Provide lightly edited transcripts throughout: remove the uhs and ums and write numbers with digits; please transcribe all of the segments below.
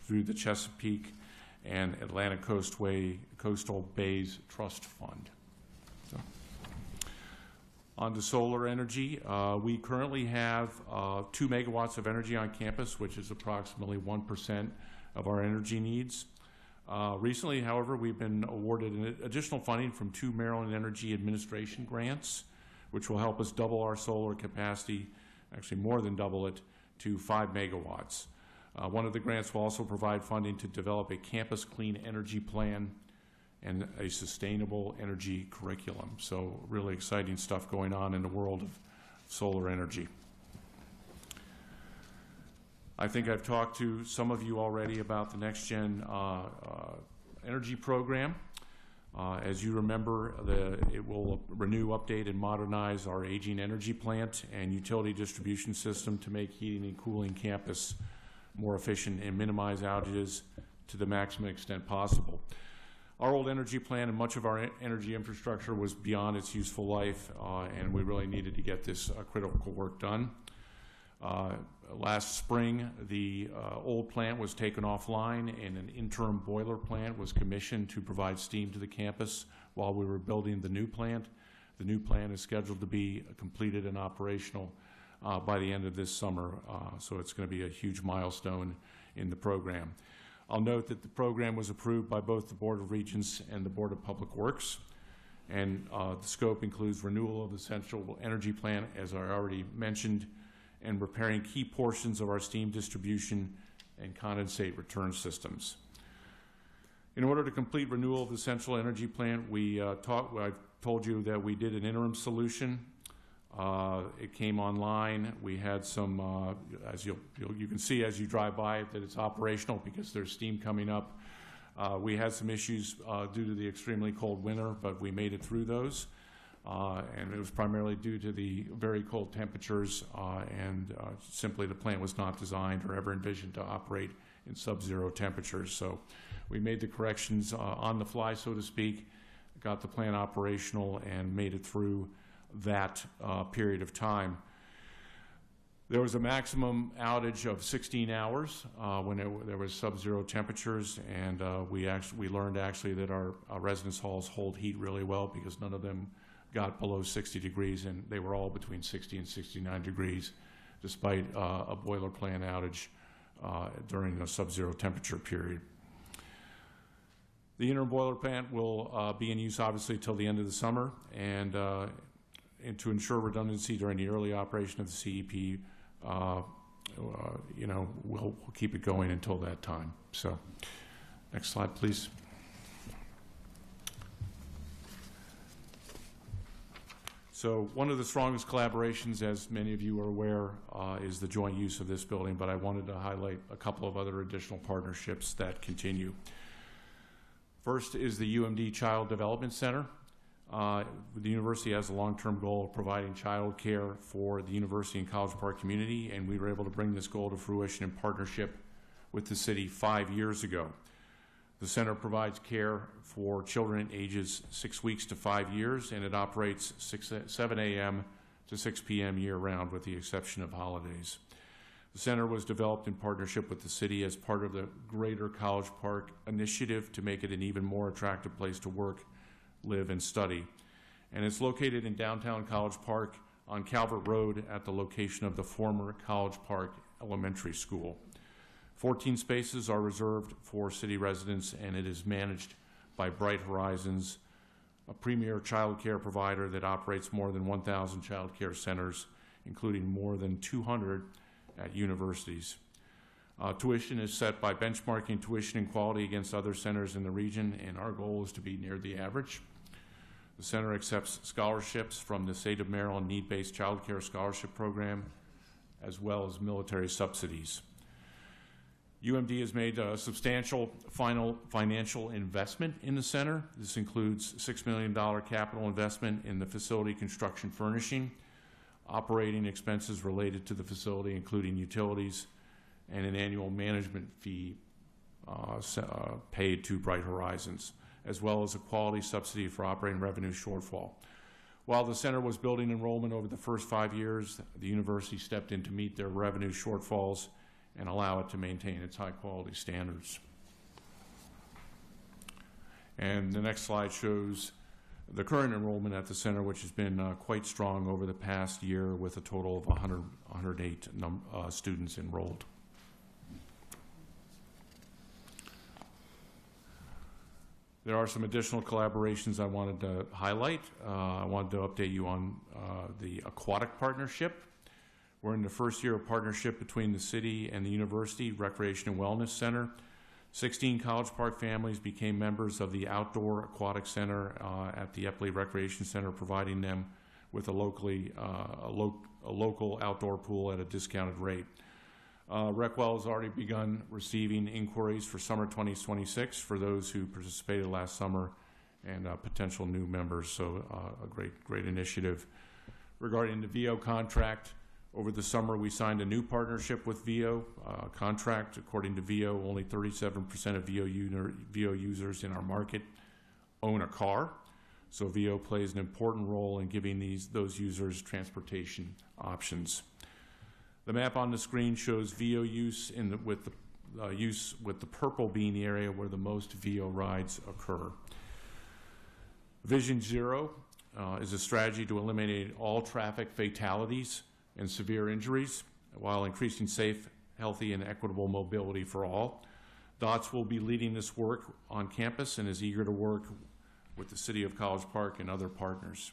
through the Chesapeake and Atlantic Coastal Bays Trust Fund. So, on to solar energy. We currently have 2 megawatts of energy on campus, which is approximately 1% of our energy needs. Recently, however, we've been awarded additional funding from 2 Maryland Energy Administration grants, which will help us double our solar capacity, actually more than double it, to 5 megawatts. One of the grants will also provide funding to develop a campus clean energy plan and a sustainable energy curriculum. So really exciting stuff going on in the world of solar energy. I think I've talked to some of you already about the Next Gen energy program. As you remember, it will renew, update, and modernize our aging energy plant and utility distribution system to make heating and cooling campus more efficient and minimize outages to the maximum extent possible. Our old energy plant and much of our energy infrastructure was beyond its useful life, and we really needed to get this critical work done. Last spring, the old plant was taken offline and an interim boiler plant was commissioned to provide steam to the campus while we were building the new plant. The new plant is scheduled to be completed and operational by the end of this summer, so it's going to be a huge milestone in the program. I'll note that the program was approved by both the Board of Regents and the Board of Public Works, and the scope includes renewal of the central energy plant, as I already mentioned, and repairing key portions of our steam distribution and condensate return systems. In order to complete renewal of the central energy plant, I've told you that we did an interim solution. It came online. We had some, as you can see as you drive by it, that it's operational because there's steam coming up. We had some issues due to the extremely cold winter, but we made it through those. And it was primarily due to the very cold temperatures and simply the plant was not designed or ever envisioned to operate in sub-zero temperatures. So we made the corrections on the fly, so to speak, got the plant operational and made it through that period of time. There was a maximum outage of 16 hours when there was sub-zero temperatures, and we learned actually that our residence halls hold heat really well because none of them got below 60 degrees, and they were all between 60 and 69 degrees, despite a boiler plant outage during a sub-zero temperature period. The interim boiler plant will be in use obviously till the end of the summer, and to ensure redundancy during the early operation of the CEP, we'll keep it going until that time. So, next slide, please. So one of the strongest collaborations, as many of you are aware, is the joint use of this building, but I wanted to highlight a couple of other additional partnerships that continue. First is the UMD Child Development Center. The university has a long-term goal of providing child care for the university and College Park community, and we were able to bring this goal to fruition in partnership with the city 5 years ago. The center provides care for children ages 6 weeks to 5 years, and it operates 7 a.m. to 6 p.m. year-round with the exception of holidays. The center was developed in partnership with the city as part of the Greater College Park initiative to make it an even more attractive place to work, live, and study. And it's located in downtown College Park on Calvert Road at the location of the former College Park Elementary School. 14 spaces are reserved for city residents, and it is managed by Bright Horizons, a premier child care provider that operates more than 1,000 child care centers, including more than 200 at universities. Tuition is set by benchmarking tuition and quality against other centers in the region, and our goal is to be near the average. The center accepts scholarships from the State of Maryland Need-Based Child Care Scholarship Program, as well as military subsidies. UMD has made a substantial financial investment in the center. This includes $6 million capital investment in the facility construction furnishing, operating expenses related to the facility, including utilities, and an annual management fee paid to Bright Horizons, as well as a quality subsidy for operating revenue shortfall. While the center was building enrollment over the first 5 years, the university stepped in to meet their revenue shortfalls and allow it to maintain its high-quality standards. And the next slide shows the current enrollment at the center, which has been quite strong over the past year with a total of 108 students enrolled. There are some additional collaborations I wanted to highlight. I wanted to update you on the aquatic partnership. We're in the first year of partnership between the city and the University Recreation and Wellness Center. 16 College Park families became members of the Outdoor Aquatic Center at the Epley Recreation Center, providing them with a local outdoor pool at a discounted rate. Recwell has already begun receiving inquiries for summer 2026 for those who participated last summer and potential new members, so a great initiative. Regarding the VO contract, over the summer we signed a new partnership with VO contract. According to VO, only 37% of VO users in our market own a car, so VO plays an important role in giving those users transportation options. The map on the screen shows VO use with the purple being the area where the most VO rides occur. Vision Zero is a strategy to eliminate all traffic fatalities and severe injuries while increasing safe, healthy, and equitable mobility for all. DOTS will be leading this work on campus and is eager to work with the City of College Park and other partners.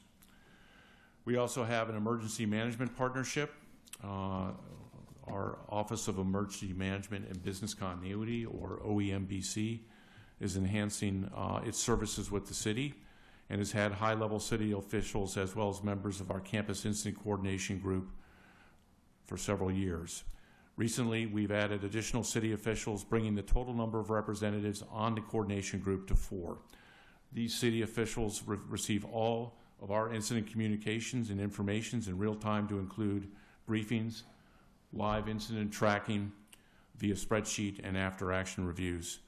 We also have an emergency management partnership. Our Office of Emergency Management and Business Continuity, or OEMBC, is enhancing its services with the city and has had high-level city officials as well as members of our campus incident coordination group for several years. Recently, we've added additional city officials, bringing the total number of representatives on the coordination group to 4. These city officials receive all of our incident communications and informations in real time to include briefings, live incident tracking via spreadsheet, and after-action reviews.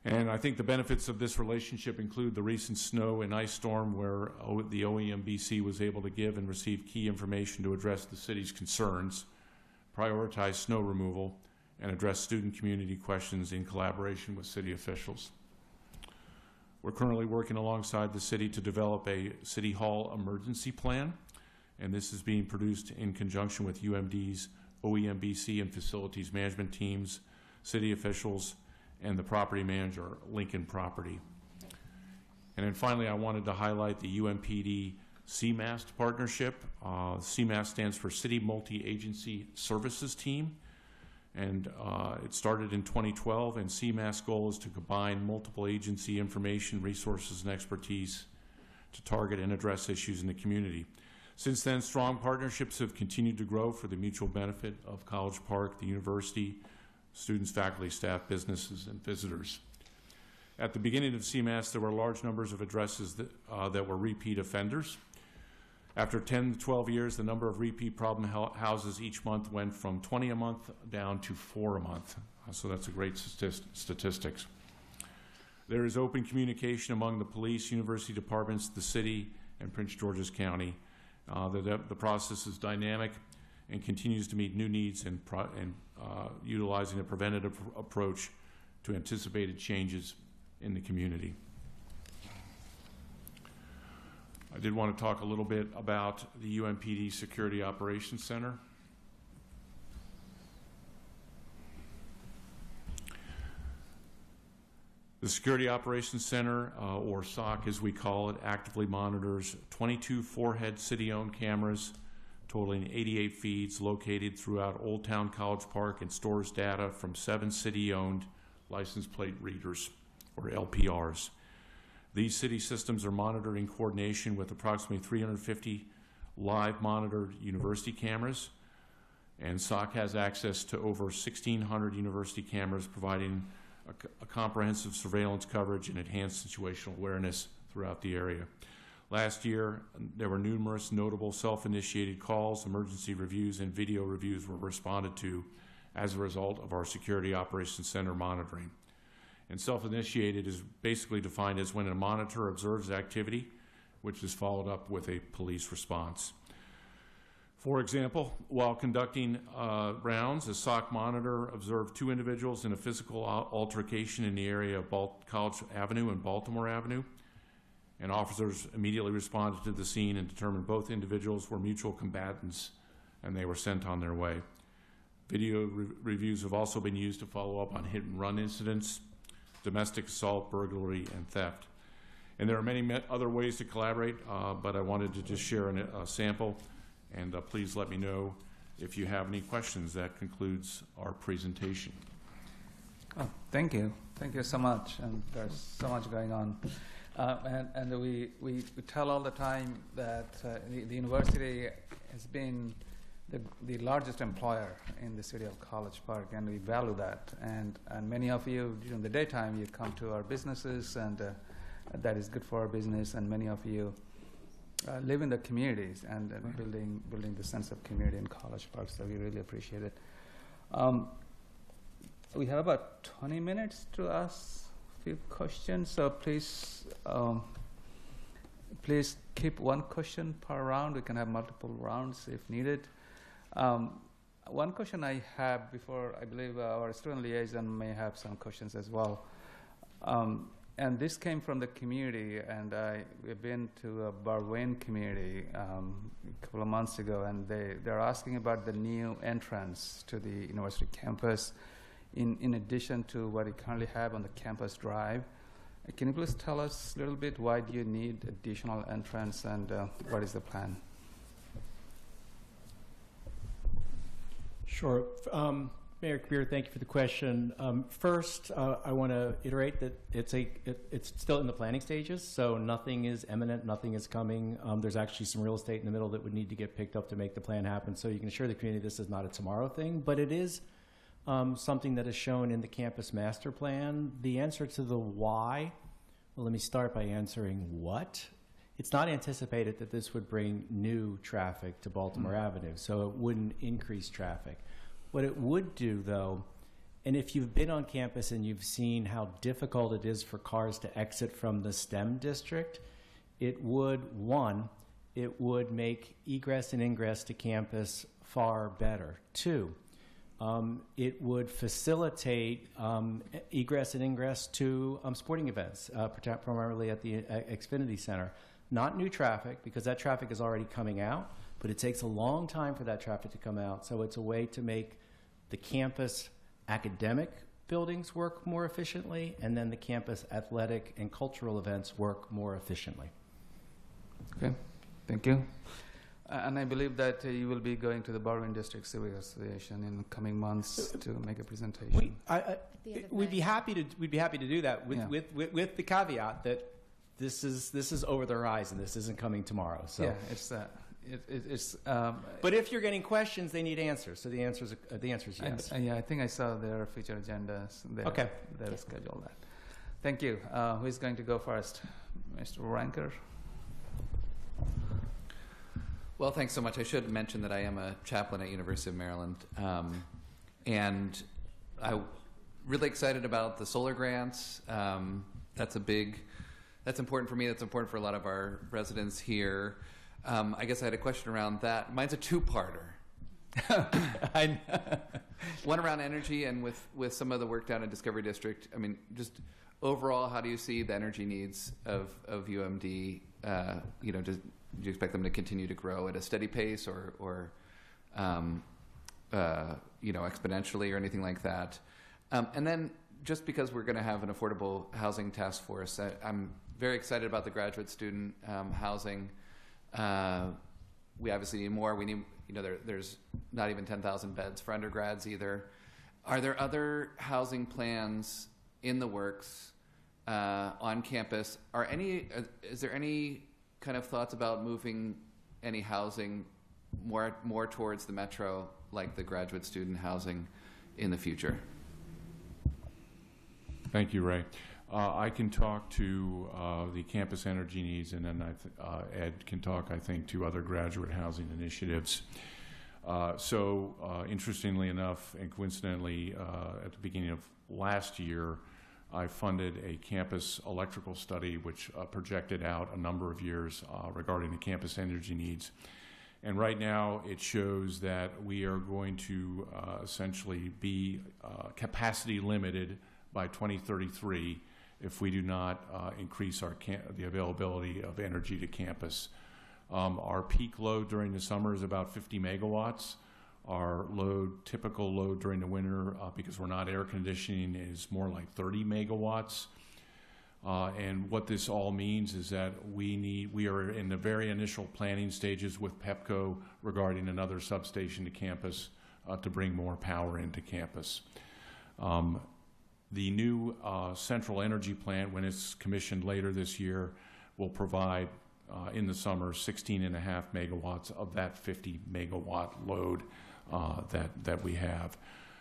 And I think the benefits of this relationship include the recent snow and ice storm where the OEMBC was able to give and receive key information to address the city's concerns, prioritize snow removal, and address student community questions in collaboration with city officials. We're currently working alongside the city to develop a City Hall emergency plan, and this is being produced in conjunction with UMD's OEMBC and facilities management teams, city officials, and the property manager, Lincoln Property. And then finally, I wanted to highlight the UMPD CMAST partnership. CMAST stands for City Multi-Agency Services Team, and it started in 2012, and CMAST's goal is to combine multiple agency information, resources, and expertise to target and address issues in the community. Since then, strong partnerships have continued to grow for the mutual benefit of College Park, the university, students, faculty, staff, businesses, and visitors. At the beginning of CMAST, there were large numbers of addresses that were repeat offenders. After 10 to 12 years, the number of repeat problem houses each month went from 20 a month down to 4 a month. So that's a great statistics. There is open communication among the police, university departments, the city, and Prince George's County. The process is dynamic and continues to meet new needs and utilizing a preventative approach to anticipated changes in the community. I did want to talk a little bit about the UMPD Security Operations Center. The Security Operations Center, or SOC as we call it, actively monitors 22 four-head city-owned cameras totaling 88 feeds located throughout Old Town College Park and stores data from 7 city-owned license plate readers, or LPRs. These city systems are monitored in coordination with approximately 350 live monitored university cameras, and SOC has access to over 1,600 university cameras, providing a comprehensive surveillance coverage and enhanced situational awareness throughout the area. Last year, there were numerous notable self-initiated calls, emergency reviews, and video reviews were responded to as a result of our Security Operations Center monitoring. And self-initiated is basically defined as when a monitor observes activity, which is followed up with a police response. For example, while conducting rounds, a SOC monitor observed 2 individuals in a physical altercation in the area of College Avenue and Baltimore Avenue, and officers immediately responded to the scene and determined both individuals were mutual combatants, and they were sent on their way. Video reviews have also been used to follow up on hit-and-run incidents, domestic assault, burglary, and theft. And there are many other ways to collaborate, but I wanted to just share a sample. And please let me know if you have any questions. That concludes our presentation. Oh, thank you. Thank you so much. And there's so much going on. And we tell all the time that the university has been the largest employer in the city of College Park, and we value that. And many of you, during the daytime, you come to our businesses, and that is good for our business. And many of you live in the communities and building the sense of community in College Park, so we really appreciate it. We have about 20 minutes to ask a few questions, so please keep one question per round. We can have multiple rounds if needed. One question I have before, I believe our student liaison may have some questions as well. And this came from the community, and we've been to a Barwin community a couple of months ago, and they're asking about the new entrance to the university campus in addition to what you currently have on the campus drive. Can you please tell us a little bit why do you need additional entrance, and what is the plan? Sure. Mayor Kabir, thank you for the question. First, I want to iterate that it's still in the planning stages, so nothing is imminent, nothing is coming. There's actually some real estate in the middle that would need to get picked up to make the plan happen, so you can assure the community this is not a tomorrow thing, but it is something that is shown in the campus master plan. The answer to the why, well, let me start by answering what. It's not anticipated that this would bring new traffic to Baltimore Avenue, so it wouldn't increase traffic. What it would do, though, and if you've been on campus and you've seen how difficult it is for cars to exit from the STEM district, it would make egress and ingress to campus far better. 2, it would facilitate egress and ingress to sporting events, primarily at the Xfinity Center. Not new traffic, because that traffic is already coming out, but it takes a long time for that traffic to come out, so it's a way to make the campus academic buildings work more efficiently, and then the campus athletic and cultural events work more efficiently. Okay, thank you. And I believe that you will be going to the Barwin District Civic Association in the coming months to make a presentation. We'd be happy to do that with the caveat that this is over the horizon. This isn't coming tomorrow. So yeah, it's. But if you're getting questions, they need answers. So the answer is yes. Yeah, I think I saw their future agendas. Okay. They'll schedule that. Thank you. Who is going to go first? Mr. Ranker. Well, thanks so much. I should mention that I am a chaplain at University of Maryland, and I'm really excited about the solar grants. That's important for me. That's important for a lot of our residents here. I guess I had a question around that. Mine's a two-parter. One around energy, and with some of the work down in Discovery District. I mean, just overall, how do you see the energy needs of UMD? Do you expect them to continue to grow at a steady pace, or exponentially, or anything like that? And then, just because we're going to have an affordable housing task force, I'm very excited about the graduate student housing. We obviously need more. We need, there's not even 10,000 beds for undergrads either. Are there other housing plans in the works on campus? Is there any kind of thoughts about moving any housing more towards the metro, like the graduate student housing, in the future? Thank you, Ray. I can talk to the campus energy needs, and then Ed can talk, I think, to other graduate housing initiatives. Interestingly enough, and coincidentally, at the beginning of last year, I funded a campus electrical study which projected out a number of years regarding the campus energy needs. And right now, it shows that we are going to essentially be capacity limited by 2033 if we do not increase the availability of energy to campus. Our peak load during the summer is about 50 megawatts. Our typical load during the winter, because we're not air conditioning, is more like 30 megawatts. And what this all means is that we are in the very initial planning stages with PEPCO regarding another substation to campus to bring more power into campus. The new central energy plant, when it's commissioned later this year, will provide in the summer 16.5 megawatts of that 50 megawatt load that we have.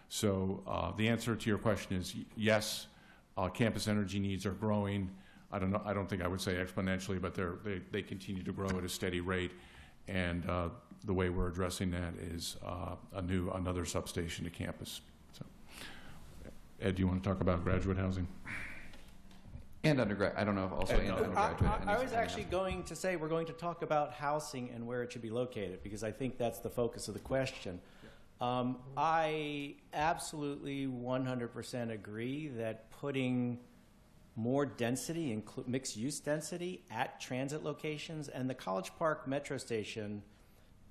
So the answer to your question is yes. Campus energy needs are growing. I don't think I would say exponentially, but they continue to grow at a steady rate. And the way we're addressing that is another substation to campus. So, Ed, do you want to talk about graduate housing? And undergrad. I don't know if also and undergraduate. I was actually going to say we're going to talk about housing and where it should be located, because I think that's the focus of the question. I absolutely 100% agree that putting more density, mixed-use density at transit locations, and the College Park Metro Station,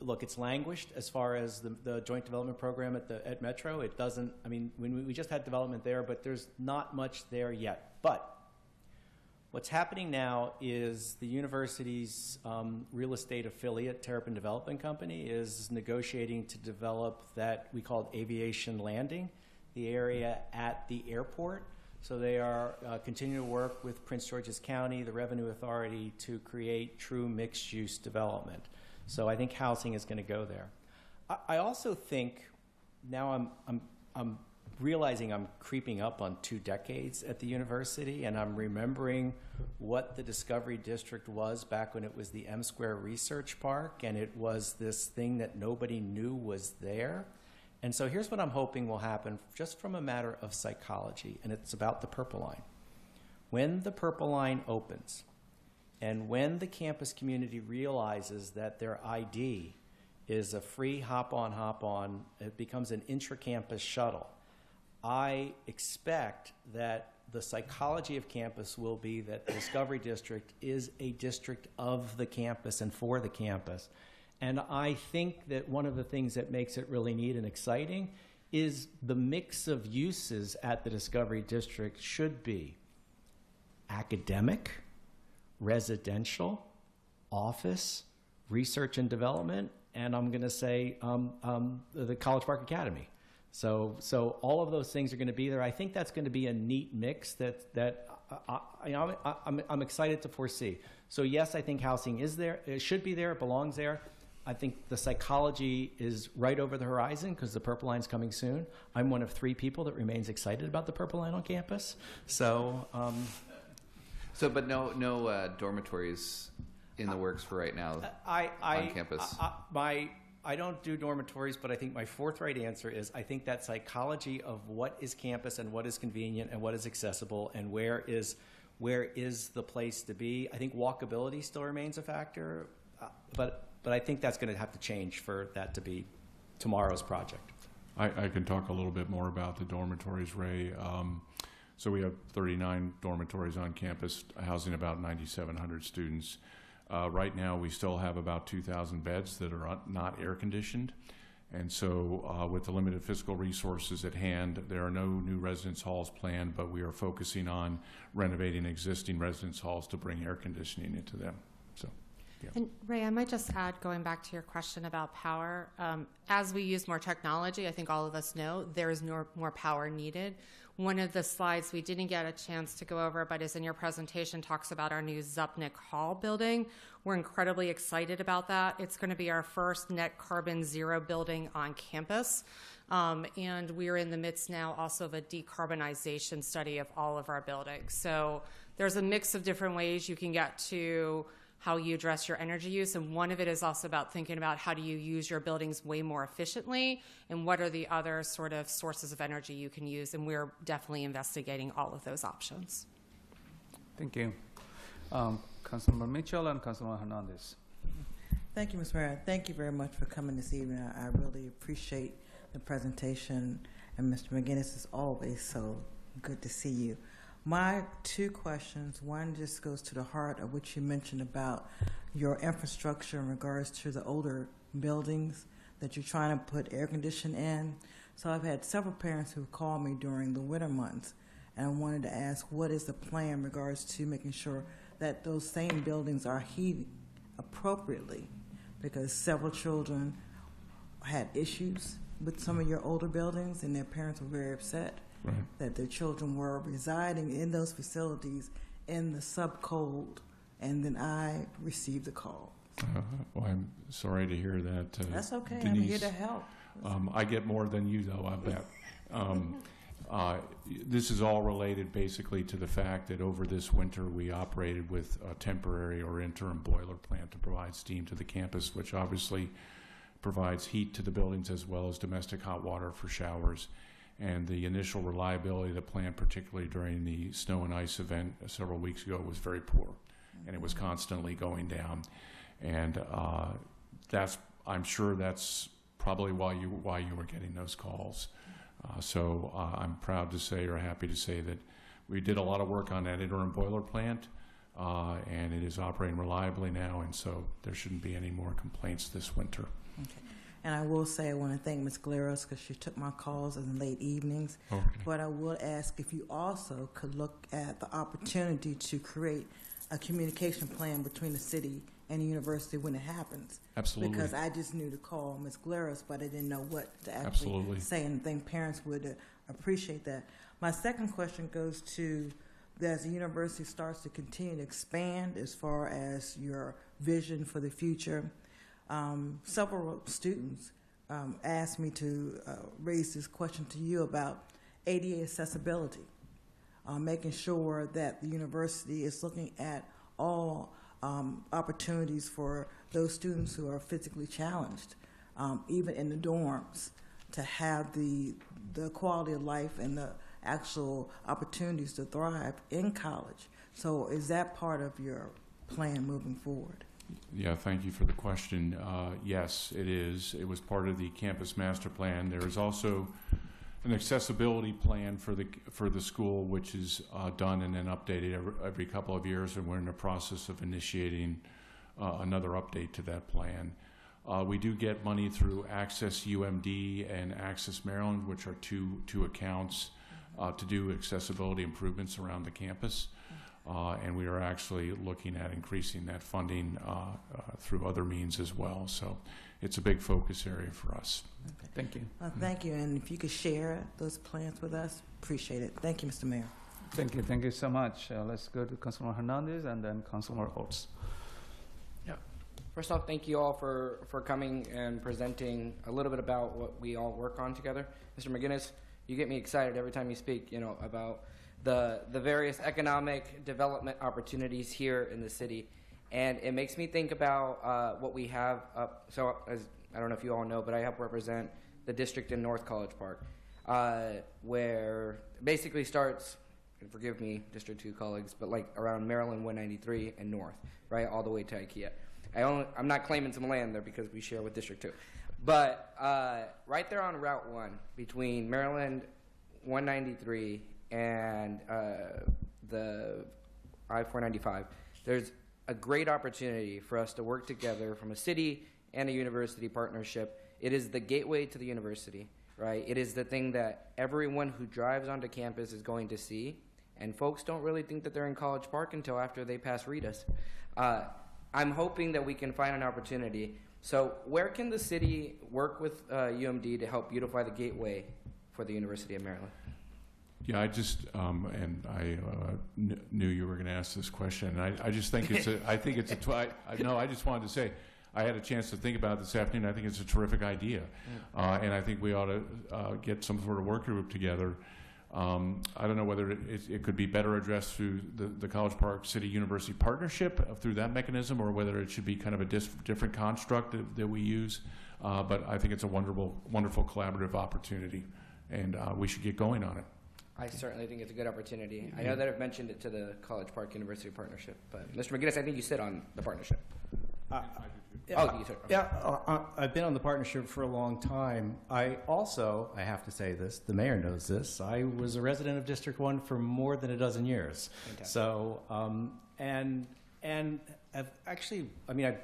look, it's languished as far as the joint development program at Metro. It doesn't, I mean, we just had development there, but there's not much there yet. But what's happening now is the university's real estate affiliate, Terrapin Development Company, is negotiating to develop that we call it Aviation Landing, the area at the airport. So they are continuing to work with Prince George's County, the Revenue Authority, to create true mixed-use development. So I think housing is going to go there. I also think now I'm realizing I'm creeping up on 2 decades at the university, and I'm remembering what the Discovery District was back when it was the M Square Research Park, and it was this thing that nobody knew was there. And so here's what I'm hoping will happen just from a matter of psychology, and it's about the Purple Line. When the Purple Line opens, and when the campus community realizes that their ID is a free hop-on, it becomes an intra-campus shuttle, I expect that the psychology of campus will be that the Discovery District is a district of the campus and for the campus. And I think that one of the things that makes it really neat and exciting is the mix of uses at the Discovery District should be academic, residential, office, research and development, and I'm going to say the College Park Academy. So all of those things are going to be there. I think that's going to be a neat mix that I'm excited to foresee. So yes, I think housing is there. It should be there. It belongs there. I think the psychology is right over the horizon because the Purple Line's coming soon. I'm one of 3 people that remains excited about the Purple Line on campus. So, but no dormitories in the works for right now on campus. I don't do dormitories, but I think my forthright answer is I think that psychology of what is campus and what is convenient and what is accessible and where is the place to be. I think walkability still remains a factor, but I think that's going to have to change for that to be tomorrow's project. I can talk a little bit more about the dormitories, Ray. So we have 39 dormitories on campus, housing about 9,700 students. Right now, we still have about 2,000 beds that are not air conditioned. And so with the limited fiscal resources at hand, there are no new residence halls planned, but we are focusing on renovating existing residence halls to bring air conditioning into them. So, yeah. And Ray, I might just add, going back to your question about power, as we use more technology, I think all of us know there is more power needed. One of the slides we didn't get a chance to go over, but is in your presentation, talks about our new Zupnik Hall building. We're incredibly excited about that. It's going to be our first net carbon zero building on campus. And we're in the midst now also of a decarbonization study of all of our buildings. So there's a mix of different ways you can get to how you address your energy use, and one of it is also about thinking about how do you use your buildings way more efficiently, and what are the other sort of sources of energy you can use, and we're definitely investigating all of those options. Thank you. Councilmember Mitchell and Councilmember Hernandez. Thank you, Ms. Mayor. Thank you very much for coming this evening. I really appreciate the presentation. And Mr. McGinnis, is always so good to see you. My two questions, one just goes to the heart of what you mentioned about your infrastructure in regards to the older buildings that you're trying to put air conditioning in. So I've had several parents who called me during the winter months, and I wanted to ask, what is the plan in regards to making sure that those same buildings are heated appropriately? Because several children had issues with some of your older buildings, and their parents were very upset that their children were residing in those facilities in the sub-cold, and then I received the call. Well, I'm sorry to hear that. That's okay. Denise. I'm here to help. I get more than you, though, I bet. This is all related basically to the fact that over this winter we operated with a temporary or interim boiler plant to provide steam to the campus, which obviously provides heat to the buildings as well as domestic hot water for showers. And the initial reliability of the plant, particularly during the snow and ice event several weeks ago, was very poor, and it was constantly going down. And I'm sure that's probably why you were getting those calls. So I'm proud to say, or happy to say, that we did a lot of work on that interim boiler plant, and it is operating reliably now, and so there shouldn't be any more complaints this winter. Okay. And I will say I want to thank Ms. Galeros because she took my calls in late evenings. Okay. But I will ask if you also could look at the opportunity to create a communication plan between the city and the university when it happens. Absolutely. Because I just knew to call Ms. Galeros, but I didn't know what to actually Absolutely. say, and I think parents would appreciate that. My second question goes to, as the university starts to continue to expand as far as your vision for the future, several students asked me to raise this question to you about ADA accessibility, making sure that the university is looking at all opportunities for those students who are physically challenged, even in the dorms, to have the quality of life and the actual opportunities to thrive in college. So is that part of your plan moving forward? Yeah, thank you for the question. Yes, it is. It was part of the campus master plan. There is also an accessibility plan for the school, which is done and then updated every couple of years, and we're in the process of initiating another update to that plan. We do get money through Access UMD and Access Maryland, which are two accounts to do accessibility improvements around the campus. And we are actually looking at increasing that funding through other means as well. So it's a big focus area for us. Okay. Thank you. Thank you. And if you could share those plans with us, appreciate it. Thank you, Mr. Mayor. Thank you. Thank you so much. Let's go to Councilor Hernandez and then Councilor Oates. Yeah. First off, thank you all for coming and presenting a little bit about what we all work on together. Mr. McGinnis, you get me excited every time you speak, about the various economic development opportunities here in the city. And it makes me think about what we have up. So as I don't know if you all know, but I help represent the district in North College Park, where it basically starts, and forgive me, District 2 colleagues, but like around Maryland 193 and north, right, all the way to IKEA. I'm not claiming some land there because we share with District 2. But right there on Route 1 between Maryland 193 and the I-495, there's a great opportunity for us to work together from a city and a university partnership. It is the gateway to the university, right? It is the thing that everyone who drives onto campus is going to see, and folks don't really think that they're in College Park until after they pass Ritas. I'm hoping that we can find an opportunity. So where can the city work with UMD to help beautify the gateway for the University of Maryland? Yeah, I just and I knew you were going to ask this question. I just think it's a. I think it's a. I just wanted to say I had a chance to think about it this afternoon. I think it's a terrific idea, and I think we ought to get some sort of work group together. I don't know whether it could be better addressed through the College Park City University partnership through that mechanism, or whether it should be kind of a different construct that we use. But I think it's a wonderful collaborative opportunity, and we should get going on it. I certainly think it's a good opportunity. I know that I've mentioned it to the College Park University partnership, but Mr. McGinnis, I think you sit on the partnership. I do too. Oh, you said. I've been on the partnership for a long time. I have to say this, the mayor knows this, I was a resident of District 1 for more than a dozen years. Fantastic. So, and I've actually, I've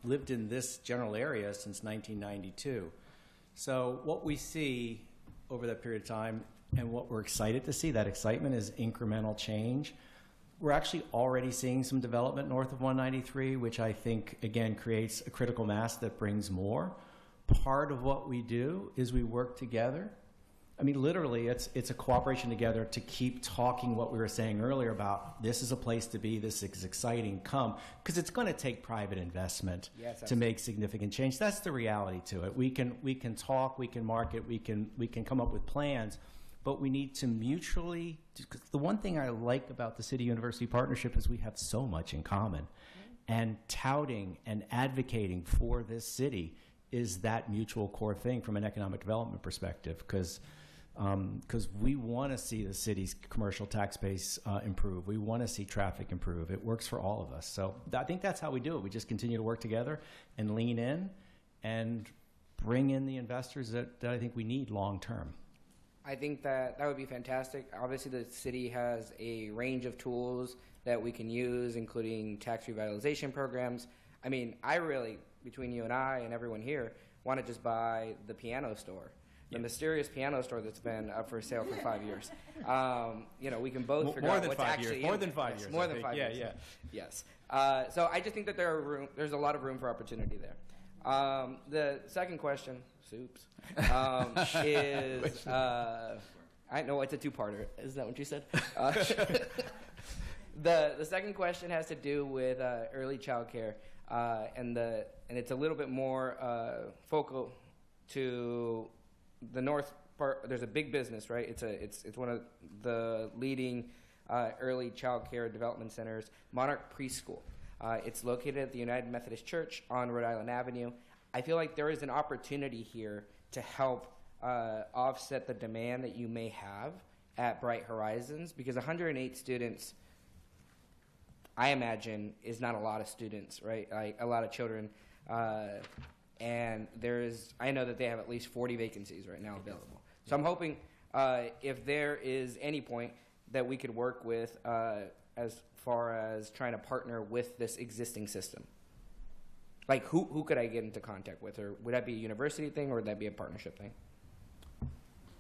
lived in this general area since 1992. So what we see over that period of time and what we're excited to see, that excitement is incremental change. We're actually already seeing some development north of 193, which I think, again, creates a critical mass that brings more. Part of what we do is we work together. I mean, literally, it's a cooperation together to keep talking what we were saying earlier about this is a place to be, this is exciting, come. Because it's going to take private investment to make significant change. That's the reality to it. We can talk, we can market, we can come up with plans, but we need to mutually, because the one thing I like about the city-university partnership is we have so much in common. And touting and advocating for this city is that mutual core thing from an economic development perspective, because we want to see the city's commercial tax base improve. We want to see traffic improve. It works for all of us. So I think that's how we do it. We just continue to work together and lean in and bring in the investors that I think we need long term. I think that would be fantastic. Obviously, the city has a range of tools that we can use, including tax revitalization programs. I mean, I really, between you and I and everyone here, want to just buy the piano store, the mysterious piano store that's been up for sale for 5 years. We can both figure out what's actually More than 5 years. More than 5 years. Yeah. Yes. So I just think that there's a lot of room for opportunity there. The second question, is I know it's a two-parter. Is that what you said? The second question has to do with early childcare, and it's a little bit more focal to the north part. There's a big business, right? It's one of the leading early childcare development centers, Monarch Preschool. It's located at the United Methodist Church on Rhode Island Avenue. I feel like there is an opportunity here to help offset the demand that you may have at Bright Horizons, because 108 students, I imagine, is not a lot of students, right? A lot of children. And I know that they have at least 40 vacancies right now available. So I'm hoping if there is any point that we could work with as far as trying to partner with this existing system. Like, who could I get into contact with? Or would that be a university thing, or would that be a partnership thing?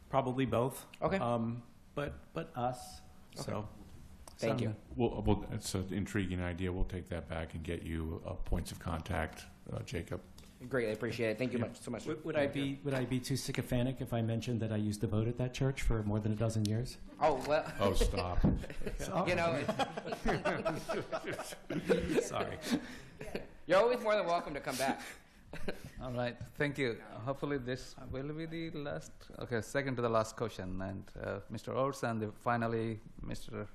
Probably both. Okay. But us. Okay. So Thank you. Well, it's an intriguing idea. We'll take that back and get you points of contact, Jacob. Greatly appreciate it. Thank you so much. Would I be too sycophantic if I mentioned that I used to vote at that church for more than a dozen years? Oh, well. Oh, stop. Sorry. You're always more than welcome to come back. All right, thank you. Hopefully this will be the last, second to the last question. And Mr. Oates, and finally, Mr.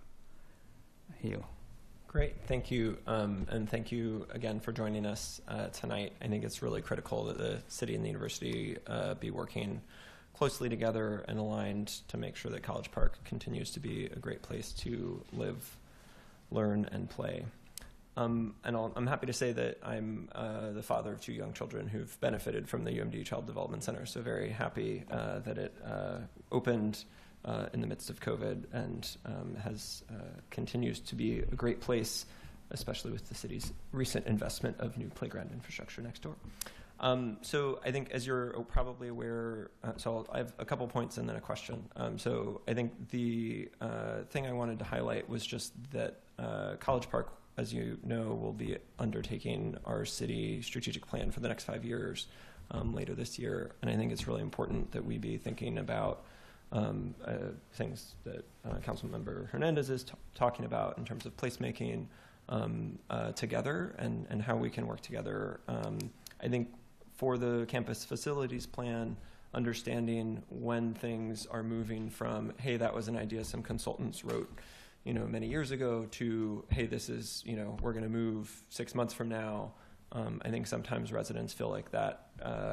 Hugh. Great, thank you. And thank you again for joining us tonight. I think it's really critical that the city and the university be working closely together and aligned to make sure that College Park continues to be a great place to live, learn, and play. And I'm happy to say that I'm the father of 2 young children who've benefited from the UMD Child Development Center, so very happy that it opened in the midst of COVID and continues to be a great place, especially with the city's recent investment of new playground infrastructure next door. So I think, as you're probably aware, I have a couple points and then a question. So I think the thing I wanted to highlight was just that College Park, as you know, will be undertaking our city strategic plan for the next 5 years later this year. And I think it's really important that we be thinking about things that Councilmember Hernandez is talking about in terms of placemaking together and how we can work together. I think for the campus facilities plan, understanding when things are moving from, hey, that was an idea some consultants wrote many years ago, to, hey, this is, we're going to move 6 months from now. I think sometimes residents feel like that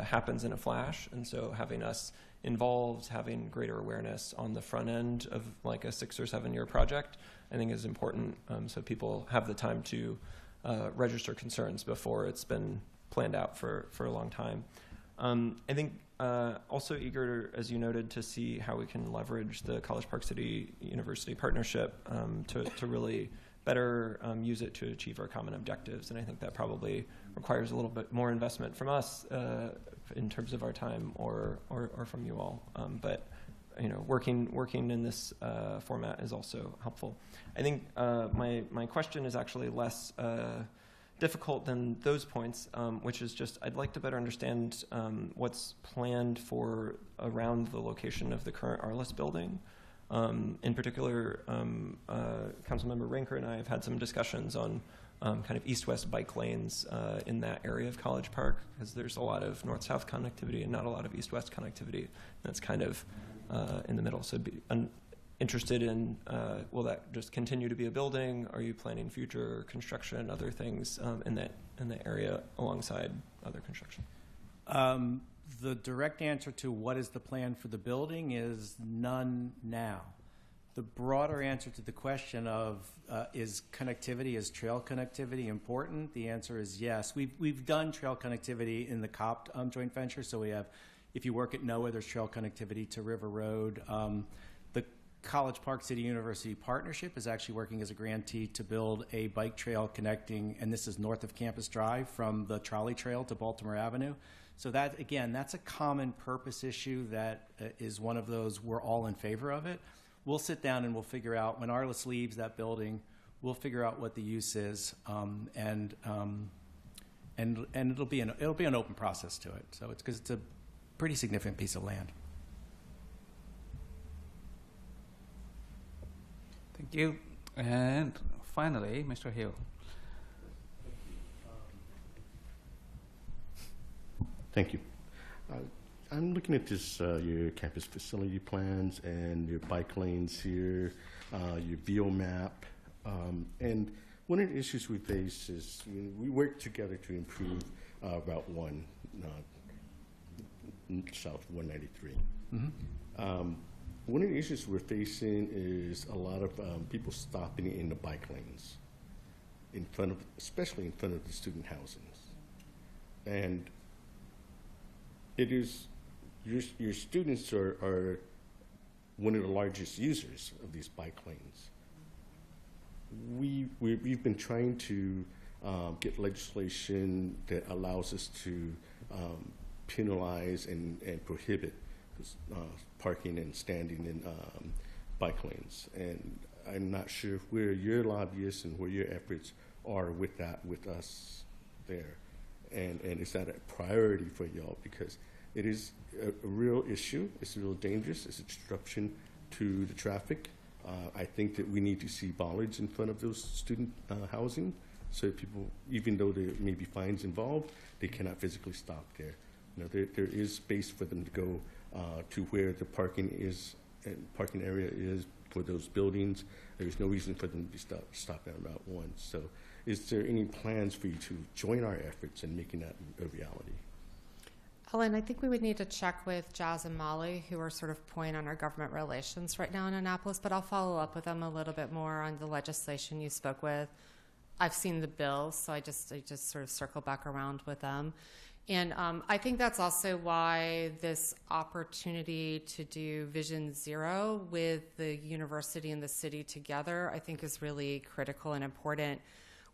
happens in a flash. And so having us involved, having greater awareness on the front end of like a 6 or 7 year project, I think is important. So people have the time to register concerns before it's been planned out for a long time. I think also eager, as you noted, to see how we can leverage the College Park City University partnership to really better use it to achieve our common objectives. And I think that probably requires a little bit more investment from us in terms of our time or from you all. But working in this format is also helpful. I think my question is actually less difficult than those points, which is just I'd like to better understand what's planned for around the location of the current Arliss building. In particular, Councilmember Rinker and I have had some discussions on kind of east-west bike lanes in that area of College Park, because there's a lot of north-south connectivity and not a lot of east-west connectivity. That's kind of in the middle. So I'd be interested in, will that just continue to be a building? Are you planning future construction, other things in the area alongside other construction? The direct answer to what is the plan for the building is none now. The broader answer to the question of is connectivity, is trail connectivity important? The answer is yes. We've done trail connectivity in the COPT joint venture. So we have, if you work at NOAA, there's trail connectivity to River Road. The College Park City University Partnership is actually working as a grantee to build a bike trail connecting, and this is north of Campus Drive, from the trolley trail to Baltimore Avenue. So that, again, that's a common purpose issue that is one of those we're all in favor of it. We'll sit down and we'll figure out, when Arliss leaves that building, we'll figure out what the use is, and it'll be an open process to it. So it's because it's a pretty significant piece of land. Thank you. And finally, Mr. Hill. Thank you. I'm looking at this, your campus facility plans and your bike lanes here, your VO map. And one of the issues we face is we work together to improve Route 1, South 193. Mm-hmm. One of the issues we're facing is a lot of people stopping in the bike lanes, especially in front of the student housings. And it is, your students are one of the largest users of these bike lanes. We've been trying to get legislation that allows us to penalize and prohibit parking and standing in bike lanes. And I'm not sure where your lobbyists and where your efforts are with that, with us there. And is that a priority for y'all? Because it is a real issue. It's real dangerous. It's a disruption to the traffic. I think that we need to see bollards in front of those student housing, so people, even though there may be fines involved, they cannot physically stop there. There is space for them to go to where the parking area is for those buildings. There's no reason for them to be stopped at Route 1. So is there any plans for you to join our efforts in making that a reality? Ellen, I think we would need to check with Jazz and Molly, who are sort of point on our government relations right now in Annapolis, but I'll follow up with them a little bit more on the legislation you spoke with. I've seen the bill, so I just sort of circle back around with them. And I think that's also why this opportunity to do Vision Zero with the university and the city together, I think, is really critical and important.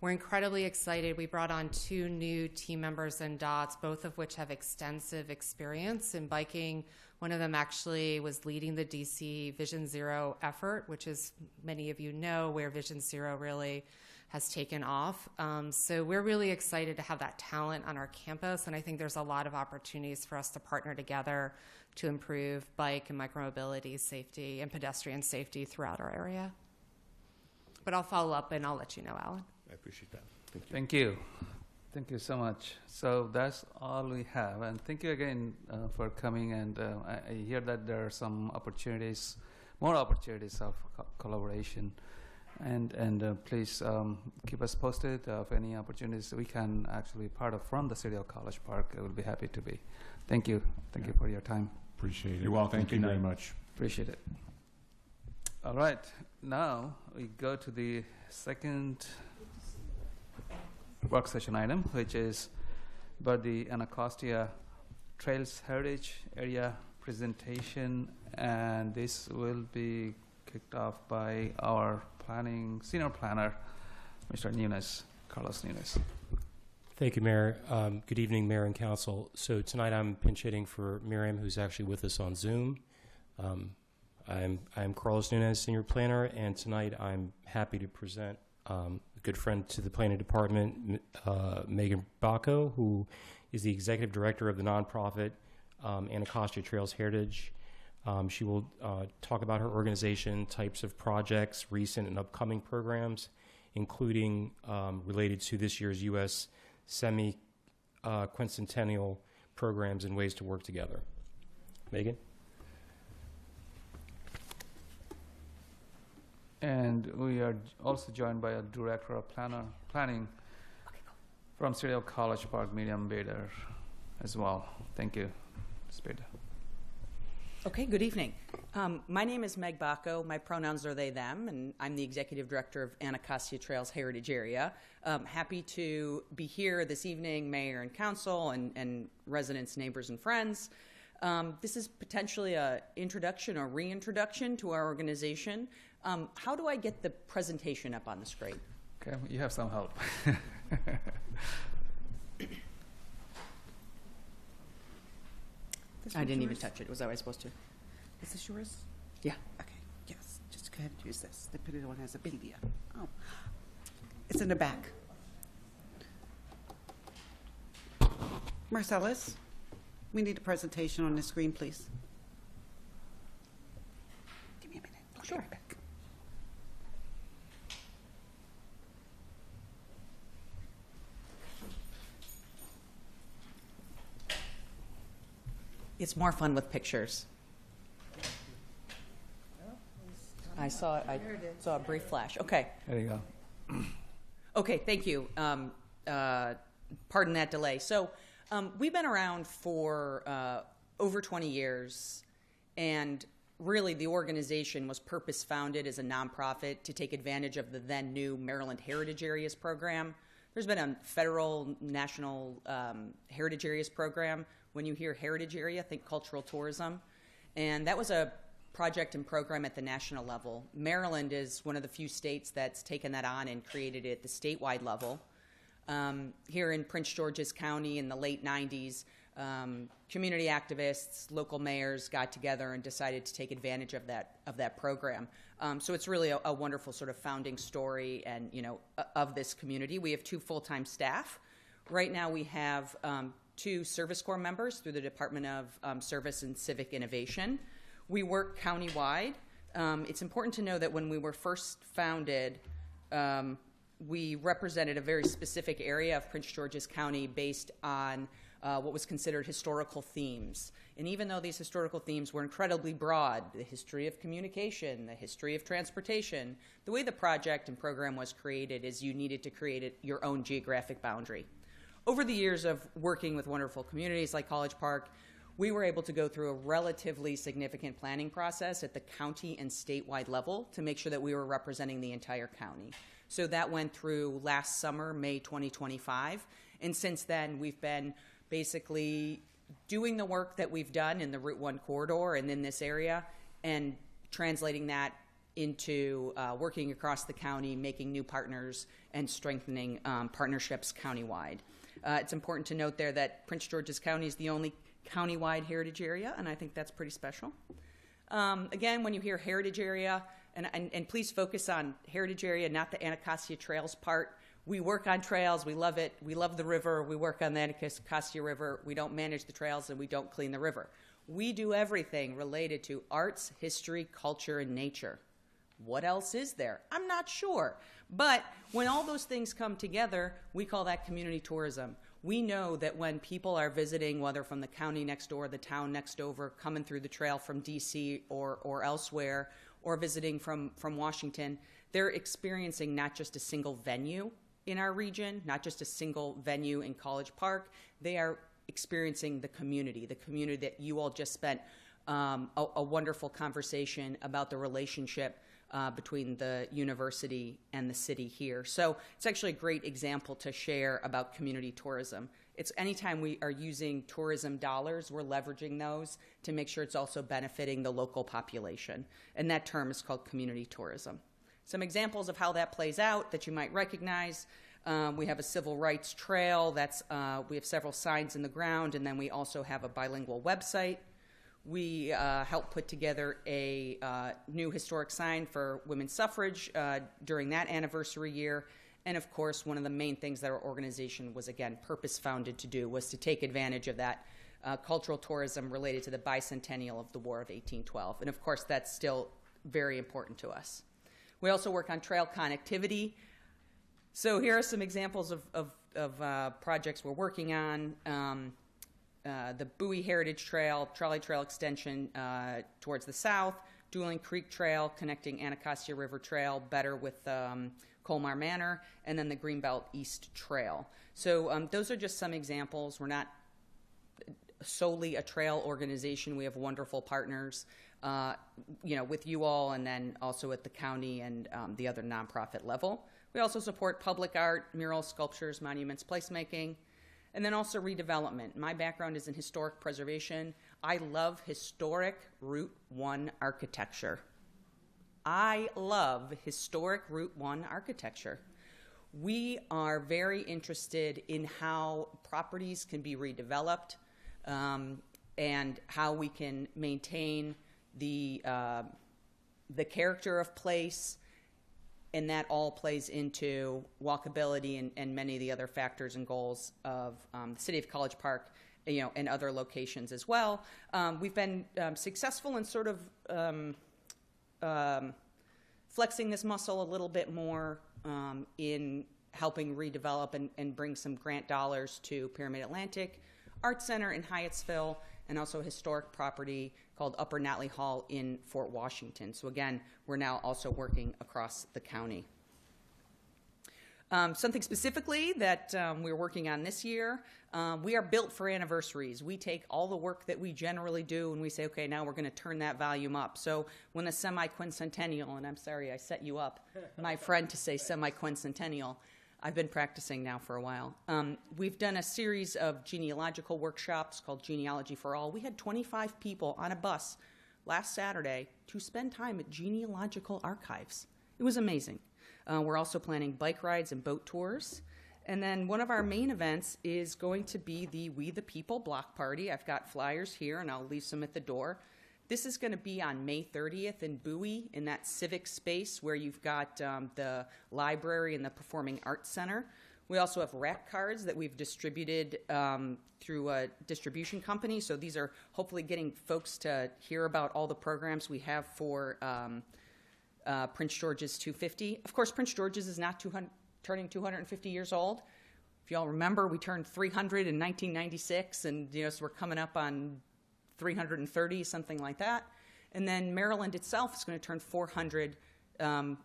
We're incredibly excited. We brought on 2 new team members in DOTS, both of which have extensive experience in biking. One of them actually was leading the DC Vision Zero effort, which is, many of you know, where Vision Zero really has taken off. So we're really excited to have that talent on our campus, and I think there's a lot of opportunities for us to partner together to improve bike and micromobility safety and pedestrian safety throughout our area. But I'll follow up and I'll let you know, Alan. I appreciate that. Thank you. Thank you. Thank you so much. So that's all we have. And thank you again for coming. And I hear that there are some opportunities, more opportunities of collaboration. And please keep us posted of any opportunities we can actually part of from the City of College Park. I will be happy to be. Thank you. Thank you for your time. Appreciate it. You're welcome. Thank you very much. Appreciate it. All right. Now we go to the second work session item, which is about the Anacostia Trails Heritage Area presentation, and this will be kicked off by our senior planner, Mr. Nunes, Carlos Nunes. Thank you, Mayor. Good evening, Mayor and Council. So tonight I'm pinch hitting for Miriam, who's actually with us on Zoom. I'm Carlos Nunes, Senior Planner, and tonight I'm happy to present a good friend to the Planning Department, Megan Bacco, who is the Executive Director of the nonprofit Anacostia Trails Heritage. She will talk about her organization, types of projects, recent and upcoming programs, including related to this year's U.S. semi-quincentennial programs and ways to work together. Megan? And we are also joined by a Director of Planning from City of College Park, Miriam Bader, as well. Thank you, Ms. Bader. Okay, good evening. My name is Meg Bacco. My pronouns are they, them, and I'm the Executive Director of Anacostia Trails Heritage Area. Happy to be here this evening, Mayor and Council, and residents, neighbors, and friends. This is potentially an introduction or reintroduction to our organization. How do I get the presentation up on the screen? Okay, you have some help. I didn't even touch it. Was that what I was supposed to? Is this yours? Yeah. Okay, yes. Just go ahead and use this. They put it on as a PDF. Oh. It's in the back. Marcellus, we need a presentation on the screen, please. Give me a minute. I'll be right back. It's more fun with pictures. I saw a brief flash. Okay. There you go. Okay, thank you. Pardon that delay. So we've been around for over 20 years, and really the organization was purpose-founded as a nonprofit to take advantage of the then new Maryland Heritage Areas program. There's been a federal national Heritage Areas program. When you hear heritage area, think cultural tourism. And that was a project and program at the national level. Maryland is one of the few states that's taken that on and created it at the statewide level. Here in Prince George's County in the late 90s, community activists, local mayors got together and decided to take advantage of that program. So it's really a wonderful sort of founding story and, of this community. We have 2 full-time staff. Right now we have 2 Service Corps members through the Department of Service and Civic Innovation. We work countywide. It's important to know that when we were first founded, we represented a very specific area of Prince George's County based on what was considered historical themes. And even though these historical themes were incredibly broad, the history of communication, the history of transportation, the way the project and program was created is you needed to create your own geographic boundary. Over the years of working with wonderful communities like College Park, we were able to go through a relatively significant planning process at the county and statewide level to make sure that we were representing the entire county. So that went through last summer, May 2025, and since then we've been basically doing the work that we've done in the Route 1 corridor and in this area and translating that into working across the county, making new partners, and strengthening partnerships countywide. It's important to note there that Prince George's County is the only countywide heritage area, and I think that's pretty special. Again, when you hear heritage area, and please focus on heritage area, not the Anacostia Trails part. We work on trails. We love it. We love the river. We work on the Anacostia River. We don't manage the trails, and we don't clean the river. We do everything related to arts, history, culture, and nature. What else is there? I'm not sure. But when all those things come together, we call that community tourism. We know that when people are visiting, whether from the county next door, the town next over, coming through the trail from DC or elsewhere, or visiting from Washington, they're experiencing not just a single venue in our region, not just a single venue in College Park. They are experiencing the community that you all just spent a wonderful conversation about the relationship between the university and the city here. So it's actually a great example to share about community tourism. It's anytime we are using tourism dollars, we're leveraging those to make sure it's also benefiting the local population. And that term is called community tourism. Some examples of how that plays out that you might recognize. We have a civil rights trail. We have several signs in the ground, and then we also have a bilingual website. We helped put together a new historic sign for women's suffrage during that anniversary year. And of course, one of the main things that our organization was, again, purpose-founded to do was to take advantage of that cultural tourism related to the bicentennial of the War of 1812. And of course, that's still very important to us. We also work on trail connectivity. So here are some examples of projects we're working on. The Bowie Heritage Trail, Trolley Trail extension towards the south, Dueling Creek Trail connecting Anacostia River Trail better with Colmar Manor, and then the Greenbelt East Trail. So those are just some examples. We're not solely a trail organization. We have wonderful partners, with you all, and then also at the county and the other nonprofit level. We also support public art, murals, sculptures, monuments, placemaking, and then also redevelopment. My background is in historic preservation. I love historic Route 1 architecture. I love historic Route 1 architecture. We are very interested in how properties can be redeveloped and how we can maintain the character of place, and that all plays into walkability and many of the other factors and goals of the City of College Park, and other locations as well. We've been successful in sort of flexing this muscle a little bit more in helping redevelop and bring some grant dollars to Pyramid Atlantic, Art Center in Hyattsville, and also a historic property called Upper Natley Hall in Fort Washington. So again, we're now also working across the county. Something specifically that we're working on this year, we are built for anniversaries. We take all the work that we generally do and we say, okay, now we're going to turn that volume up. So when the semi-quincentennial, and I'm sorry I set you up, my friend, to say semi-quincentennial, I've been practicing now for a while. We've done a series of genealogical workshops called Genealogy for All. We had 25 people on a bus last Saturday to spend time at genealogical archives. It was amazing. We're also planning bike rides and boat tours. And then one of our main events is going to be the We the People block party. I've got flyers here, and I'll leave some at the door. This is going to be on May 30th in Bowie, in that civic space where you've got the library and the Performing Arts Center. We also have rack cards that we've distributed through a distribution company. So these are hopefully getting folks to hear about all the programs we have for Prince George's 250. Of course, Prince George's is not turning 250 years old. If y'all remember, we turned 300 in 1996, and so we're coming up on 330, something like that. And then Maryland itself is going to turn 400. The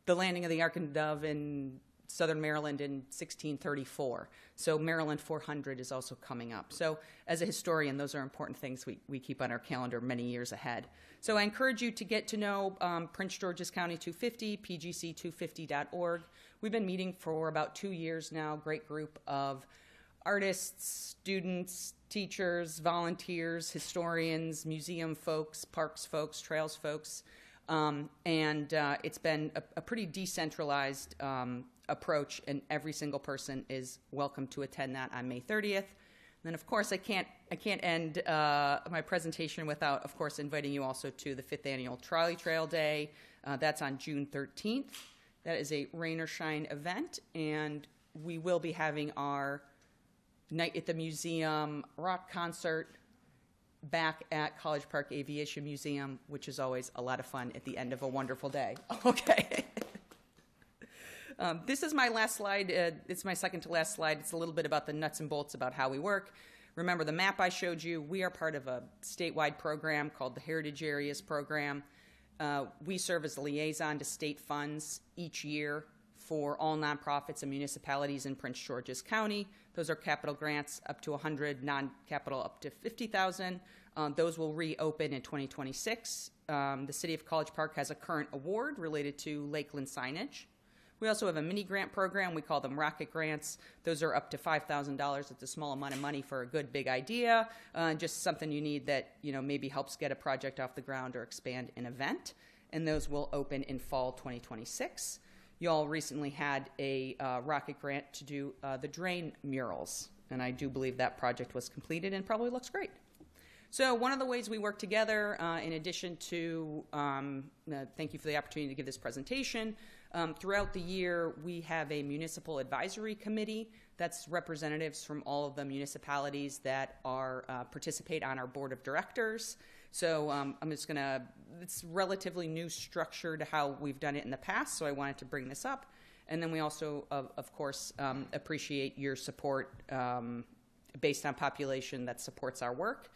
landing of the Ark and Dove in southern Maryland in 1634. So Maryland 400 is also coming up. So as a historian, those are important things we keep on our calendar many years ahead. So I encourage you to get to know Prince George's County 250, pgc250.org. We've been meeting for about 2 years now, great group of artists, students, teachers, volunteers, historians, museum folks, parks folks, trails folks, and it's been a pretty decentralized approach, and every single person is welcome to attend that on May 30th. And then, of course, I can't end my presentation without, of course, inviting you also to the 5th Annual Trolley Trail Day. That's on June 13th. That is a rain or shine event, and we will be having our Night at the Museum rock concert back at College Park Aviation Museum, which is always a lot of fun at the end of a wonderful day. Okay. This is my last slide. It's my second to last slide. It's a little bit about the nuts and bolts about how we work. Remember the map I showed you? We are part of a statewide program called the Heritage Areas Program. We serve as the liaison to state funds each year for all nonprofits and municipalities in Prince George's County. Those are capital grants up to 100, non-capital up to 50,000. Those will reopen in 2026. The City of College Park has a current award related to Lakeland signage. We also have a mini grant program. We call them Rocket Grants. Those are up to $5,000. It's a small amount of money for a good big idea, just something you need that maybe helps get a project off the ground or expand an event. And those will open in fall 2026. You all recently had a Rocket Grant to do the drain murals, and I do believe that project was completed and probably looks great. So one of the ways we work together, in addition to, thank you for the opportunity to give this presentation, throughout the year we have a municipal advisory committee that's representatives from all of the municipalities that are participate on our board of directors. So I'm just going to, it's relatively new structure to how we've done it in the past, so I wanted to bring this up. And then we also, of course, appreciate your support based on population that supports our work.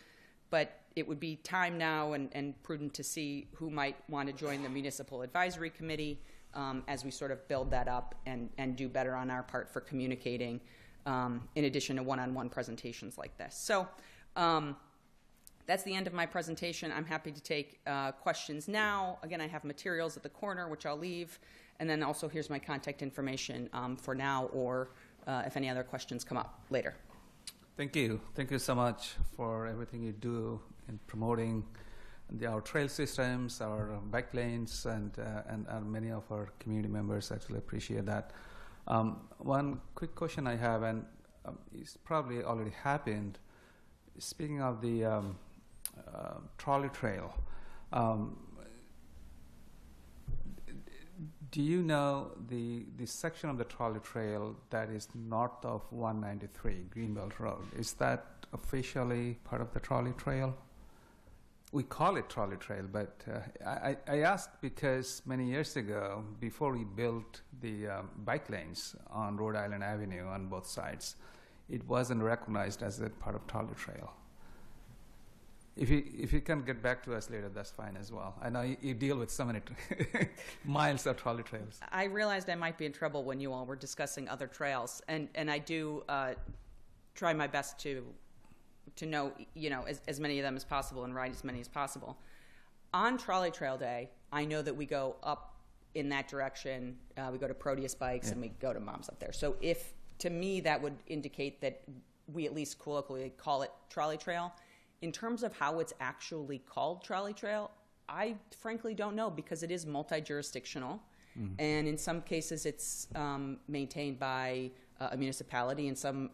But it would be time now and prudent to see who might want to join the Municipal Advisory Committee as we sort of build that up and do better on our part for communicating in addition to one-on-one presentations like this. So that's the end of my presentation. I'm happy to take questions now. Again, I have materials at the corner, which I'll leave. And then also here's my contact information for now or if any other questions come up later. Thank you. Thank you so much for everything you do in promoting our trail systems, our bike lanes, and many of our community members actually appreciate that. One quick question I have, and it's probably already happened. Speaking of the trolley trail, do you know the section of the trolley trail that is north of 193 Greenbelt Road? Is that officially part of the trolley trail? We call it trolley trail, but I asked because many years ago, before we built the bike lanes on Rhode Island Avenue on both sides, it wasn't recognized as a part of trolley trail. If you can get back to us later, that's fine as well. I know you deal with so many miles of trolley trails. I realized I might be in trouble when you all were discussing other trails, and I do try my best to know as many of them as possible and ride as many as possible. On Trolley Trail Day, I know that we go up in that direction. We go to Proteus Bikes and we go to Moms up there. So to me that would indicate that we at least colloquially call it Trolley Trail. In terms of how it's actually called Trolley Trail, I frankly don't know because it is multi-jurisdictional. Mm-hmm. And in some cases it's maintained by a municipality, and some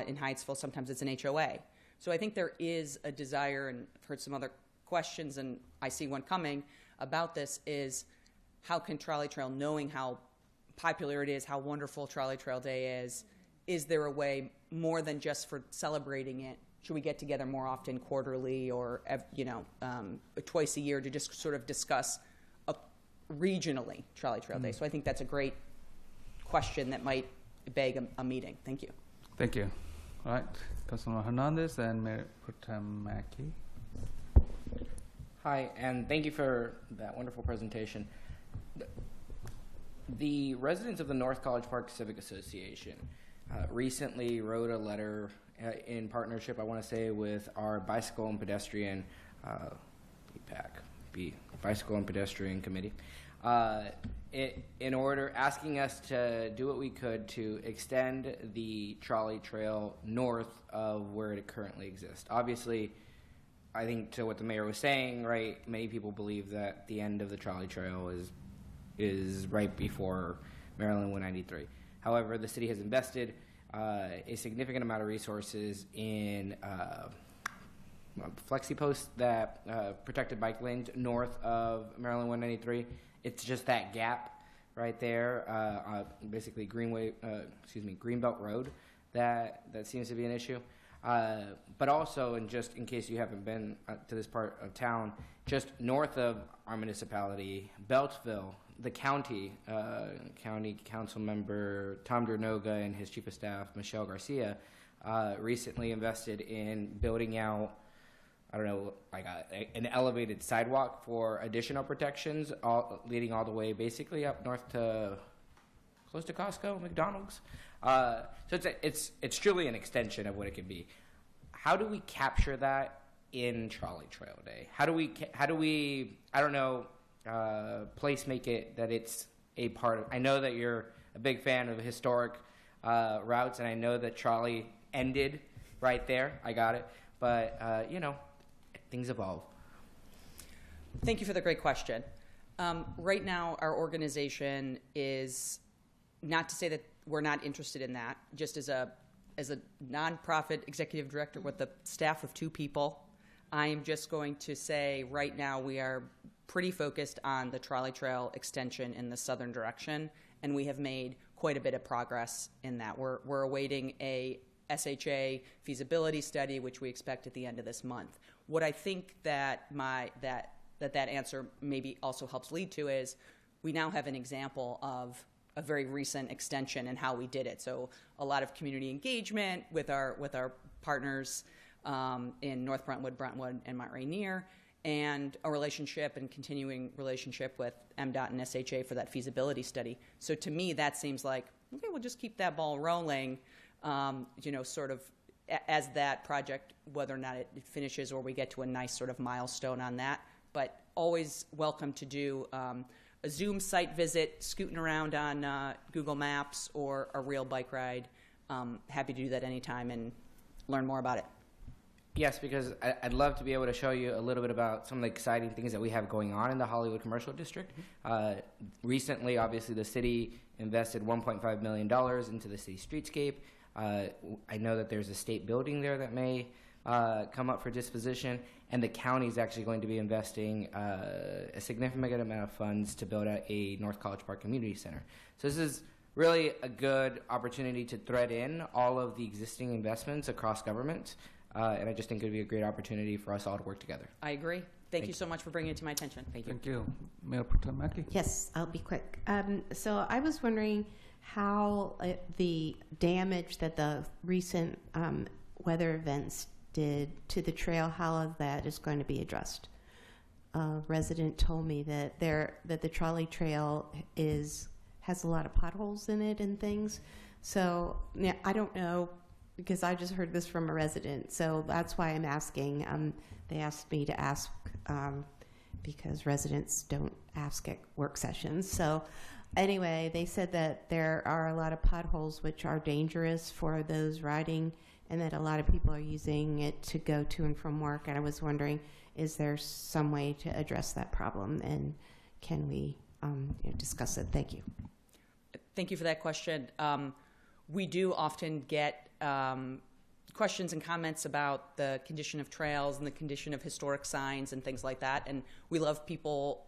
in Hyattsville sometimes it's an HOA. So I think there is a desire, and I've heard some other questions, and I see one coming about this, is how can Trolley Trail, knowing how popular it is, how wonderful Trolley Trail Day is there a way more than just for celebrating it? Should we get together more often, quarterly or twice a year, to just sort of discuss regionally Trolley Trail Day? So I think that's a great question that might beg a meeting. Thank you. Thank you. All right, Councilman Hernandez and Mayor Pro Tem Mackey. Hi, and thank you for that wonderful presentation. The residents of the North College Park Civic Association recently wrote a letter in partnership, I want to say, with our Bicycle and Pedestrian Bicycle and Pedestrian Committee, in order asking us to do what we could to extend the trolley trail north of where it currently exists. Obviously, I think to what the mayor was saying, right, many people believe that the end of the trolley trail is right before Maryland 193. However, the city has invested a significant amount of resources in flexi posts that protected bike lanes north of Maryland 193. It's just that gap right there, basically Greenbelt Road, that seems to be an issue. But also, and just in case you haven't been to this part of town, just north of our municipality, Beltsville, the county council member Tom Dernoga and his chief of staff, Michelle Garcia, recently invested in building out, an elevated sidewalk for additional protections, leading all the way basically up north to close to Costco, McDonald's. So it's truly an extension of what it could be. How do we capture that in Trolley Trail Day? How do we I don't know, place make it that it's a part of? I know that you're a big fan of historic routes, and I know that Trolley ended right there. I got it. But, things evolve. Thank you for the great question. Right now, our organization is, not to say that we're not interested in that, just as a nonprofit executive director with a staff of 2 people, I am just going to say right now we are pretty focused on the Trolley Trail extension in the southern direction, and we have made quite a bit of progress in that. We're awaiting a SHA feasibility study, which we expect at the end of this month. What I think that that answer maybe also helps lead to is we now have an example of a very recent extension and how we did it. So a lot of community engagement with our partners in North Brentwood, and Mount Rainier, and a relationship and continuing relationship with MDOT and SHA for that feasibility study. So to me, that seems like, okay, we'll just keep that ball rolling, sort of as that project, whether or not it finishes or we get to a nice sort of milestone on that. But always welcome to do a Zoom site visit, scooting around on Google Maps, or a real bike ride. Happy to do that anytime and learn more about it. Yes, because I'd love to be able to show you a little bit about some of the exciting things that we have going on in the Hollywood Commercial District. Recently, obviously, the city invested $1.5 million into the city streetscape. I know that there's a state building there that may come up for disposition, and the county is actually going to be investing a significant amount of funds to build out a North College Park Community Center. So this is really a good opportunity to thread in all of the existing investments across government. And I just think it would be a great opportunity for us all to work together. I agree. Thank you so much for bringing it to my attention. Thank you. Thank you. Mayor Pro Tem Mackey? Yes, I'll be quick. So I was wondering how the damage that the recent weather events did to the trail, how that is going to be addressed. A resident told me that the trolley trail has a lot of potholes in it and things. So now, I don't know, because I just heard this from a resident, so that's why I'm asking. They asked me to ask because residents don't ask at work sessions. So anyway, they said that there are a lot of potholes which are dangerous for those riding, and that a lot of people are using it to go to and from work. And I was wondering, is there some way to address that problem, and can we discuss it? Thank you. Thank you for that question. We do often get questions and comments about the condition of trails and the condition of historic signs and things like that. And we love people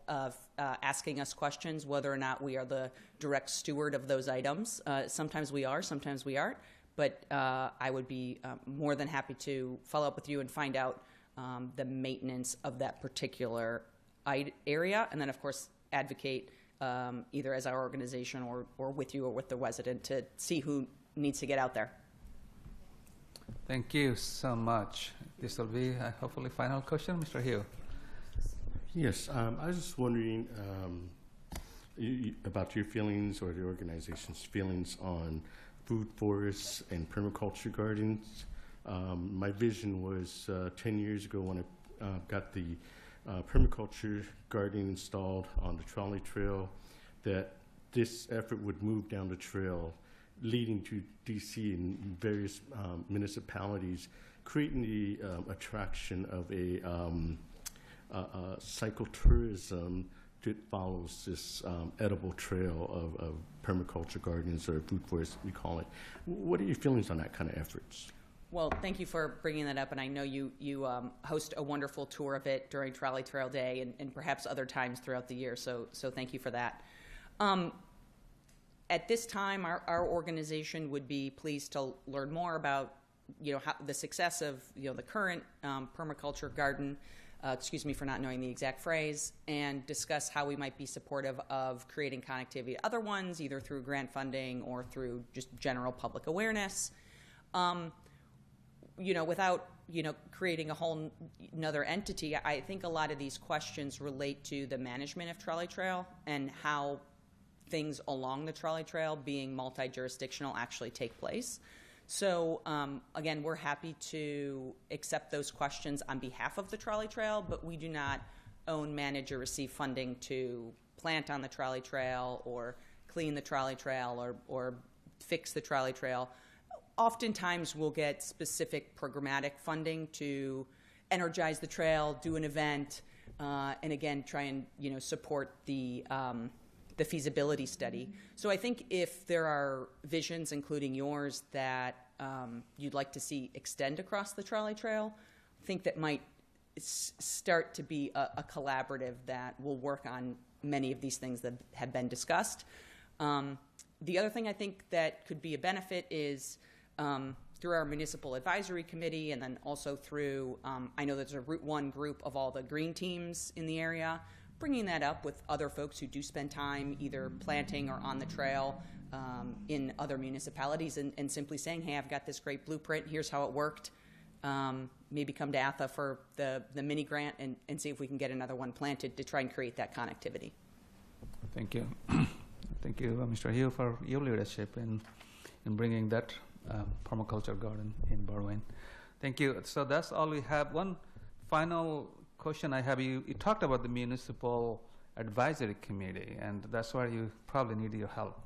asking us questions, whether or not we are the direct steward of those items. Sometimes we are, sometimes we aren't. But I would be more than happy to follow up with you and find out the maintenance of that particular area. And then, of course, advocate either as our organization or with you or with the resident to see who needs to get out there. Thank you so much. This will be hopefully final question, Mr. Hill. Yes, I was just wondering about your feelings or the organization's feelings on food forests and permaculture gardens. My vision was 10 years ago when I got the permaculture garden installed on the trolley trail, that this effort would move down the trail leading to DC and various municipalities, creating the attraction of a cyclotourism that follows this edible trail of permaculture gardens, or food forests, we call it. What are your feelings on that kind of efforts? Well, thank you for bringing that up, and I know you host a wonderful tour of it during Trolley Trail Day and perhaps other times throughout the year, so thank you for that. At this time, our organization would be pleased to learn more about how the success of the current permaculture garden. Excuse me for not knowing the exact phrase, and discuss how we might be supportive of creating connectivity to other ones, either through grant funding or through just general public awareness. Without creating a whole another entity, I think a lot of these questions relate to the management of Trolley Trail and how things along the trolley trail, being multi-jurisdictional, actually take place. So again, we're happy to accept those questions on behalf of the trolley trail, but we do not own, manage, or receive funding to plant on the trolley trail or clean the trolley trail or fix the trolley trail. Oftentimes we'll get specific programmatic funding to energize the trail, do an event, and again, try and support the feasibility study. So I think if there are visions, including yours, that you'd like to see extend across the trolley trail, I think that might start to be a collaborative that will work on many of these things that have been discussed. The other thing I think that could be a benefit is through our municipal advisory committee, and then also through, I know there's a Route 1 group of all the green teams in the area, bringing that up with other folks who do spend time either planting or on the trail in other municipalities, and simply saying, hey, I've got this great blueprint, here's how it worked. Maybe come to ATHA for the mini grant and see if we can get another one planted to try and create that connectivity. Thank you. Thank you, Mr. Hugh, for your leadership in bringing that permaculture garden in Berwyn. Thank you. So that's all we have. One final question I have. You talked about the municipal advisory committee, and that's where you probably need your help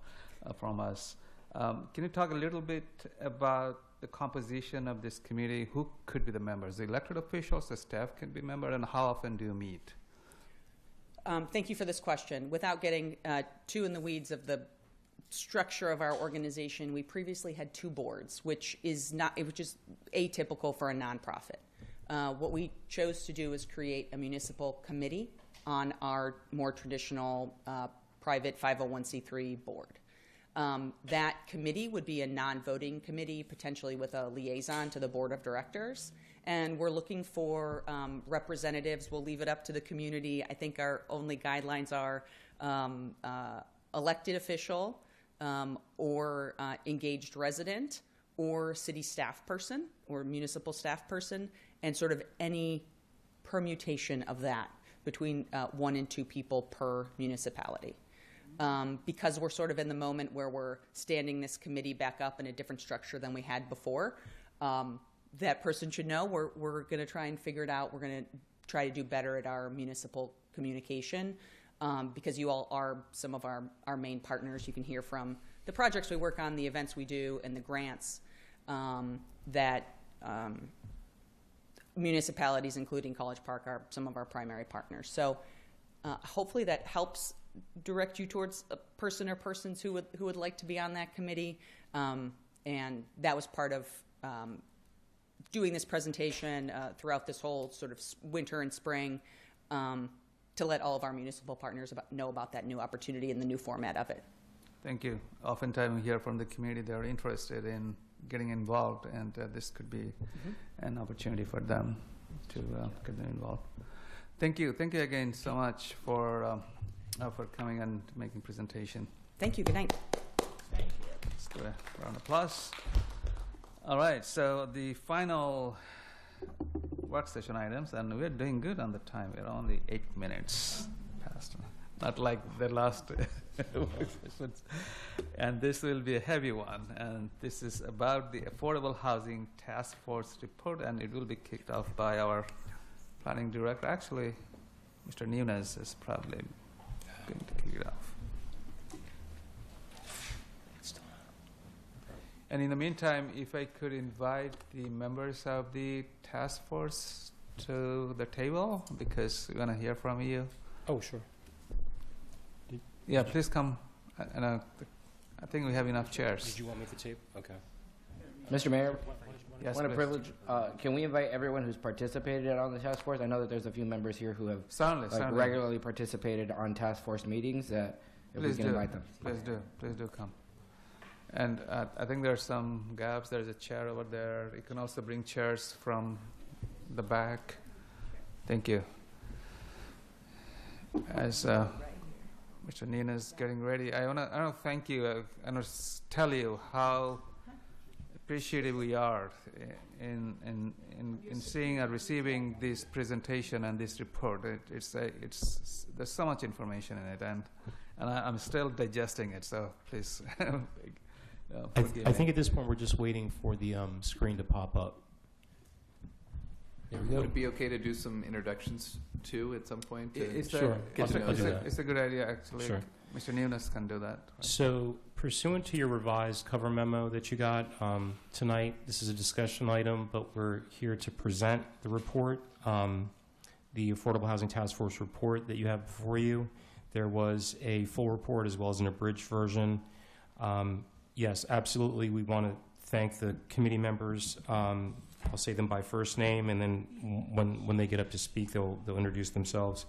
from us. Can you talk a little bit about the composition of this committee? Who could be the members? The elected officials, the staff can be members, and how often do you meet? Thank you for this question. Without getting too in the weeds of the structure of our organization, we previously had 2 boards, which is atypical for a nonprofit. What we chose to do is create a municipal committee on our more traditional private 501c3 board. That committee would be a non-voting committee, potentially with a liaison to the board of directors. And we're looking for representatives. We'll leave it up to the community. I think our only guidelines are elected official or engaged resident or city staff person or municipal staff person, and sort of any permutation of that between 1 and 2 people per municipality. Because we're sort of in the moment where we're standing this committee back up in a different structure than we had before, that person should know we're going to try and figure it out. We're going to try to do better at our municipal communication because you all are some of our main partners. You can hear from the projects we work on, the events we do, and the grants that municipalities, including College Park, are some of our primary partners. So hopefully that helps direct you towards a person or persons who would like to be on that committee. And that was part of doing this presentation throughout this whole sort of winter and spring to let all of our municipal partners know about that new opportunity and the new format of it. Thank you. Oftentimes we hear from the community they're interested in getting involved, and this could be an opportunity for them to get them involved. Thank you. Thank you again so much for coming and making presentation. Thank you. Good night. Thank you. Let's do a round of applause. All right. So the final work session items, and we're doing good on the time. We're only 8 minutes past. Not like the last work sessions. And this will be a heavy one. And this is about the Affordable Housing Task Force report, and it will be kicked off by our planning director. Actually, Mr. Nunes is probably going to kick it off. And in the meantime, if I could invite the members of the task force to the table, because we're going to hear from you. Oh, sure. Yeah, please come. I think we have enough chairs. Did you want me to tape? Okay. Mr. Mayor, Yes, what a please. privilege. Can we invite everyone who's participated on the task force? I know that there's a few members here who have Certainly, certainly. regularly participated on task force meetings. That if Please we can do. invite them. Please do come. And I think there are some gaps. There's a chair over there. You can also bring chairs from the back. Thank you. As Mr. Nina is getting ready, I want to thank you. I want to tell you how appreciative we are in seeing and receiving this presentation and this report. There's so much information in it, and and I'm still digesting it. So please, I think at this point we're just waiting for the screen to pop up. There we go. Would it be okay to do some introductions too at some point? Sure. It's a good idea, actually. Sure. Mr. Nunes can do that. So, pursuant to your revised cover memo that you got tonight, this is a discussion item, but we're here to present the report, the Affordable Housing Task Force report that you have before you. There was a full report as well as an abridged version. Yes, absolutely. We want to thank the committee members. I'll say them by first name, and then when they get up to speak, they'll introduce themselves.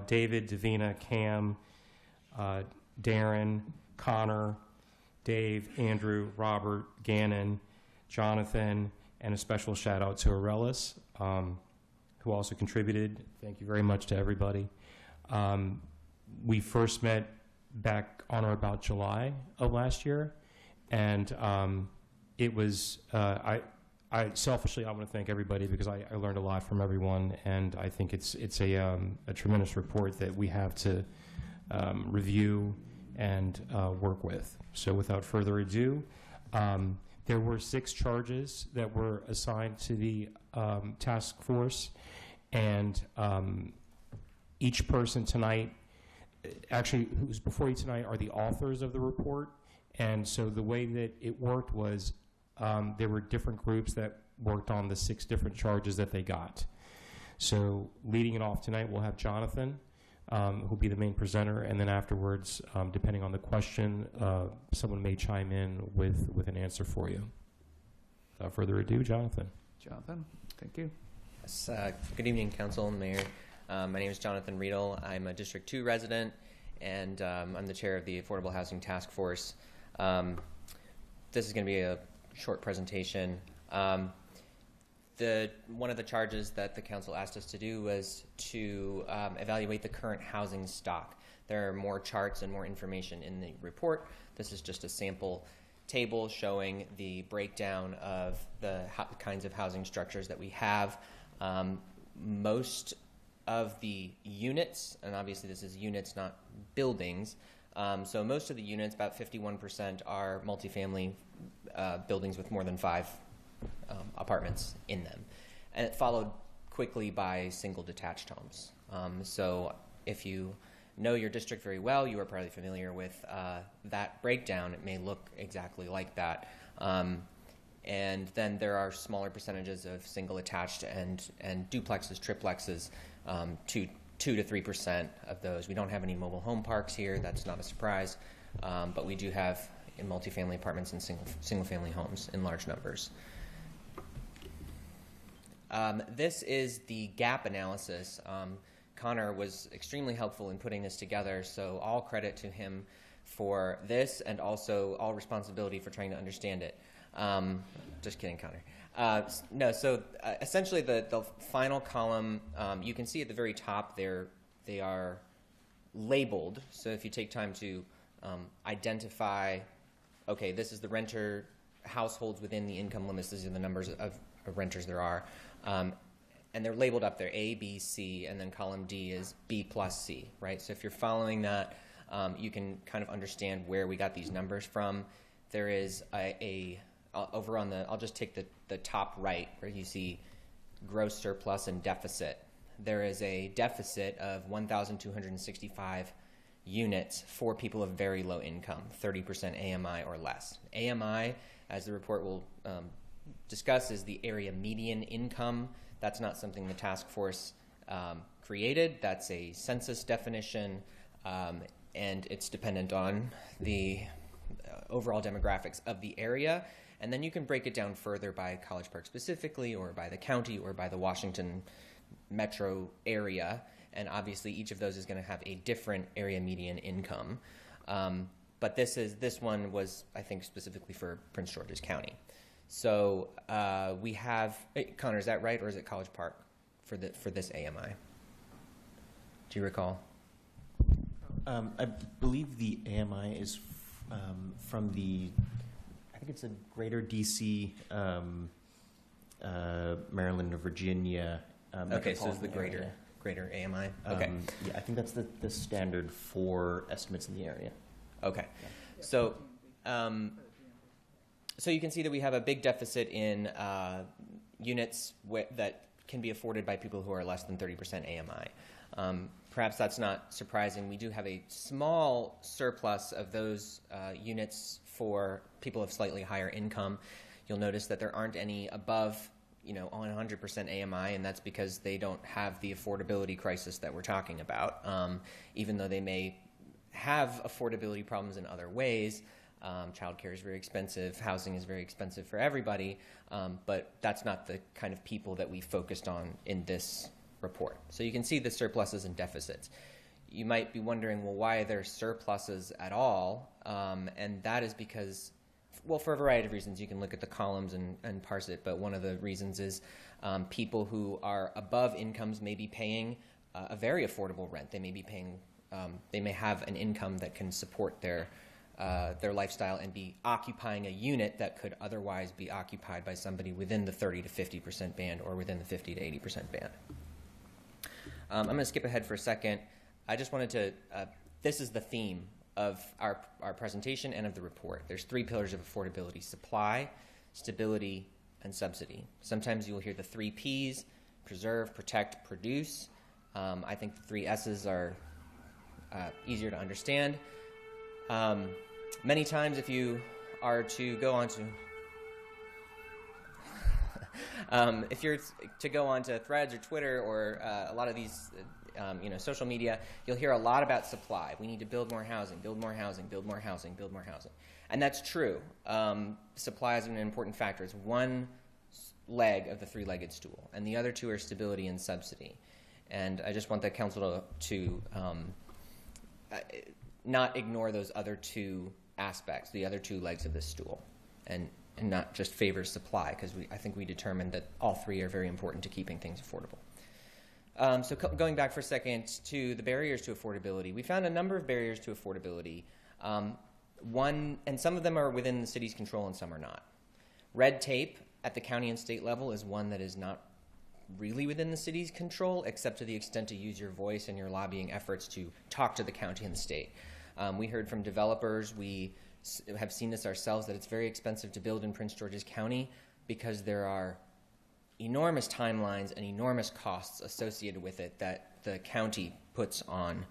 David, Davina, Cam, Darren, Connor, Dave, Andrew, Robert, Gannon, Jonathan, and a special shout out to Arelis, who also contributed. Thank you very much to everybody. We first met back on or about July of last year, and it was, I selfishly, I want to thank everybody because I learned a lot from everyone, and I think it's a tremendous report that we have to review and work with. So without further ado, there were 6 charges that were assigned to the task force, and each person tonight, actually who's before you tonight, are the authors of the report. And so the way that it worked was there were different groups that worked on the 6 different charges that they got. So leading it off tonight, we'll have Jonathan, who'll be the main presenter, and then afterwards, depending on the question, someone may chime in with an answer for you. Without further ado, Jonathan. Jonathan, thank you. Yes, good evening, Council and Mayor. My name is Jonathan Riedel. I'm a District 2 resident, and I'm the chair of the Affordable Housing Task Force. This is going to be a short presentation. One of the charges that the council asked us to do was to evaluate the current housing stock. There are more charts and more information in the report. This is just a sample table showing the breakdown of the kinds of housing structures that we have. Most of the units, and obviously this is units, not buildings, so most of the units, about 51%, are multifamily buildings with more than 5 apartments in them. And it followed quickly by single detached homes. So if you know your district very well, you are probably familiar with that breakdown. It may look exactly like that. And then there are smaller percentages of single attached and duplexes, triplexes, 2 to 3% of those. We don't have any mobile home parks here. That's not a surprise. But we do have in multifamily apartments and single-family homes in large numbers. This is the gap analysis. Connor was extremely helpful in putting this together, so all credit to him for this and also all responsibility for trying to understand it. Just kidding, Connor. Essentially the final column, you can see at the very top they are labeled. So if you take time to identify, okay, this is the renter households within the income limits, these are the numbers of renters there are. And they're labeled up there, A, B, C, and then column D is B plus C, right? So if you're following that, you can kind of understand where we got these numbers from. There is over on I'll just take the top right where you see gross surplus and deficit. There is a deficit of 1,265 units for people of very low income, 30% AMI or less. AMI, as the report will discuss, is the area median income. That's not something the task force created. That's a census definition, and it's dependent on the overall demographics of the area. And then you can break it down further by College Park specifically, or by the county, or by the Washington metro area. And obviously each of those is going to have a different area median income. But this one was, I think, specifically for Prince George's County. So we have, Connor, is that right, or is it College Park for this AMI? Do you recall? I believe the AMI is from the, I think it's a greater DC, Maryland or Virginia. Okay, so it's the greater greater AMI? Okay. Yeah, I think that's the standard for estimates in the area. Okay. So, so you can see that we have a big deficit in units that can be afforded by people who are less than 30% AMI. Perhaps that's not surprising. We do have a small surplus of those units for people of slightly higher income. You'll notice that there aren't any above, 100% AMI, and that's because they don't have the affordability crisis that we're talking about. Even though they may have affordability problems in other ways, childcare is very expensive, housing is very expensive for everybody, but that's not the kind of people that we focused on in this report. So you can see the surpluses and deficits. You might be wondering, well, why are there surpluses at all? And that is because, well, for a variety of reasons. You can look at the columns and parse it, but one of the reasons is people who are above incomes may be paying a very affordable rent. They may be paying, they may have an income that can support their lifestyle and be occupying a unit that could otherwise be occupied by somebody within the 30 to 50% band or within the 50 to 80% band. I'm going to skip ahead for a second. I just wanted to, this is the theme of our presentation and of the report. There's 3 pillars of affordability: supply, stability, and subsidy. Sometimes you'll hear the 3 Ps: preserve, protect, produce. I think the 3 S's are easier to understand. Many times if you are to go on to if you're to go onto Threads or Twitter or a lot of these social media, you'll hear a lot about supply. We need to build more housing, build more housing, build more housing, build more housing. And that's true. Supply is an important factor. It's one leg of the 3-legged stool, and the other 2 are stability and subsidy. And I just want the council to not ignore those other 2 aspects, the other 2 legs of this stool, and not just favor supply, because I think we determined that all 3 are very important to keeping things affordable. So going back for a second to the barriers to affordability, we found a number of barriers to affordability. And some of them are within the city's control and some are not. Red tape at the county and state level is one that is not really within the city's control, except to the extent to use your voice and your lobbying efforts to talk to the county and the state. We heard from developers, we have seen this ourselves, that it's very expensive to build in Prince George's County because there are enormous timelines and enormous costs associated with it that the county puts on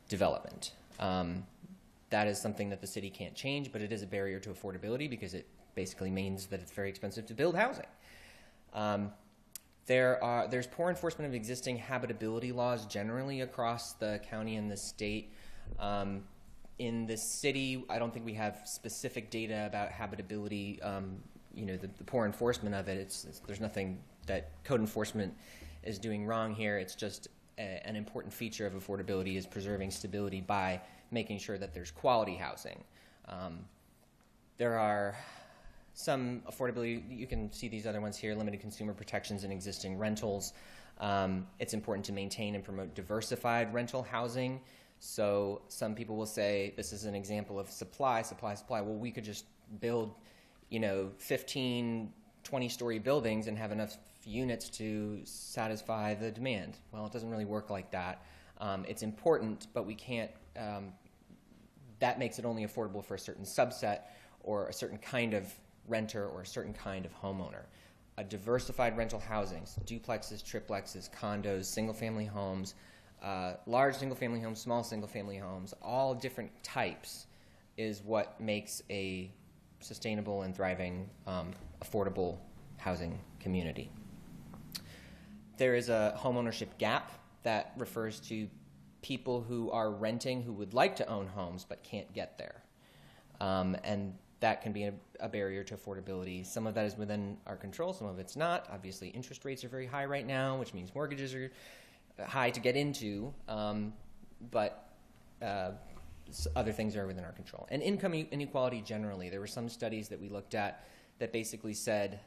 development. That is something that the city can't change, but it is a barrier to affordability because it basically means that it's very expensive to build housing. There's poor enforcement of existing habitability laws generally across the county and the state. In the city, I don't think we have specific data about habitability, the poor enforcement of it. There's nothing that code enforcement is doing wrong here. It's just an important feature of affordability is preserving stability by making sure that there's quality housing. There are some affordability, you can see these other ones here, limited consumer protections in existing rentals. It's important to maintain and promote diversified rental housing. So some people will say, this is an example of supply. Well, we could just build, 15, 20-story buildings and have enough units to satisfy the demand. Well, it doesn't really work like that. It's important, but we can't, that makes it only affordable for a certain subset or a certain kind of renter or a certain kind of homeowner. A diversified rental housing, so duplexes, triplexes, condos, single-family homes, large single-family homes, small single-family homes, all different types is what makes a sustainable and thriving, affordable housing community. There is a homeownership gap that refers to people who are renting who would like to own homes but can't get there. And that can be a barrier to affordability. Some of that is within our control, some of it's not. Obviously, interest rates are very high right now, which means mortgages are high to get into, but other things are within our control. And income inequality generally. There were some studies that we looked at that basically said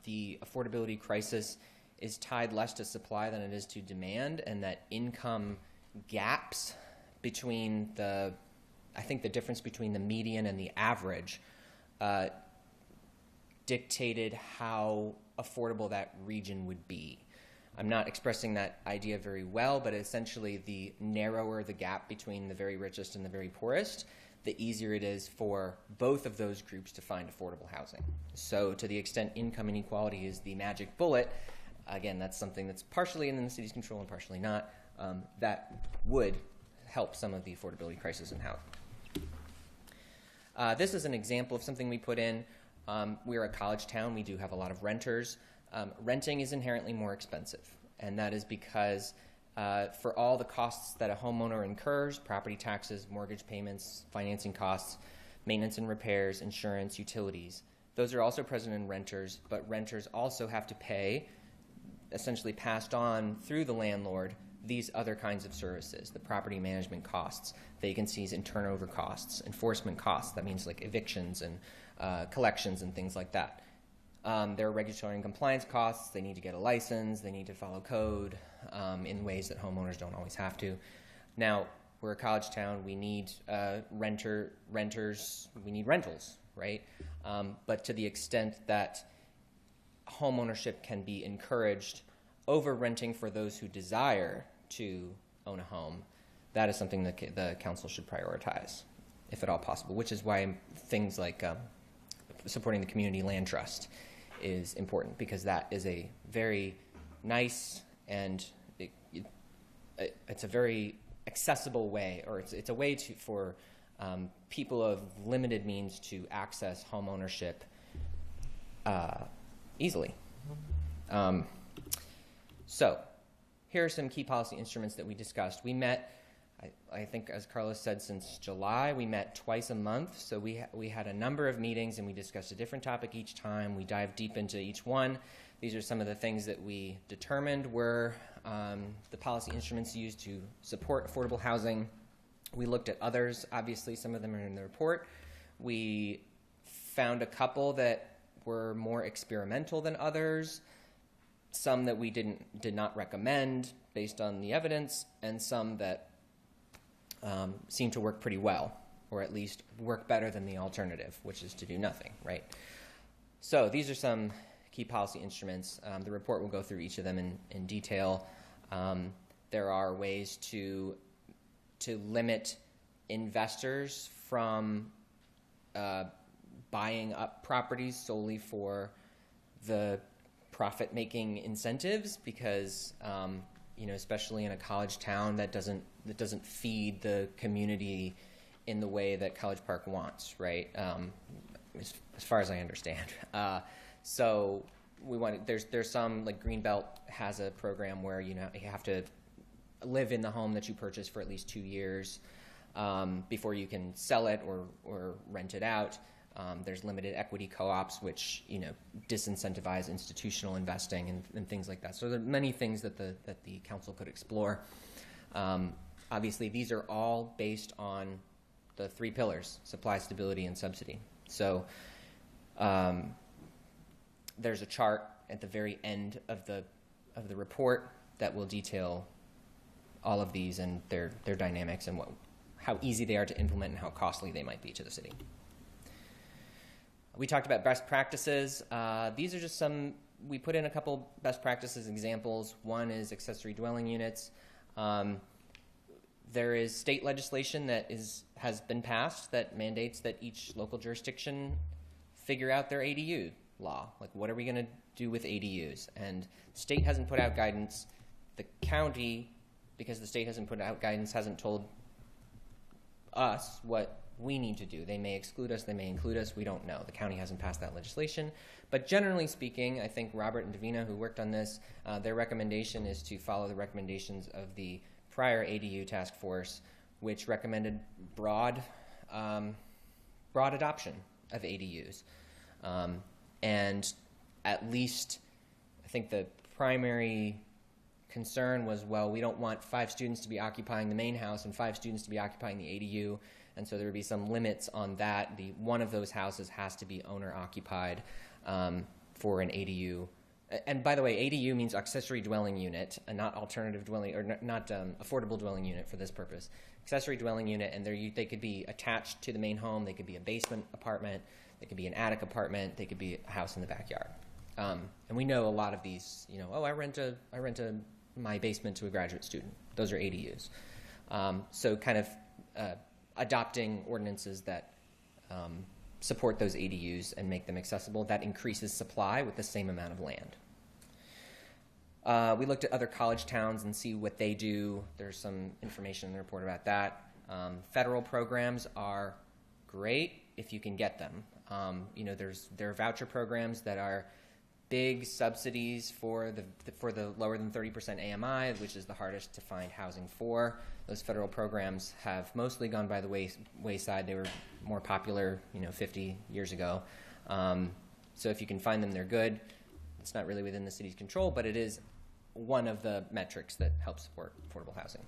the affordability crisis is tied less to supply than it is to demand, and that income gaps between the difference between the median and the average dictated how affordable that region would be. I'm not expressing that idea very well, but essentially the narrower the gap between the very richest and the very poorest, the easier it is for both of those groups to find affordable housing. So to the extent income inequality is the magic bullet, again, that's something that's partially in the city's control and partially not, that would help some of the affordability crisis in housing. This is an example of something we put in. We're a college town. We do have a lot of renters. Renting is inherently more expensive, and that is because for all the costs that a homeowner incurs, property taxes, mortgage payments, financing costs, maintenance and repairs, insurance, utilities, those are also present in renters, but renters also have to pay, essentially passed on through the landlord, these other kinds of services, the property management costs, vacancies and turnover costs, enforcement costs, that means like evictions and collections and things like that. There are regulatory and compliance costs. They need to get a license. They need to follow code in ways that homeowners don't always have to. Now, we're a college town. We need renters. We need rentals, right? But to the extent that home ownership can be encouraged over renting for those who desire to own a home, that is something that the council should prioritize, if at all possible, which is why things like supporting the community land trust is important, because that is a very nice and it's a very accessible way, or it's a way for people of limited means to access home ownership easily. So here are some key policy instruments that we discussed. We met, I think, as Carlos said, since July. We met twice a month, so we had a number of meetings, and we discussed a different topic each time. We dived deep into each one. These are some of the things that we determined were the policy instruments used to support affordable housing. We looked at others. Obviously, some of them are in the report. We found a couple that were more experimental than others, some that we did not recommend based on the evidence, and some that seem to work pretty well, or at least work better than the alternative, which is to do nothing, right? So these are some key policy instruments. The report will go through each of them in detail. There are ways to limit investors from buying up properties solely for the profit-making incentives, because especially in a college town that doesn't feed the community in the way that College Park wants, right? As far as I understand. So we want there's some, like Greenbelt has a program where you have to live in the home that you purchase for at least 2 years before you can sell it or rent it out. There's limited equity co-ops, which disincentivize institutional investing and things like that. So there are many things that the council could explore. Obviously, these are all based on the 3 pillars: supply, stability, and subsidy. So there's a chart at the very end of the report that will detail all of these and their dynamics and how easy they are to implement and how costly they might be to the city. We talked about best practices. These are just some, we put in a couple best practices examples. One is accessory dwelling units. There is state legislation that has been passed that mandates that each local jurisdiction figure out their ADU law. Like, what are we going to do with ADUs? And the state hasn't put out guidance. The county, because the state hasn't put out guidance, hasn't told us what we need to do. They may exclude us, they may include us, we don't know. The county hasn't passed that legislation. But generally speaking, I think Robert and Davina, who worked on this, their recommendation is to follow the recommendations of the prior ADU task force, which recommended broad adoption of ADUs. And at least, I think the primary concern was, well, we don't want 5 students to be occupying the main house and 5 students to be occupying the ADU. And so there would be some limits on that. One of those houses has to be owner-occupied for an ADU. And by the way, ADU means accessory dwelling unit, and not alternative dwelling, or not affordable dwelling unit for this purpose. Accessory dwelling unit, and they could be attached to the main home. They could be a basement apartment. They could be an attic apartment. They could be a house in the backyard. And we know a lot of these, I rent my basement to a graduate student. Those are ADUs. So kind of adopting ordinances that support those ADUs and make them accessible, that increases supply with the same amount of land. We looked at other college towns and see what they do. There's some information in the report about that. Federal programs are great if you can get them. There are voucher programs that are big subsidies for the lower than 30% AMI, which is the hardest to find housing for. Those federal programs have mostly gone by the wayside. They were more popular, 50 years ago. So if you can find them, they're good. It's not really within the city's control, but it is one of the metrics that helps support affordable housing.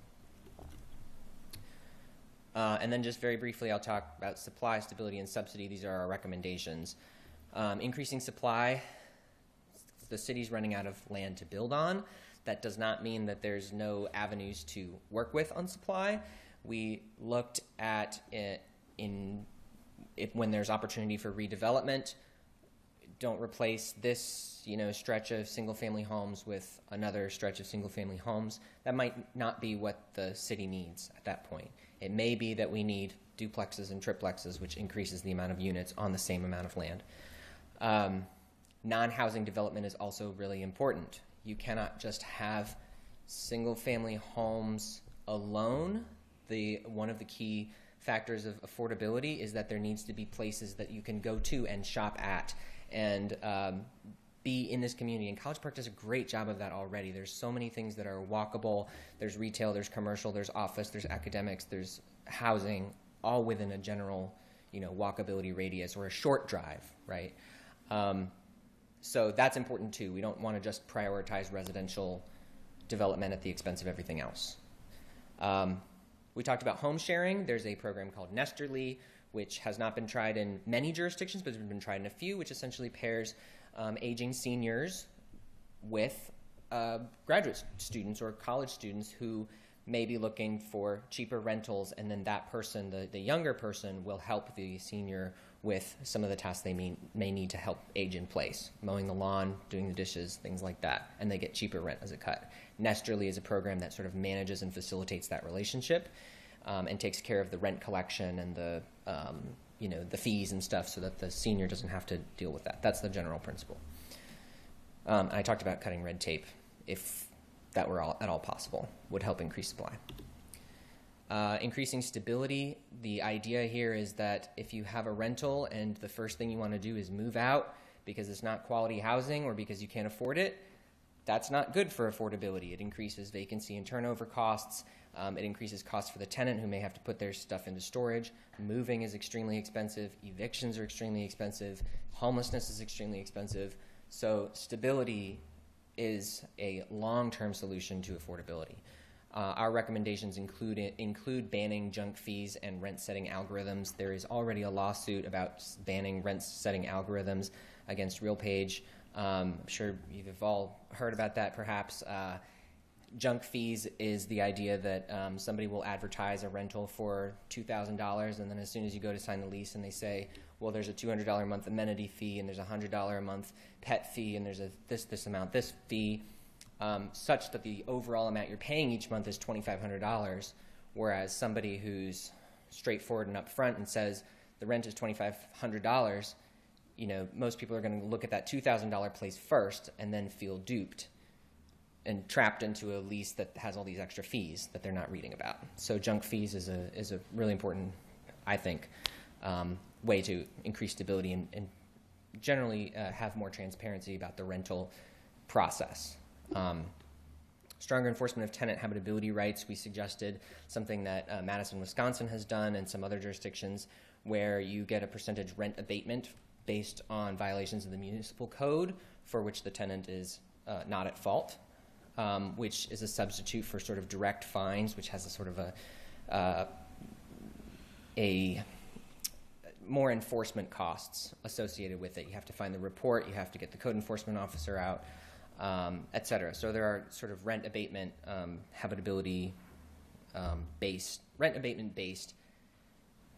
And then just very briefly, I'll talk about supply, stability, and subsidy. These are our recommendations. Increasing supply, the city's running out of land to build on. That does not mean that there's no avenues to work with on supply. We looked at it when there's opportunity for redevelopment. Don't replace this, stretch of single-family homes with another stretch of single-family homes. That might not be what the city needs at that point. It may be that we need duplexes and triplexes, which increases the amount of units on the same amount of land. Non-housing development is also really important. You cannot just have single-family homes alone. One of the key factors of affordability is that there needs to be places that you can go to and shop at and be in this community. And College Park does a great job of that already. There's so many things that are walkable. There's retail, there's commercial, there's office, there's academics, there's housing, all within a general, walkability radius or a short drive, right? So that's important too. We don't want to just prioritize residential development at the expense of everything else. We talked about home sharing. There's a program called Nesterly, which has not been tried in many jurisdictions, but has been tried in a few, which essentially pairs aging seniors with graduate students or college students who may be looking for cheaper rentals, and then that person, the younger person, will help the senior with some of the tasks they may need to help age in place, mowing the lawn, doing the dishes, things like that, and they get cheaper rent as a cut. Nesterly is a program that sort of manages and facilitates that relationship and takes care of the rent collection and the fees and stuff so that the senior doesn't have to deal with that. That's the general principle. I talked about cutting red tape. If that were at all possible, would help increase supply. Increasing stability, the idea here is that if you have a rental and the first thing you want to do is move out because it's not quality housing or because you can't afford it, that's not good for affordability. It increases vacancy and turnover costs. It increases costs for the tenant who may have to put their stuff into storage. Moving is extremely expensive. Evictions are extremely expensive. Homelessness is extremely expensive. So stability is a long-term solution to affordability. Our recommendations include banning junk fees and rent-setting algorithms. There is already a lawsuit about banning rent-setting algorithms against RealPage. I'm sure you've all heard about that, perhaps. Junk fees is the idea that somebody will advertise a rental for $2,000, and then as soon as you go to sign the lease and they say, well, there's a $200 a month amenity fee, and there's a $100 a month pet fee, and there's a this amount, this fee, such that the overall amount you're paying each month is $2,500, whereas somebody who's straightforward and upfront and says the rent is $2,500, most people are going to look at that $2,000 place first and then feel duped and trapped into a lease that has all these extra fees that they're not reading about. So junk fees is a really important, I think, way to increase stability and generally have more transparency about the rental process. Stronger enforcement of tenant habitability rights. We suggested something that Madison, Wisconsin has done and some other jurisdictions where you get a percentage rent abatement based on violations of the municipal code for which the tenant is not at fault, which is a substitute for sort of direct fines, which has a sort of a more enforcement costs associated with it. You have to find the report, you have to get the code enforcement officer out, et cetera. So there are sort of rent abatement, habitability based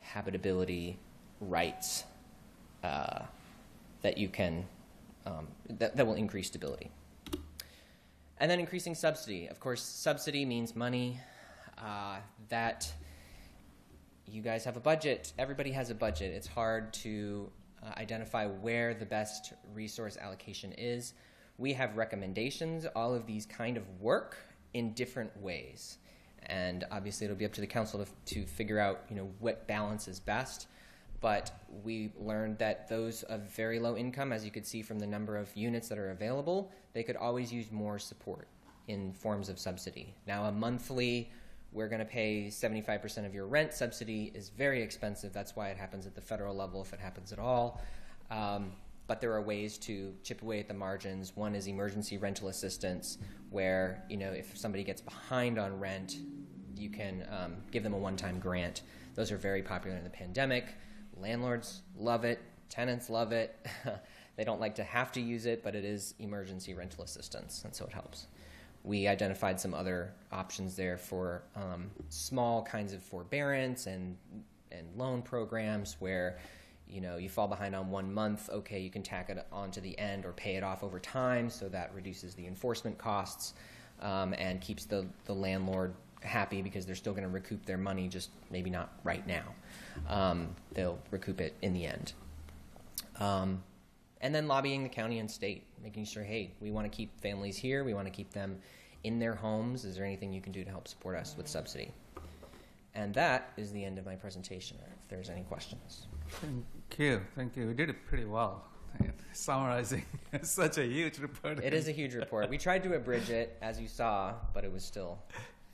habitability rights that you can that will increase stability. And then increasing subsidy. Of course, subsidy means money. That you guys have a budget. Everybody has a budget. It's hard to identify where the best resource allocation is. We have recommendations. All of these kind of work in different ways. And obviously it'll be up to the council to figure out, what balance is best. But we learned that those of very low income, as you could see from the number of units that are available, they could always use more support in forms of subsidy. Now, a monthly, we're going to pay 75% of your rent subsidy is very expensive. That's why it happens at the federal level, if it happens at all. But there are ways to chip away at the margins. One is emergency rental assistance, where if somebody gets behind on rent, you can give them a one-time grant. Those are very popular in the pandemic. Landlords love it. Tenants love it. They don't like to have to use it, but it is emergency rental assistance, and so it helps. We identified some other options there for small kinds of forbearance and loan programs where you fall behind on 1 month, okay, you can tack it on to the end or pay it off over time, so that reduces the enforcement costs and keeps the landlord happy because they're still going to recoup their money, just maybe not right now. They'll recoup it in the end. And then lobbying the county and state, making sure, hey, we want to keep families here, we want to keep them in their homes. Is there anything you can do to help support us with subsidy? And that is the end of my presentation, if there's any questions. Thank you. You did it pretty well, summarizing such a huge report. It is a huge report. We tried to abridge it, as you saw, but it was still...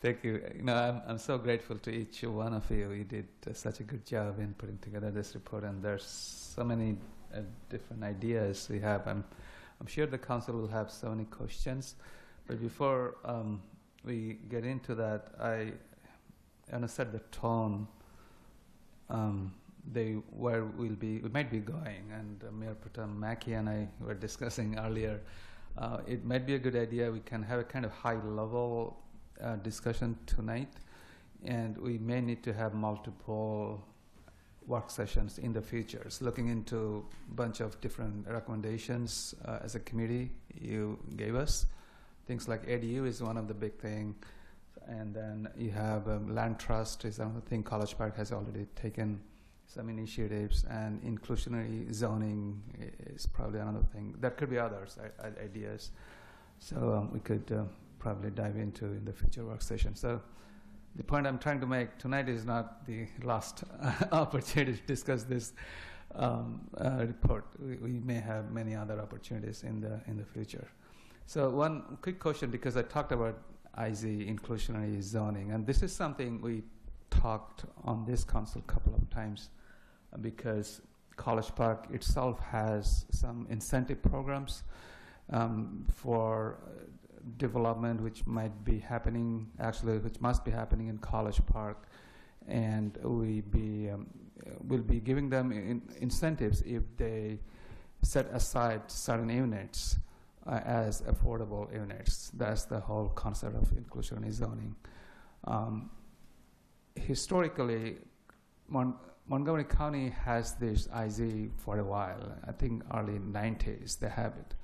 Thank you. I'm so grateful to each one of you. You did such a good job in putting together this report, and there's so many different ideas we have. I'm sure the council will have so many questions, but before we get into that, I want to set the tone. Where we might be going, and Mayor Pro Tem Mackey and I were discussing earlier. It might be a good idea. We can have a kind of high-level discussion tonight, and we may need to have multiple work sessions in the future, so looking into a bunch of different recommendations as a committee you gave us. Things like ADU is one of the big things, and then you have land trust is another thing. College Park has already taken some initiatives, and inclusionary zoning is probably another thing. There could be others ideas, so we could probably dive into in the future work session. So the point I'm trying to make tonight is not the last opportunity to discuss this report. We may have many other opportunities in the future. So one quick question, because I talked about IZ, inclusionary zoning, and this is something we talked on this council a couple of times, because College Park itself has some incentive programs for development which might be happening, which must be happening in College Park, and we'll be giving them incentives if they set aside certain units as affordable units. That's the whole concept of inclusionary zoning. Historically, Montgomery County has this IZ for a while. I think early 90s they have it,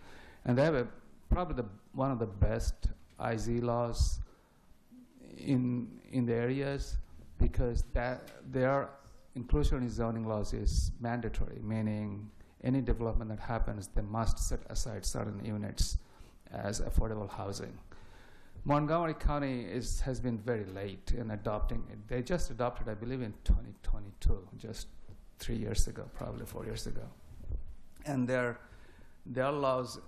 and they have probably one of the best IZ laws in the areas, because their inclusionary zoning laws is mandatory, meaning any development that happens, they must set aside certain units as affordable housing. Montgomery County has been very late in adopting it. They just adopted, I believe, in 2022, just 3 years ago, probably 4 years ago. And their laws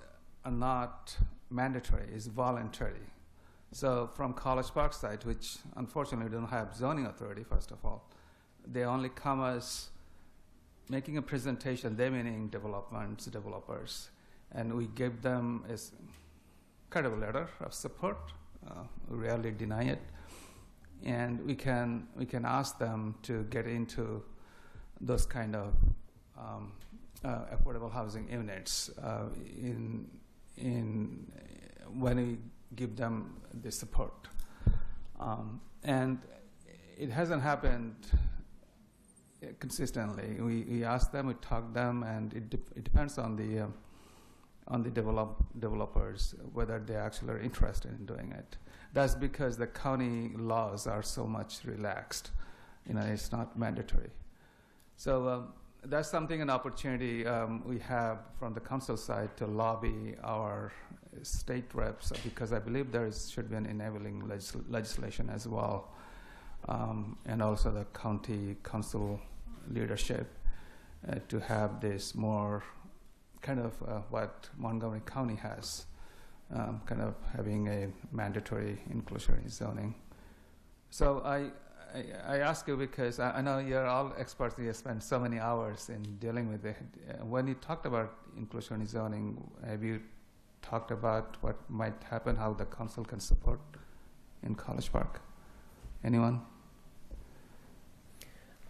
are not mandatory, it's voluntary. So from College Park side, which unfortunately don't have zoning authority, first of all, they only come as making a presentation, they meaning developers, and we give them a kind of a letter of support. We rarely deny it, and we can ask them to get into those kind of affordable housing units when we give them the support, and it hasn't happened consistently. We ask them, we talk them, and it depends on the on the developers whether they actually are interested in doing it. That's because the county laws are so much relaxed. It's not mandatory. So that's something, an opportunity we have from the council side to lobby our state reps, because I believe should be an enabling legislation as well, and also the county council leadership to have this more kind of what Montgomery County has, kind of having a mandatory inclusionary zoning. So I ask you because I know you're all experts. You spend so many hours in dealing with it. When you talked about inclusionary zoning, have you talked about what might happen, how the council can support in College Park? Anyone?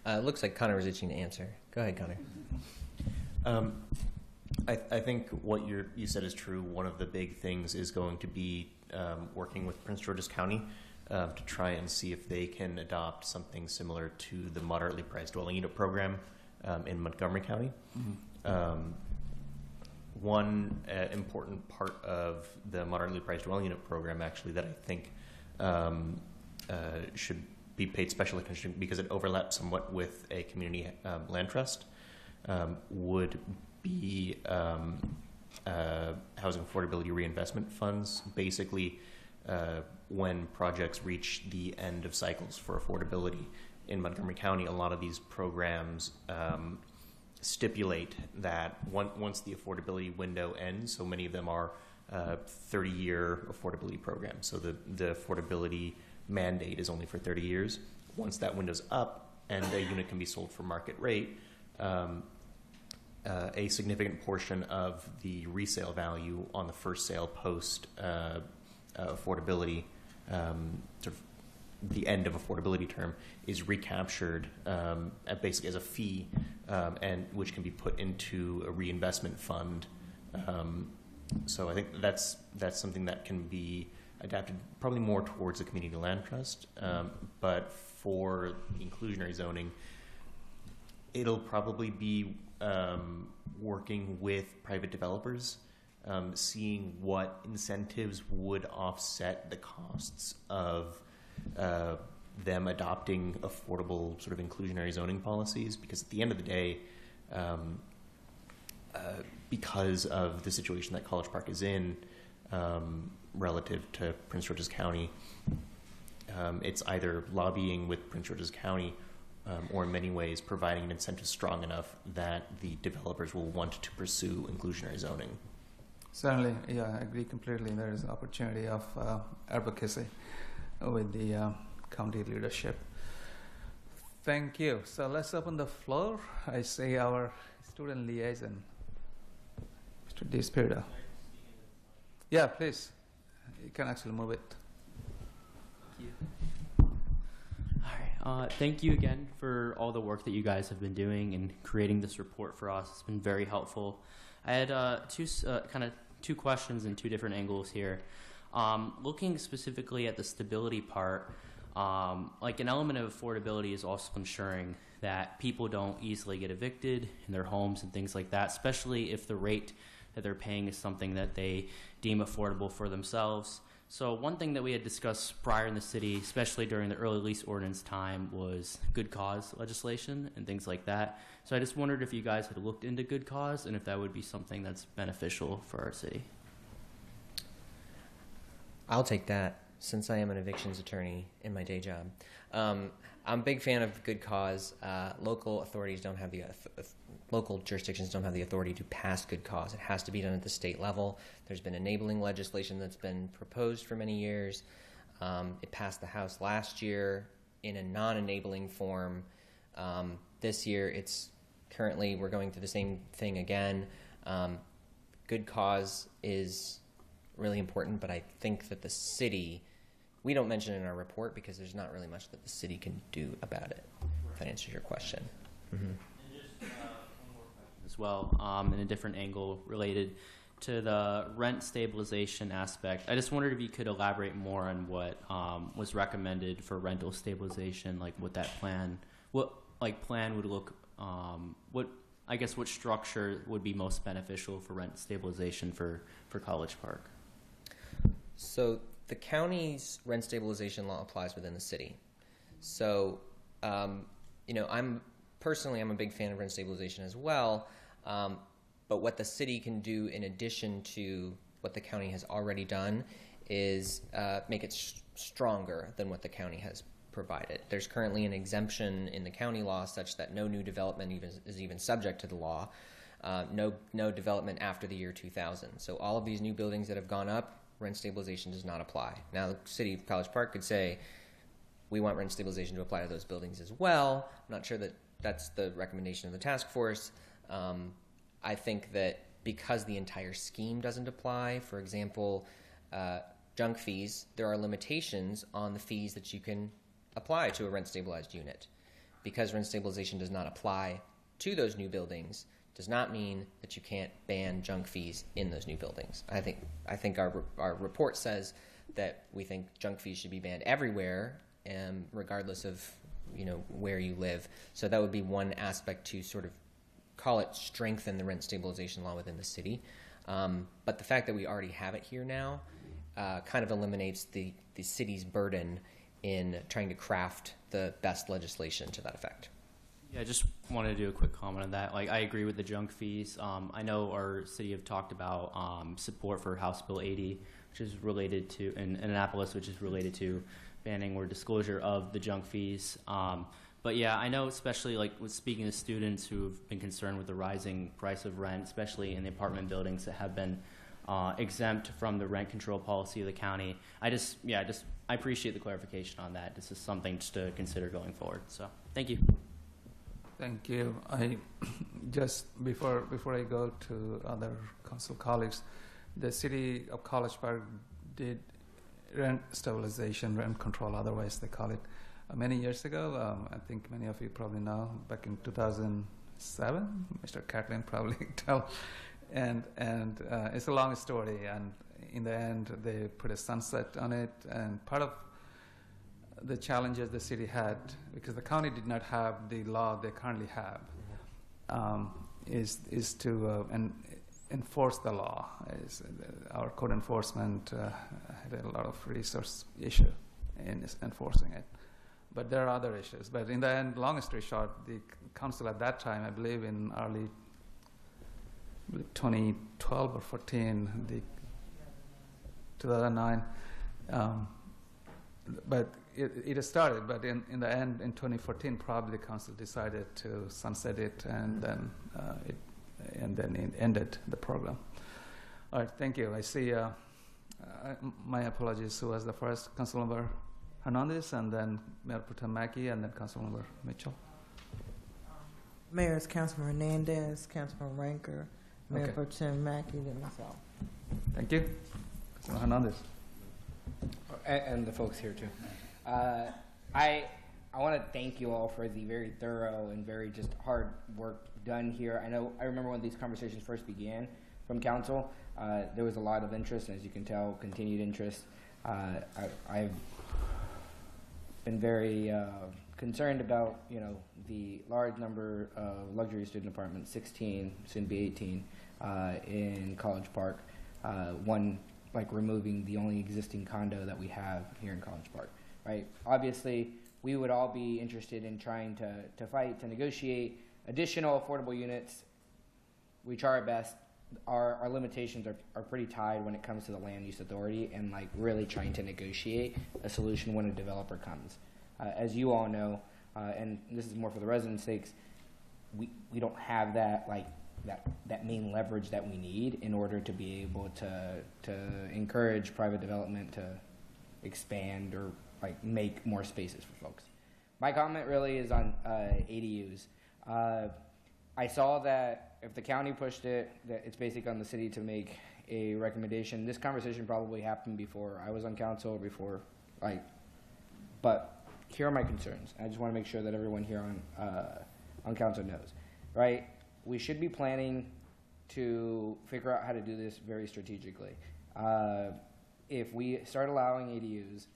It looks like Connor was itching to answer. Go ahead, Connor. I think what you said is true. One of the big things is going to be working with Prince George's County to try and see if they can adopt something similar to the moderately priced dwelling unit program in Montgomery County. Mm-hmm. One important part of the moderately priced dwelling unit program, actually, that I think should be paid special attention because it overlaps somewhat with a community land trust, would be housing affordability reinvestment funds. Basically, when projects reach the end of cycles for affordability in Montgomery County, a lot of these programs stipulate that once the affordability window ends, so many of them are 30-year affordability programs. So the affordability mandate is only for 30 years. Once that window's up and a unit can be sold for market rate, a significant portion of the resale value on the first sale post affordability, sort of the end of affordability term, is recaptured basically as a fee, and which can be put into a reinvestment fund. So I think that's something that can be adapted probably more towards the community land trust, but for inclusionary zoning, it'll probably be working with private developers, seeing what incentives would offset the costs of them adopting affordable sort of inclusionary zoning policies, because at the end of the day, because of the situation that College Park is in relative to Prince George's County, it's either lobbying with Prince George's County or in many ways providing an incentive strong enough that the developers will want to pursue inclusionary zoning. Certainly, yeah, I agree completely. There is an opportunity of advocacy with the county leadership. Thank you. So let's open the floor. I see our student liaison, Mr. DeSpirito. Yeah, please. You can actually move it. Thank you. All right. Thank you again for all the work that you guys have been doing in creating this report for us. It's been very helpful. I had two questions in two different angles here. Looking specifically at the stability part, like an element of affordability is also ensuring that people don't easily get evicted in their homes and things like that, especially if the rate that they're paying is something that they deem affordable for themselves. So one thing that we had discussed prior in the city, especially during the early lease ordinance time, was good cause legislation and things like that. So I just wondered if you guys had looked into good cause and if that would be something that's beneficial for our city. I'll take that since I am an evictions attorney in my day job. I'm a big fan of good cause. Local authorities don't have local jurisdictions don't have the authority to pass good cause. It has to be done at the state level. There's been enabling legislation that's been proposed for many years. It passed the House last year in a non-enabling form. This year, we're going through the same thing again. Good cause is really important, but I think that the city, we don't mention it in our report because there's not really much that the city can do about it, if that answers your question. Mm-hmm. And just one more question as well, in a different angle related to the rent stabilization aspect. I just wondered if you could elaborate more on what was recommended for rental stabilization, like what that plan would look, what I guess what structure would be most beneficial for rent stabilization for College Park? So the county's rent stabilization law applies within the city. So, I'm a big fan of rent stabilization as well. But what the city can do in addition to what the county has already done is make it stronger than what the county has provided. There's currently an exemption in the county law such that no new development is even subject to the law. No development after the year 2000. So all of these new buildings that have gone up, rent stabilization does not apply. Now the city of College Park could say, we want rent stabilization to apply to those buildings as well. I'm not sure that that's the recommendation of the task force. I think that because the entire scheme doesn't apply, for example, junk fees, there are limitations on the fees that you can apply to a rent stabilized unit. Because rent stabilization does not apply to those new buildings does not mean that you can't ban junk fees in those new buildings. I think our report says that we think junk fees should be banned everywhere, regardless of where you live. So that would be one aspect to sort of call it strengthen the rent stabilization law within the city. But the fact that we already have it here now kind of eliminates the city's burden in trying to craft the best legislation to that effect. Yeah, I just wanted to do a quick comment on that. Like, I agree with the junk fees. I know our city have talked about support for House Bill 80, which is related to, in Annapolis, which is related to banning or disclosure of the junk fees. But yeah, I know, especially like with speaking to students who've been concerned with the rising price of rent, especially in the apartment buildings that have been exempt from the rent control policy of the county. I appreciate the clarification on that. This is something just to consider going forward. So thank you. Thank you. I just before I go to other council colleagues, the city of College Park did rent stabilization, rent control, otherwise they call it, many years ago. I think many of you probably know, back in 2007, Mr. Catlin probably tell, and it's a long story. And in the end, they put a sunset on it. And part of the challenges the city had, because the county did not have the law they currently have, is to enforce the law. Our code enforcement had a lot of resource issue in enforcing it. But there are other issues. But in the end, long story short, the council at that time, I believe in early 2012 or 14, 2009, but it started. But in the end, in 2014, probably the council decided to sunset it, and then it ended the program. All right, thank you. I see. My apologies. Who was the first? Councilmember Hernandez, and then Mayor Pro Tem Mackey, and then Councilmember Mitchell. Mayor is Councilman Hernandez, Councilman Ranker, Mayor Okay. Pro Tem Mackey, then myself. Thank you. Councilman Hernandez. And the folks here too. I want to thank you all for the very thorough and very just hard work done here. I remember when these conversations first began from council, there was a lot of interest, and as you can tell, continued interest. I've been very concerned about the large number of luxury student apartments, 16, soon to be 18, in College Park. One, like removing the only existing condo that we have here in College Park, right? Obviously, we would all be interested in trying to fight, to negotiate additional affordable units. We try our best. Our limitations are pretty tied when it comes to the land use authority and like really trying to negotiate a solution when a developer comes. As you all know, and this is more for the residents' sakes, we don't have that that main leverage that we need in order to be able to encourage private development to expand or like make more spaces for folks. My comment really is on ADUs. I saw that if the county pushed it, that it's basically on the city to make a recommendation. This conversation probably happened before I was on council, but here are my concerns. I just want to make sure that everyone here on council knows, right? We should be planning to figure out how to do this very strategically. If we start allowing ADUs,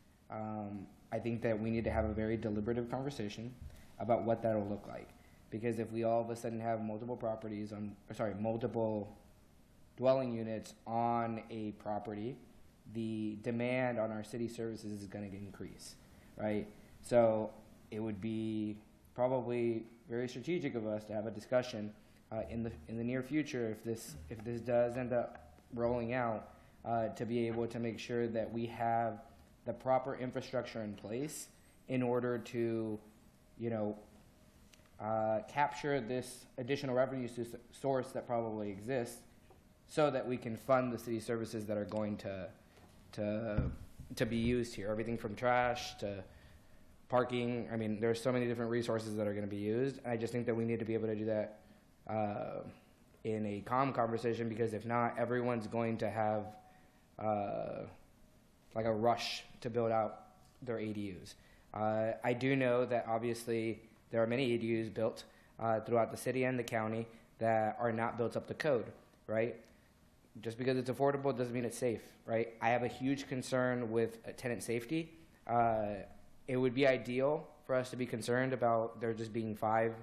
I think that we need to have a very deliberative conversation about what that will look like. because if we all of a sudden have multiple multiple dwelling units on a property, the demand on our city services is going to increase, right? So it would be probably very strategic of us to have a discussion in the near future, if this does end up rolling out, to be able to make sure that we have the proper infrastructure in place in order to, capture this additional revenue source that probably exists, so that we can fund the city services that are going to be used here. Everything from trash to parking. I mean, there's so many different resources that are going to be used. I just think that we need to be able to do that in a calm conversation, because if not, everyone's going to have like a rush to build out their ADUs. I do know that obviously there are many ADUs built throughout the city and the county that are not built up to code, right? Just because it's affordable doesn't mean it's safe, right? I have a huge concern with tenant safety. It would be ideal for us to be concerned about there just being five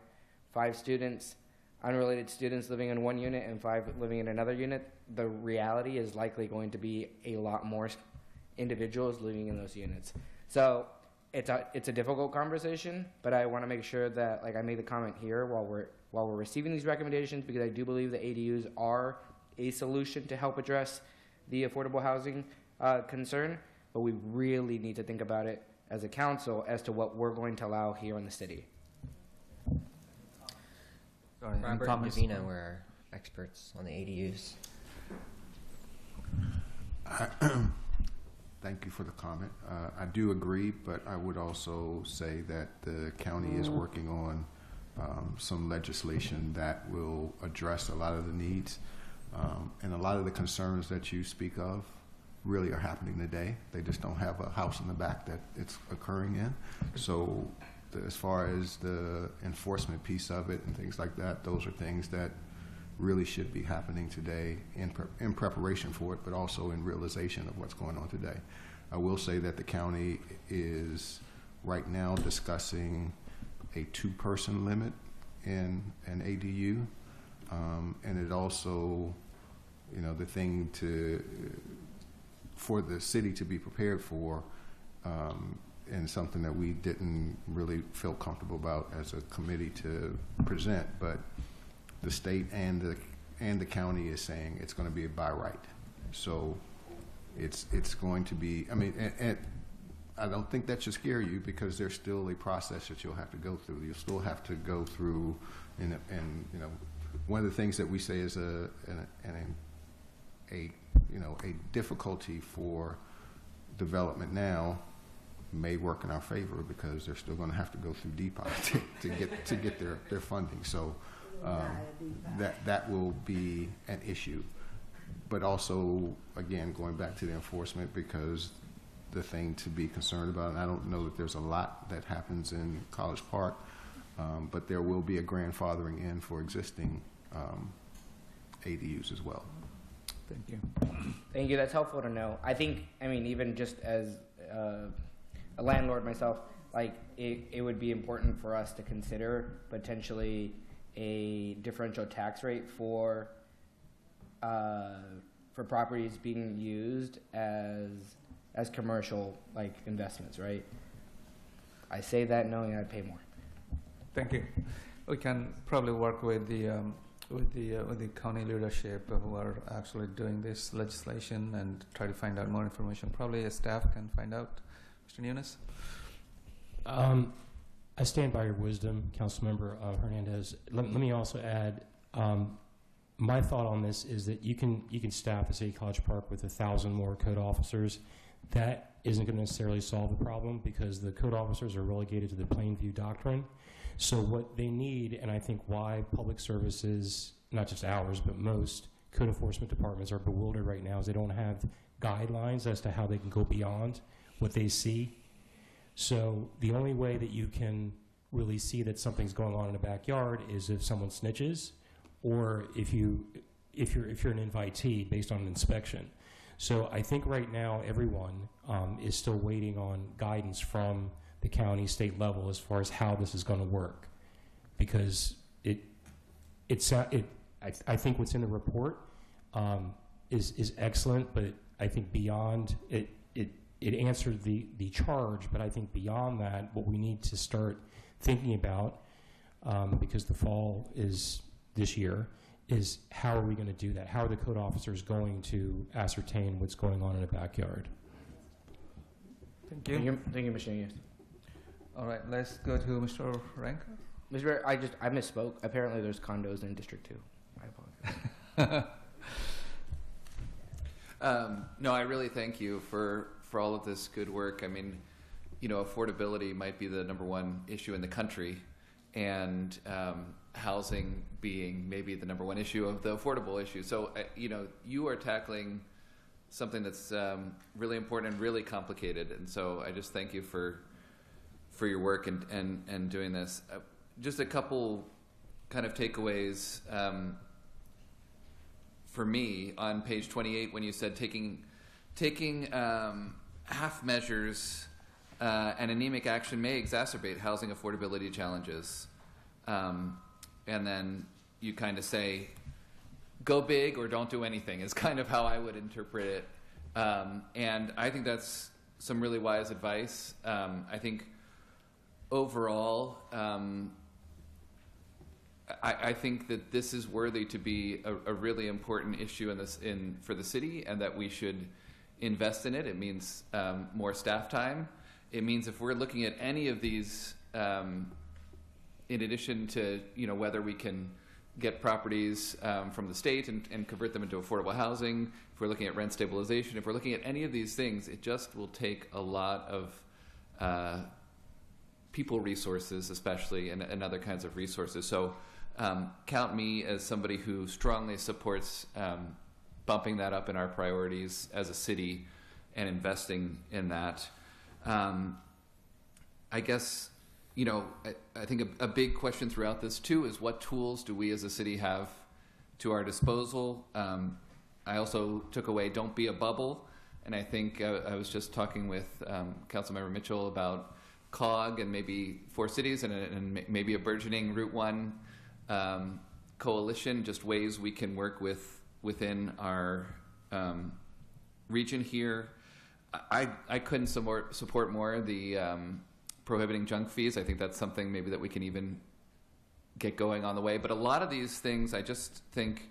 students, unrelated students living in one unit and 5 living in another unit. The reality is likely going to be a lot more individuals living in those units. So it's a difficult conversation, but I want to make sure that, like I made the comment here, while we're receiving these recommendations, because I do believe that ADUs are a solution to help address the affordable housing concern, but we really need to think about it as a council as to what we're going to allow here in the city. Robert and Davina were our experts on the ADUs. Thank you for the comment. I do agree, but I would also say that the county is working on some legislation that will address a lot of the needs. And a lot of the concerns that you speak of really are happening today. They just don't have a house in the back that it's occurring in. So as far as the enforcement piece of it and things like that, those are things that really should be happening today in preparation for it, but also in realization of what's going on today. I will say that the county is right now discussing a 2-person limit in an ADU. And it also, the thing for the city to be prepared for, and something that we didn't really feel comfortable about as a committee to present, but the state and the county is saying it's going to be a by right. So it's going to be, and I don't think that should scare you, because there's still a process that you'll have to go through. You'll still have to go through, and one of the things that we say is a difficulty for development now may work in our favor, because they're still going to have to go through DPOT to get their funding. So that will be an issue. But also, again, going back to the enforcement, because the thing to be concerned about, and I don't know that there's a lot that happens in College Park, but there will be a grandfathering in for existing ADUs as well. Thank you. Thank you. That's helpful to know. I think, even just as a landlord myself, like it would be important for us to consider potentially a differential tax rate for properties being used as commercial investments, right? I say that knowing I'd pay more. Thank you. We can probably work with the county leadership who are actually doing this legislation and try to find out more information. Probably a staff can find out. Mr. Nunes? I stand by your wisdom, Councilmember Hernandez. Let me also add, my thought on this is that you can staff the city of College Park with 1,000 more code officers. That isn't going to necessarily solve the problem, because the code officers are relegated to the Plainview doctrine. So what they need, and I think why public services, not just ours, but most code enforcement departments are bewildered right now, is they don't have guidelines as to how they can go beyond what they see. So the only way that you can really see that something's going on in the backyard is if someone snitches, or if you're an invitee based on an inspection. So I think right now everyone is still waiting on guidance from the county, state level as far as how this is going to work. because I think what's in the report is excellent, but I think beyond it answered the charge, but I think beyond that, what we need to start thinking about, because the fall is this year, is how are we going to do that? How are the code officers going to ascertain what's going on in a backyard? Thank you. Thank you, Mr. Nunez. All right, let's go to Mr. Rank. Mr. Mayor, I misspoke. Apparently, there's condos in District 2. I apologize. No, I really thank you for all of this good work. I mean, affordability might be the #1 issue in the country, and housing being maybe the #1 issue of the affordable issue. So, you are tackling something that's really important and really complicated. And so I just thank you for your work and doing this. Just a couple kind of takeaways for me on page 28 when you said taking half measures and anemic action may exacerbate housing affordability challenges. And then you kind of say, go big or don't do anything is kind of how I would interpret it. And I think that's some really wise advice. I think overall, I think that this is worthy to be a really important issue for the city, and that we should invest in it. It means more staff time. It means if we're looking at any of these, in addition to whether we can get properties from the state and convert them into affordable housing, if we're looking at rent stabilization, if we're looking at any of these things, it just will take a lot of people resources, especially, and other kinds of resources. So count me as somebody who strongly supports bumping that up in our priorities as a city and investing in that. I guess, I think a big question throughout this too is what tools do we as a city have to our disposal? I also took away don't be a bubble. And I think I was just talking with Councilmember Mitchell about COG and maybe 4 cities and maybe a burgeoning Route 1 coalition, just ways we can work within our region here. I couldn't support more the prohibiting junk fees. I think that's something maybe that we can even get going on the way. But a lot of these things, I just think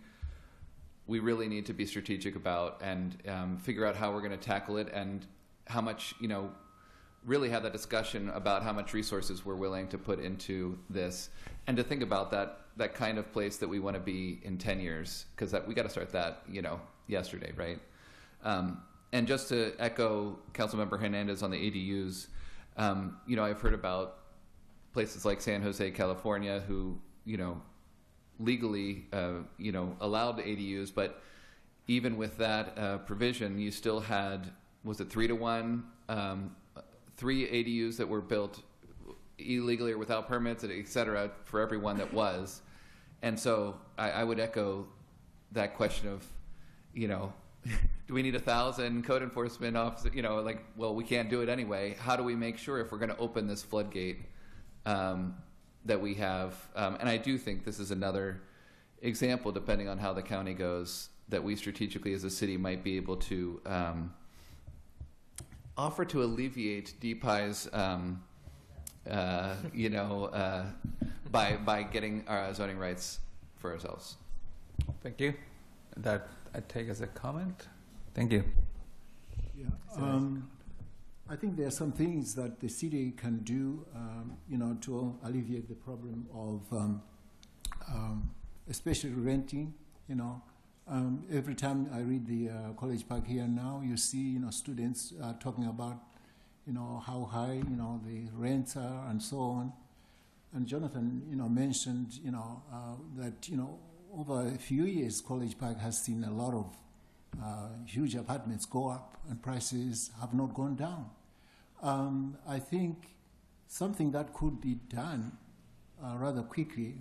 we really need to be strategic about and figure out how we're going to tackle it and how much, really have that discussion about how much resources we're willing to put into this, and to think about that kind of place that we want to be in 10 years, because we got to start that, yesterday, right? And just to echo Councilmember Hernandez on the ADUs, I've heard about places like San Jose, California, who, legally, allowed ADUs, but even with that provision, you still had, was it 3-to-1, 3 ADUs that were built illegally or without permits, et cetera, for everyone that was. And so I would echo that question of, do we need 1,000 code enforcement officers? Well, we can't do it anyway. How do we make sure, if we're going to open this floodgate, that we have, and I do think this is another example, depending on how the county goes, that we strategically as a city might be able to offer to alleviate DPI's, by getting our zoning rights for ourselves. Thank you. That I take as a comment. Thank you. Yeah. I think there are some things that the city can do, to alleviate the problem of, especially renting. Every time I read the College Park here now, you see, students talking about, how high, the rents are and so on. And Jonathan, mentioned, that, over a few years, College Park has seen a lot of huge apartments go up and prices have not gone down. I think something that could be done rather quickly,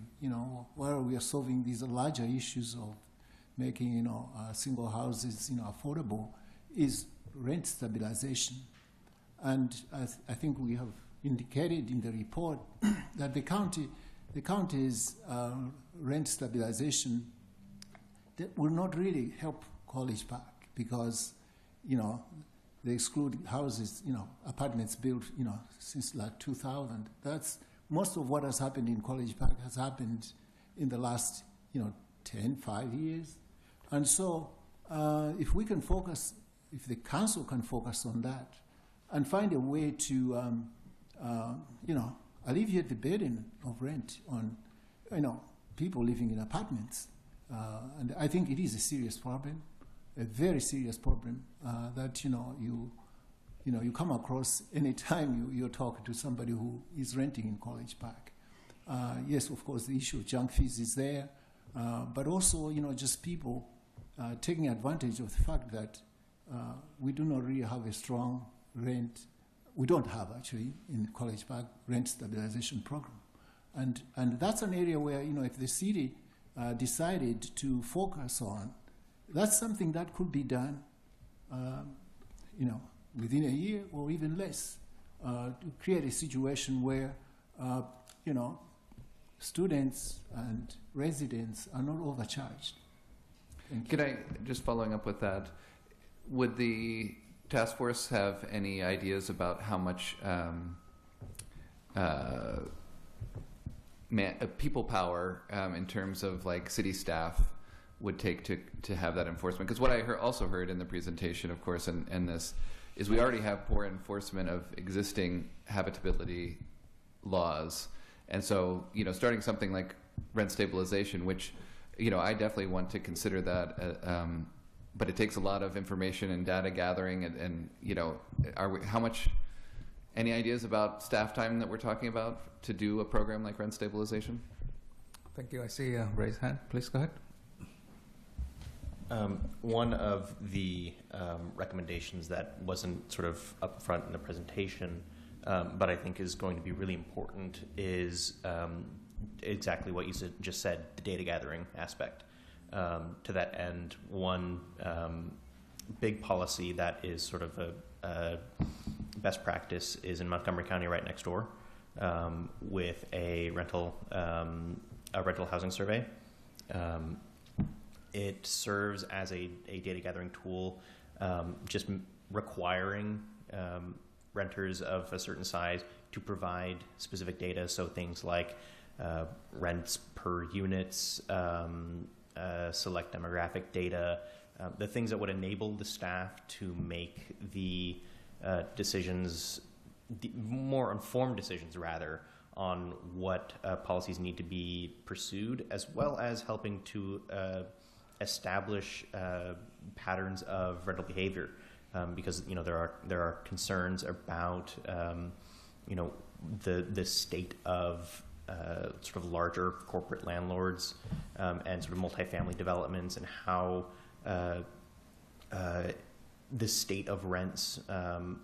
while we are solving these larger issues of making, single houses, affordable, is rent stabilization. And I think we have indicated in the report that the county the county's rent stabilization that will not really help College Park because, they exclude houses, apartments built, since like 2000. That's most of what has happened in College Park has happened in the last, 5 years. And so if we can focus, if the council can focus on that and find a way to, alleviate the burden of rent on, people living in apartments. And I think it is a serious problem, a very serious problem that, you come across any time you're talking to somebody who is renting in College Park. Yes, of course, the issue of junk fees is there, but also, just people taking advantage of the fact that we do not really have a strong rent. We don't have, actually, in College Park, rent stabilization program. And that's an area where, if the city decided to focus on, that's something that could be done, within a year or even less, to create a situation where, students and residents are not overcharged. Could I, just following up with that, would the task force have any ideas about how much people power in terms of like city staff would take to have that enforcement? Because what I also heard in the presentation, of course, and this, is we already have poor enforcement of existing habitability laws. And so, starting something like rent stabilization, which, I definitely want to consider that, but it takes a lot of information and data gathering and how much, any ideas about staff time that we're talking about to do a program like rent stabilization? Thank you. I see a raised hand. Please go ahead. One of the recommendations that wasn't sort of up front in the presentation, but I think is going to be really important is exactly what you just said, the data gathering aspect. To that end, one big policy that is sort of a best practice is in Montgomery County right next door with a rental housing survey. It serves as a data gathering tool, just requiring renters of a certain size to provide specific data. So things like rents per units, select demographic data, the things that would enable the staff to make the decisions, the more informed decisions rather, on what policies need to be pursued, as well as helping to establish patterns of rental behavior, because there are concerns about the state of sort of larger corporate landlords and sort of multifamily developments, and how the state of rents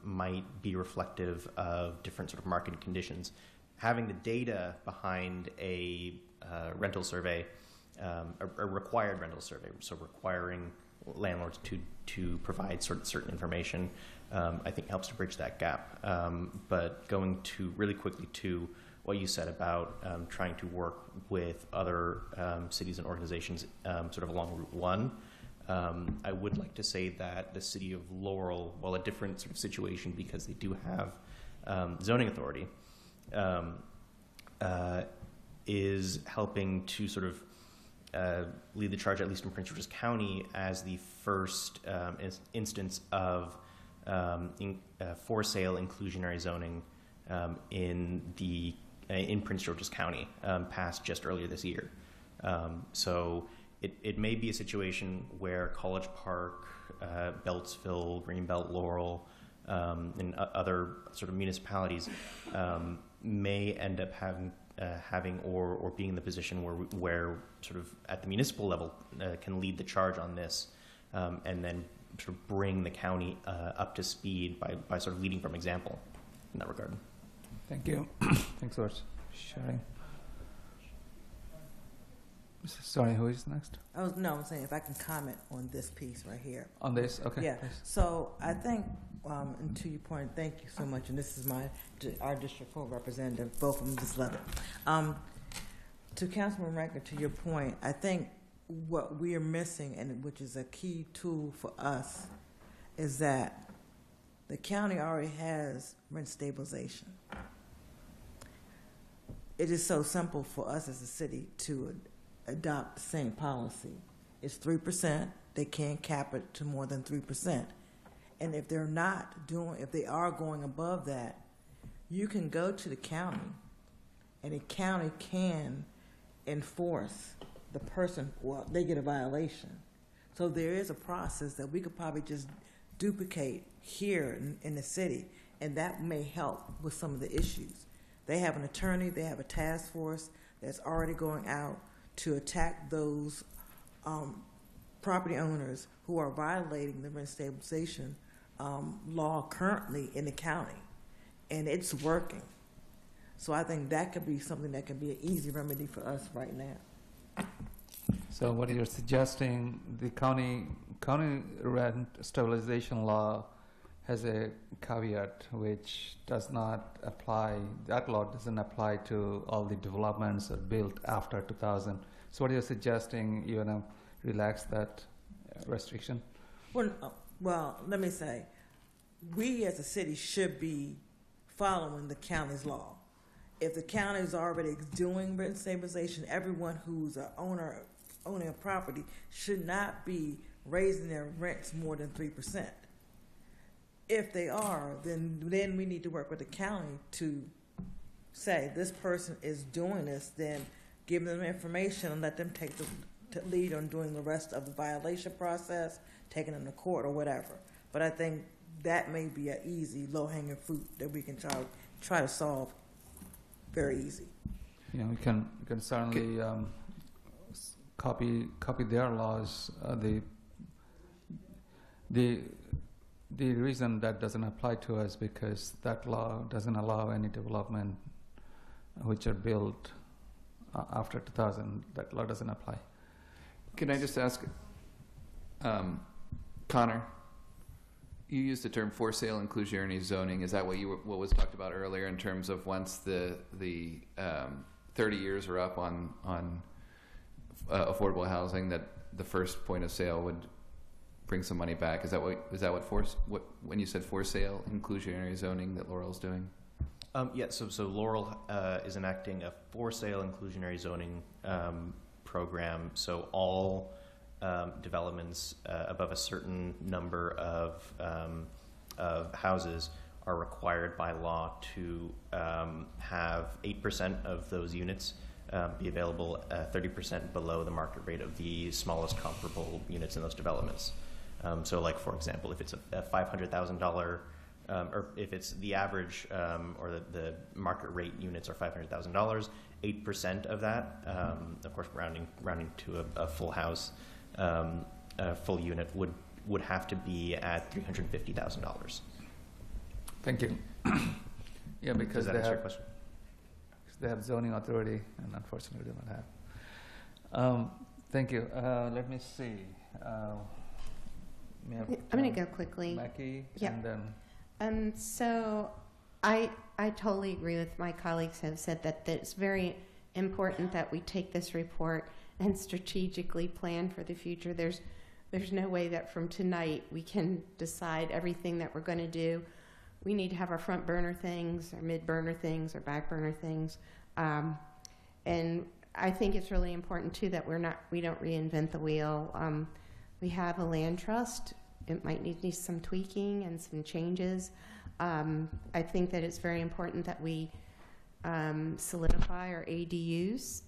might be reflective of different sort of market conditions. Having the data behind a rental survey, a required rental survey, so requiring landlords to provide certain information, I think helps to bridge that gap. But going to really quickly to what you said about trying to work with other cities and organizations sort of along Route 1, I would like to say that the city of Laurel, while a different sort of situation because they do have zoning authority, is helping to sort of lead the charge, at least in Prince George's County, as the first instance of for sale inclusionary zoning in Prince George's County, passed just earlier this year. So it may be a situation where College Park, Beltsville, Greenbelt, Laurel, and other sort of municipalities may end up having or being in the position where sort of at the municipal level can lead the charge on this, and then sort of bring the county up to speed by sort of leading from example in that regard. Thank you. Thanks so much for sharing. Sorry, who is next? I'm saying if I can comment on this piece right here. On this, okay. Yeah. Please. So I think, and to your point, thank you so much. And this is our District 4 representative. Both of them just love it. To Councilman Rankin, to your point, I think what we are missing, and which is a key tool for us, is that the county already has rent stabilization. It is so simple for us as a city to adopt the same policy. It's 3%. They can't cap it to more than 3%. And if they're not doing, if they are going above that, you can go to the county, and the county can enforce the person. Well, they get a violation. So there is a process that we could probably just duplicate here in the city, and that may help with some of the issues. They have an attorney, they have a task force that's already going out to attack those property owners who are violating the rent stabilization law currently in the county, and it's working. So I think that could be something that could be an easy remedy for us right now. So what you're suggesting, the county rent stabilization law has a caveat which does not apply, that law doesn't apply to all the developments built after 2000. So what you're suggesting, you want to relax that restriction? Well, let me say, we as a city should be following the county's law. If the county is already doing rent stabilization, everyone who's an owning a property should not be raising their rents more than 3%. If they are, then we need to work with the county to say this person is doing this, then give them information and let them take the lead on doing the rest of the violation process, taking them to court or whatever. But I think that may be an easy, low-hanging fruit that we can try to solve very easy. Yeah, we can certainly copy their laws. The reason that doesn't apply to us because that law doesn't allow any development which are built after 2000. That law doesn't apply. Can I just ask, Connor? You used the term for sale inclusionary zoning. Is that what was talked about earlier in terms of once the 30 years are up on affordable housing, that the first point of sale would bring some money back? Is that what when you said for sale inclusionary zoning that Laurel's doing? Yeah. So Laurel is enacting a for sale inclusionary zoning program. So all developments above a certain number of houses are required by law to have 8% of those units be available 30% below the market rate of the smallest comparable units in those developments. So like, for example, if it's a $500,000 or if it's the average or the market rate units are $500,000, 8% of that, of course rounding to a full house, a full unit would have to be at $350,000. Thank you. Yeah, because Does that answer your question? They have zoning authority, and unfortunately, they don't have. Thank you. Let me see. I'm going to go quickly. Mackie, yep. And then. So I totally agree with my colleagues who have said that it's very important that we take this report and strategically plan for the future. There's no way that from tonight we can decide everything that we're going to do. We need to have our front burner things, our mid burner things, our back burner things, and I think it's really important too that we don't reinvent the wheel. We have a land trust. It might need some tweaking and some changes. I think that it's very important that we solidify our ADUs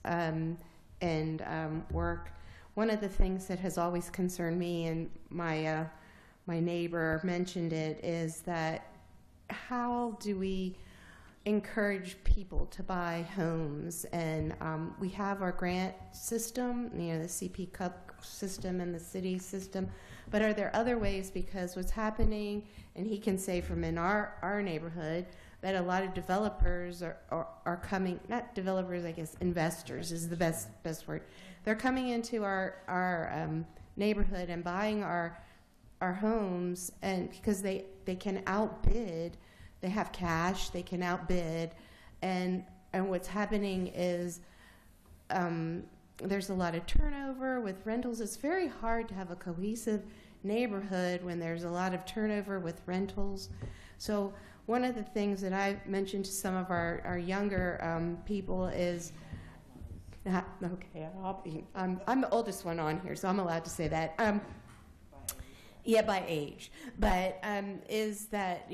and work. One of the things that has always concerned me, and my neighbor mentioned it, is that how do we encourage people to buy homes? And we have our grant system, the CP Cup system and the city system, but are there other ways? Because what's happening, and he can say from in our neighborhood, that a lot of developers are coming, not developers, I guess, investors is the best word. They're coming into our neighborhood and buying our homes, and because they can outbid, they have cash, they can outbid, and what's happening is there's a lot of turnover with rentals. It's very hard to have a cohesive neighborhood when there's a lot of turnover with rentals. So one of the things that I've mentioned to some of our younger people is, I'm the oldest one on here, so I'm allowed to say that. Yeah, by age. But is that,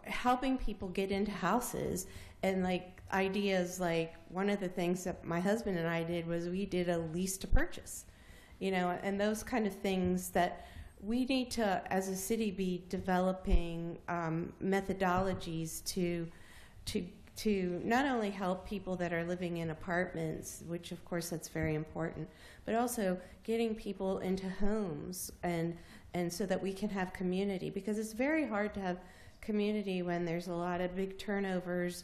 helping people get into houses and like ideas like one of the things that my husband and I did was we did a lease to purchase, and those kind of things that we need to, as a city, be developing methodologies to not only help people that are living in apartments, which of course that's very important, but also getting people into homes and so that we can have community, because it's very hard to have community when there's a lot of big turnovers.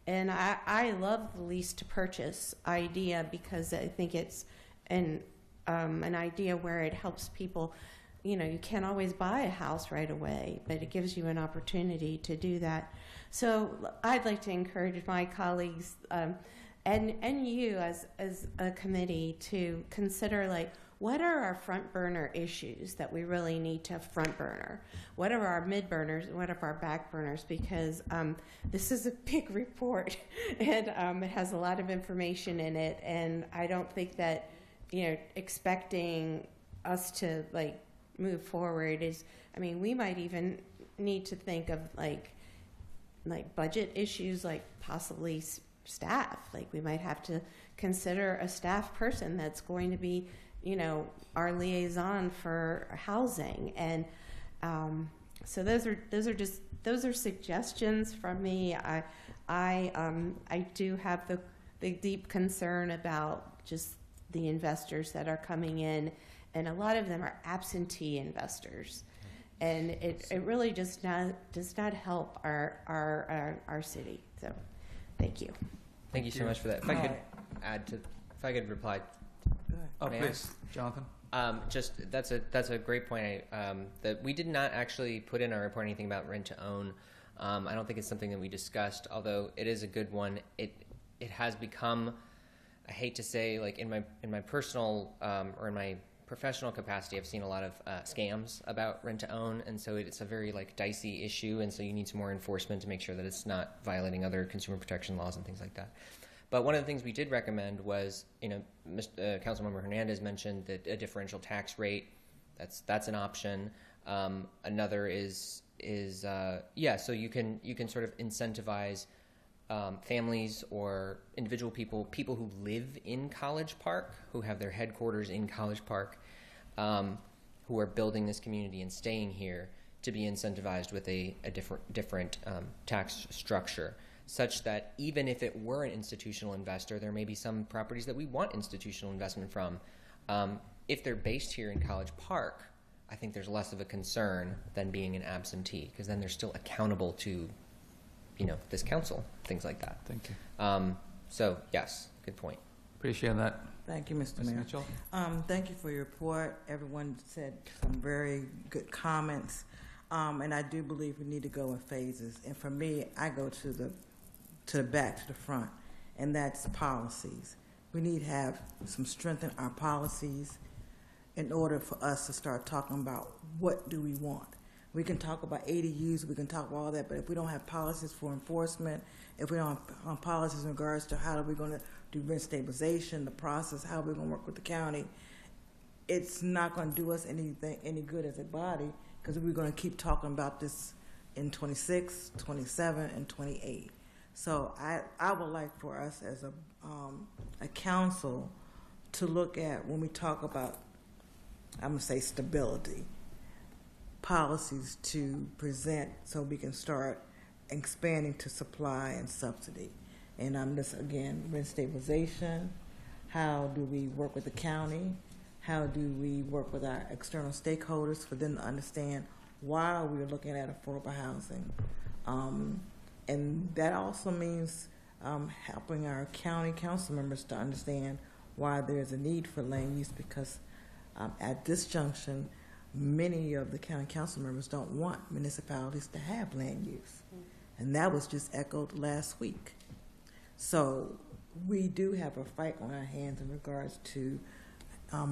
And I love the lease to purchase idea because I think it's an idea where it helps people. You can't always buy a house right away, but it gives you an opportunity to do that. So I'd like to encourage my colleagues and you as a committee to consider, like, what are our front burner issues that we really need to front burner? What are our mid burners and what are our back burners? Because this is a big report and it has a lot of information in it, and I don't think that expecting us to like move forward is, we might even need to think of like budget issues, like possibly staff. Like we might have to consider a staff person that's going to be, our liaison for housing. And so those are suggestions from me. I do have the deep concern about just the investors that are coming in, and a lot of them are absentee investors, and it really just does not help our city. So, thank you. Thank you so much for that. If I could reply. Oh, please, Jonathan. That's a great point. That we did not actually put in our report anything about rent to own. I don't think it's something that we discussed, although it is a good one. It has become, I hate to say, like in my personal or in my professional capacity, I've seen a lot of scams about rent to own, and so it's a very like dicey issue, and so you need some more enforcement to make sure that it's not violating other consumer protection laws and things like that. But one of the things we did recommend was, Councilmember Hernandez mentioned that a differential tax rate, that's an option. Another is so you can sort of incentivize families or individual people who live in College Park, who have their headquarters in College Park, who are building this community and staying here, to be incentivized with a different tax structure, such that even if it were an institutional investor, there may be some properties that we want institutional investment from. If they're based here in College Park, I think there's less of a concern than being an absentee, because then they're still accountable to, this council, things like that. Thank you. So yes, good point. Appreciate that. Thank you, Mr. Ms. Mayor. Mitchell? Thank you for your report. Everyone said some very good comments, and I do believe we need to go in phases. And for me, I go to the back to the front, and that's policies. We need to have some strength in our policies in order for us to start talking about what do we want. We can talk about ADUs, we can talk about all that, but if we don't have policies for enforcement, if we don't have policies in regards to how are we going to do rent stabilization, the process, how are we going to work with the county, it's not going to do us any good as a body, because we're going to keep talking about this in 26, 27, and 28. So I would like for us as a council to look at, when we talk about, I'm going to say stability, policies to present so we can start expanding to supply and subsidy. And I'm just, again, rent stabilization, how do we work with the county, how do we work with our external stakeholders for them to understand why we're looking at affordable housing. And that also means helping our county council members to understand why there's a need for land use, because at this junction, many of the county council members don't want municipalities to have land use. And that was just echoed last week. So we do have a fight on our hands in regards to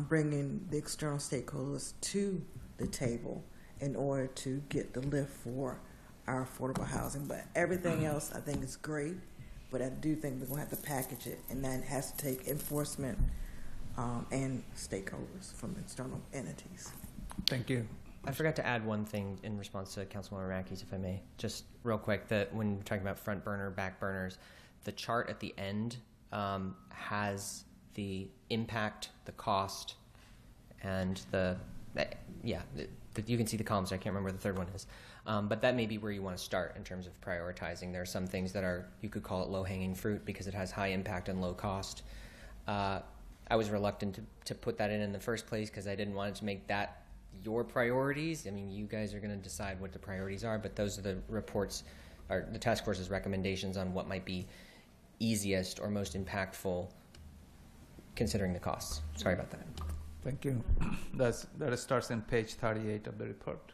bringing the external stakeholders to the table in order to get the lift for our affordable housing. But everything else I think is great, but I do think we're going to have to package it, and that has to take enforcement and stakeholders from external entities. Thank you. I forgot to add one thing in response to Councilwoman Rakis, if I may, just real quick, that when we're talking about front burner, back burners, the chart at the end has the impact, the cost, and you can see the columns. I can't remember what the third one is. But that may be where you want to start in terms of prioritizing. There are some things that are, you could call it low-hanging fruit because it has high impact and low cost. I was reluctant to put that in the first place because I didn't want it to make that your priorities. I mean, you guys are going to decide what the priorities are, but those are the reports, or the task force's recommendations on what might be easiest or most impactful considering the costs. Sorry about that. Thank you. That starts in page 38 of the report.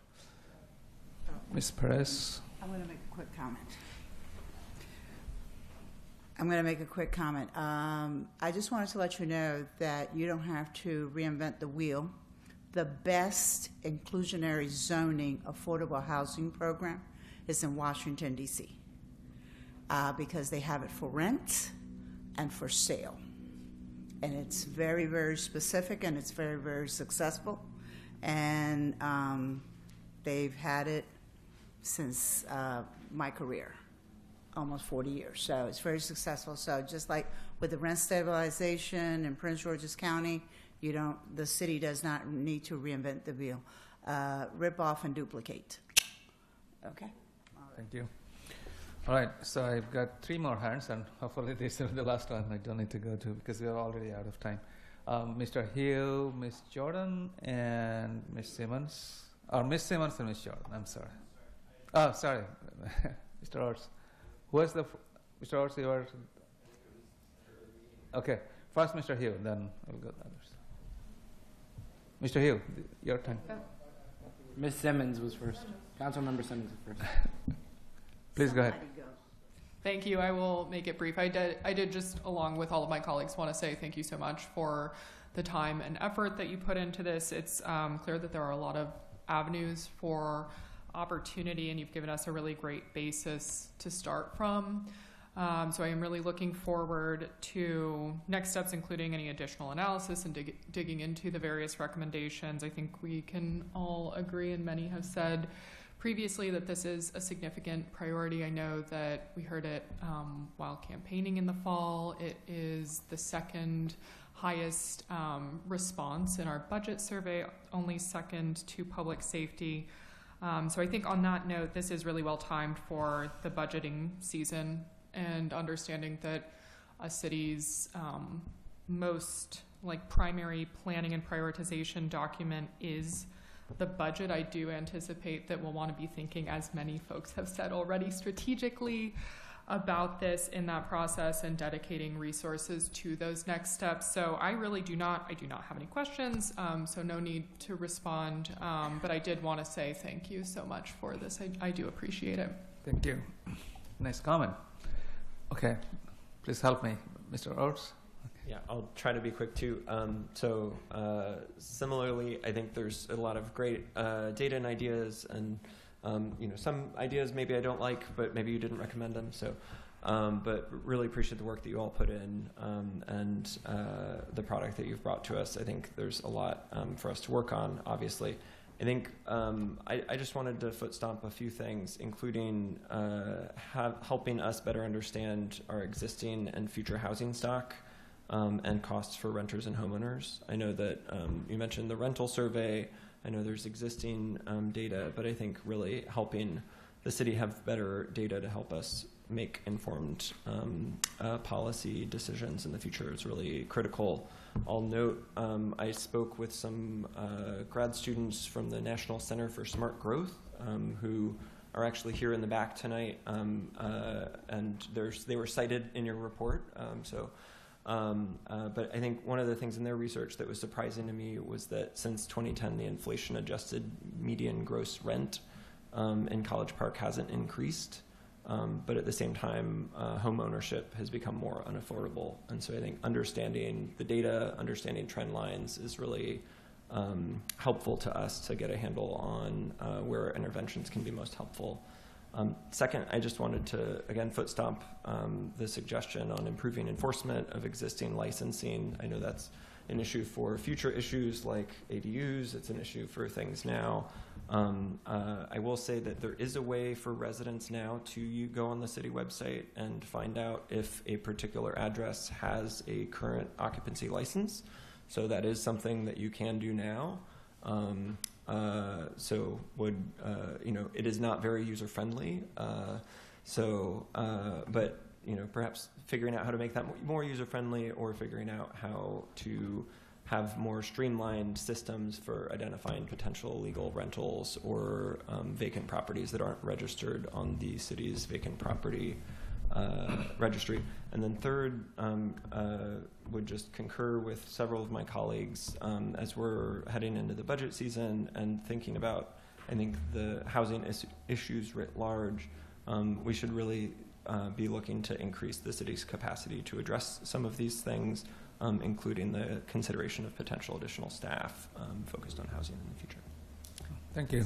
Ms. Perez. I'm going to make a quick comment. I just wanted to let you know that you don't have to reinvent the wheel. The best inclusionary zoning affordable housing program is in Washington, D.C. Because they have it for rent and for sale. And it's very, very specific, and it's very, very successful. And they've had it since my career, almost 40 years. So it's very successful. So just like with the rent stabilization in Prince George's County, the city does not need to reinvent the wheel. Rip off and duplicate. Okay? Thank you. All right, so I've got 3 more hands, and hopefully this is the last one I don't need to go to because we are already out of time. Mr. Hill, Ms. Jordan, and Ms. Simmons. Or Ms. Simmons and Ms. Jordan, I'm sorry. Oh, sorry, Mr. Orts. Who is Mr. Orts, you are? Okay, first Mr. Hill, then we'll go to others. Mr. Hill, your turn. Ms. Simmons was first. Councilmember Simmons was first. Please go ahead. Thank you. I will make it brief. I did just, along with all of my colleagues, want to say thank you so much for the time and effort that you put into this. It's clear that there are a lot of avenues for opportunity, and you've given us a really great basis to start from. So I am really looking forward to next steps, including any additional analysis and digging into the various recommendations. I think we can all agree, and many have said previously, that this is a significant priority. I know that we heard it while campaigning in the fall. It is the second highest response in our budget survey, only second to public safety. So I think on that note, this is really well timed for the budgeting season, and understanding that a city's most primary planning and prioritization document is the budget. I do anticipate that we'll want to be thinking, as many folks have said already, strategically about this in that process and dedicating resources to those next steps. So I do not have any questions, so no need to respond, but I did want to say thank you so much for this. I do appreciate it. Thank you. Nice comment. Okay, please help me, Mr. Orts. Yeah, I'll try to be quick too. Similarly, I think there's a lot of great data and ideas, and some ideas maybe I don't like, but maybe you didn't recommend them. So, but really appreciate the work that you all put in, and the product that you've brought to us. I think there's a lot for us to work on. Obviously, I think I just wanted to foot stomp a few things, including helping us better understand our existing and future housing stock. And costs for renters and homeowners. I know that you mentioned the rental survey. I know there's existing data, but I think really helping the city have better data to help us make informed policy decisions in the future is really critical. I'll note I spoke with some grad students from the National Center for Smart Growth who are actually here in the back tonight, and they were cited in your report. But I think one of the things in their research that was surprising to me was that since 2010, the inflation-adjusted median gross rent in College Park hasn't increased. But at the same time, home ownership has become more unaffordable. And so I think understanding the data, understanding trend lines is really helpful to us to get a handle on where interventions can be most helpful. Second, I just wanted to, again, foot stomp the suggestion on improving enforcement of existing licensing. I know that's an issue for future issues like ADUs. It's an issue for things now. I will say that there is a way for residents now to go on the city website and find out if a particular address has a current occupancy license. So that is something that you can do now. It is not very user-friendly. But perhaps figuring out how to make that more user-friendly, or figuring out how to have more streamlined systems for identifying potential illegal rentals or vacant properties that aren't registered on the city's vacant property registry. And then third, would just concur with several of my colleagues as we're heading into the budget season and thinking about, I think, the housing issues writ large. We should really be looking to increase the city's capacity to address some of these things, including the consideration of potential additional staff focused on housing in the future. Thank you.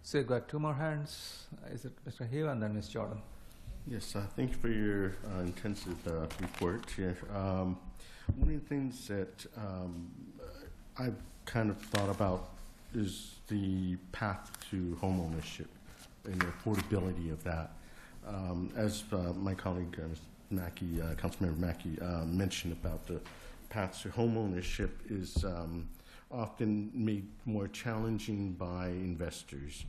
So you've got two more hands. Is it Mr. Hill and then Ms. Jordan? Yes, thank you for your intensive report here. One of the things that I've kind of thought about is the path to homeownership and the affordability of that. As my colleague Mackey, Councilmember Mackey, mentioned about the path to homeownership is often made more challenging by investors.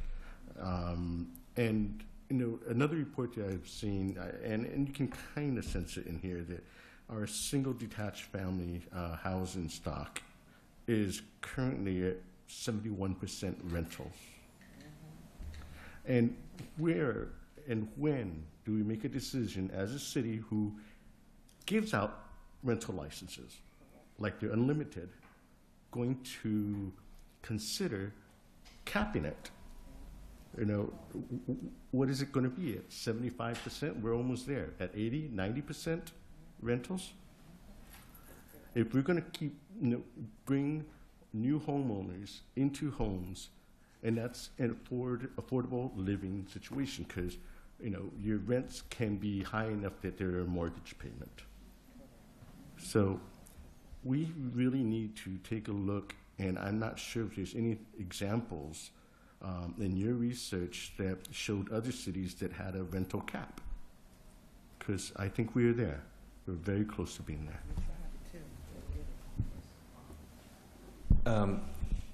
And another report that I've seen, and you can kind of sense it in here, that our single detached family housing stock is currently at 71% rental. And where and when do we make a decision as a city who gives out rental licenses, like they're unlimited, going to consider capping it? What is it going to be at? 75%? We're almost there. At 80, 90% rentals? If we're going to bring new homeowners into homes, and that's an affordable living situation, because your rents can be high enough that they're a mortgage payment. So we really need to take a look, and I'm not sure if there's any examples in your research that showed other cities that had a rental cap, because I think we're there. We're very close to being there.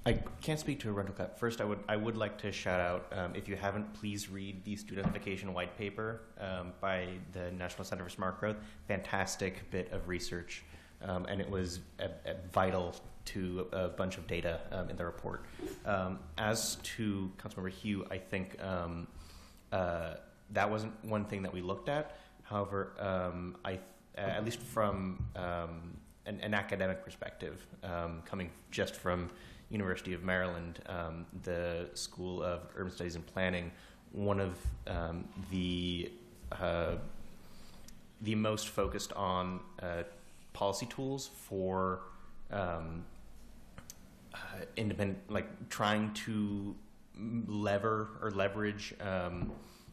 I can't speak to a rental cap. First, I would like to shout out, if you haven't, please read the Studentification White Paper by the National Center for Smart Growth. Fantastic bit of research, and it was vital to a bunch of data in the report. As to Councilmember Hugh, I think that wasn't one thing that we looked at. However, at least from an academic perspective, coming just from University of Maryland, the School of Urban Studies and Planning, one of the most focused on policy tools for independent, trying to leverage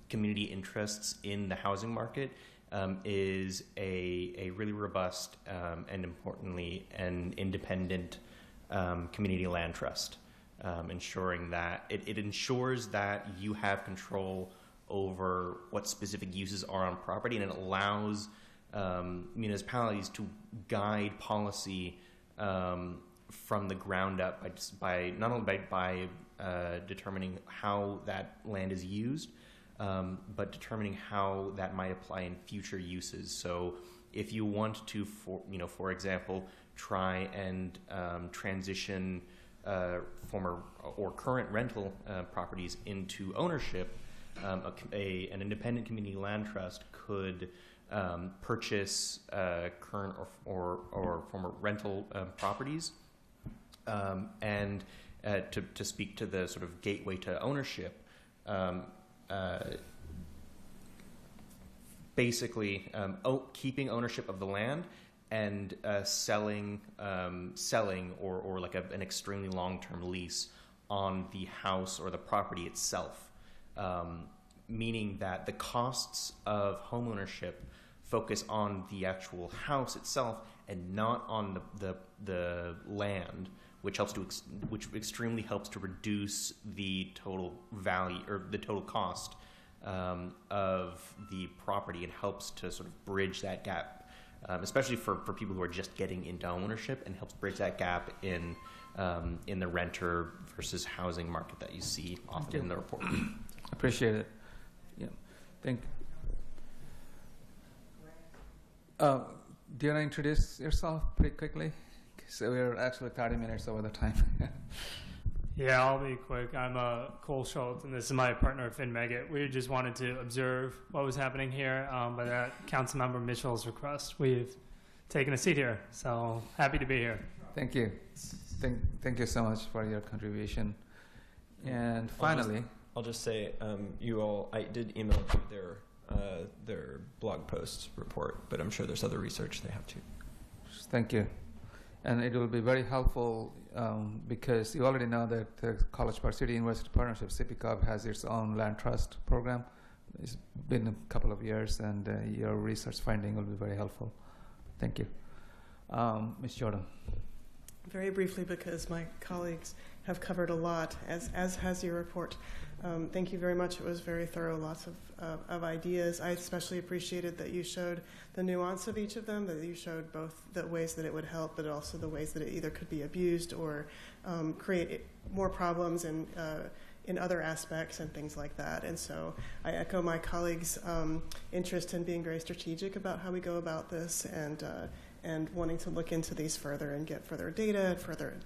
community interests in the housing market, is a really robust and importantly an independent community land trust, ensuring that it ensures that you have control over what specific uses are on property, and it allows municipalities to guide policy from the ground up by not only by determining how that land is used, but determining how that might apply in future uses. So if you want to, for example, try and transition former or current rental properties into ownership, an independent community land trust could purchase current or former rental properties, and to speak to the sort of gateway to ownership, basically keeping ownership of the land and selling or like an extremely long-term lease on the house or the property itself, meaning that the costs of homeownership focus on the actual house itself and not on the land, which extremely helps to reduce the total value or the total cost of the property, and helps to sort of bridge that gap, especially for people who are just getting into ownership, and helps bridge that gap in the renter versus housing market that you see often in the report. Appreciate it. Yeah, thank you. Do you want to introduce yourself pretty quickly? So we're actually 30 minutes over the time. Yeah, I'll be quick. I'm Cole Schultz, and this is my partner, Finn Meggett. We just wanted to observe what was happening here. By that Councilmember Mitchell's request, we've taken a seat here. So happy to be here. Thank you. Thank you so much for your contribution. And finally, I'll just say, I did email their blog post report, but I'm sure there's other research they have too. Thank you. And it will be very helpful because you already know that the College Park City University Partnership, CPCOB, has its own land trust program. It's been a couple of years, and your research finding will be very helpful. Thank you. Ms. Jordan. Very briefly, because my colleagues have covered a lot, as has your report. Thank you very much. It was very thorough, lots of ideas. I especially appreciated that you showed the nuance of each of them, that you showed both the ways that it would help, but also the ways that it either could be abused or create more problems in other aspects and things like that. And so I echo my colleagues' interest in being very strategic about how we go about this, and wanting to look into these further and get further data,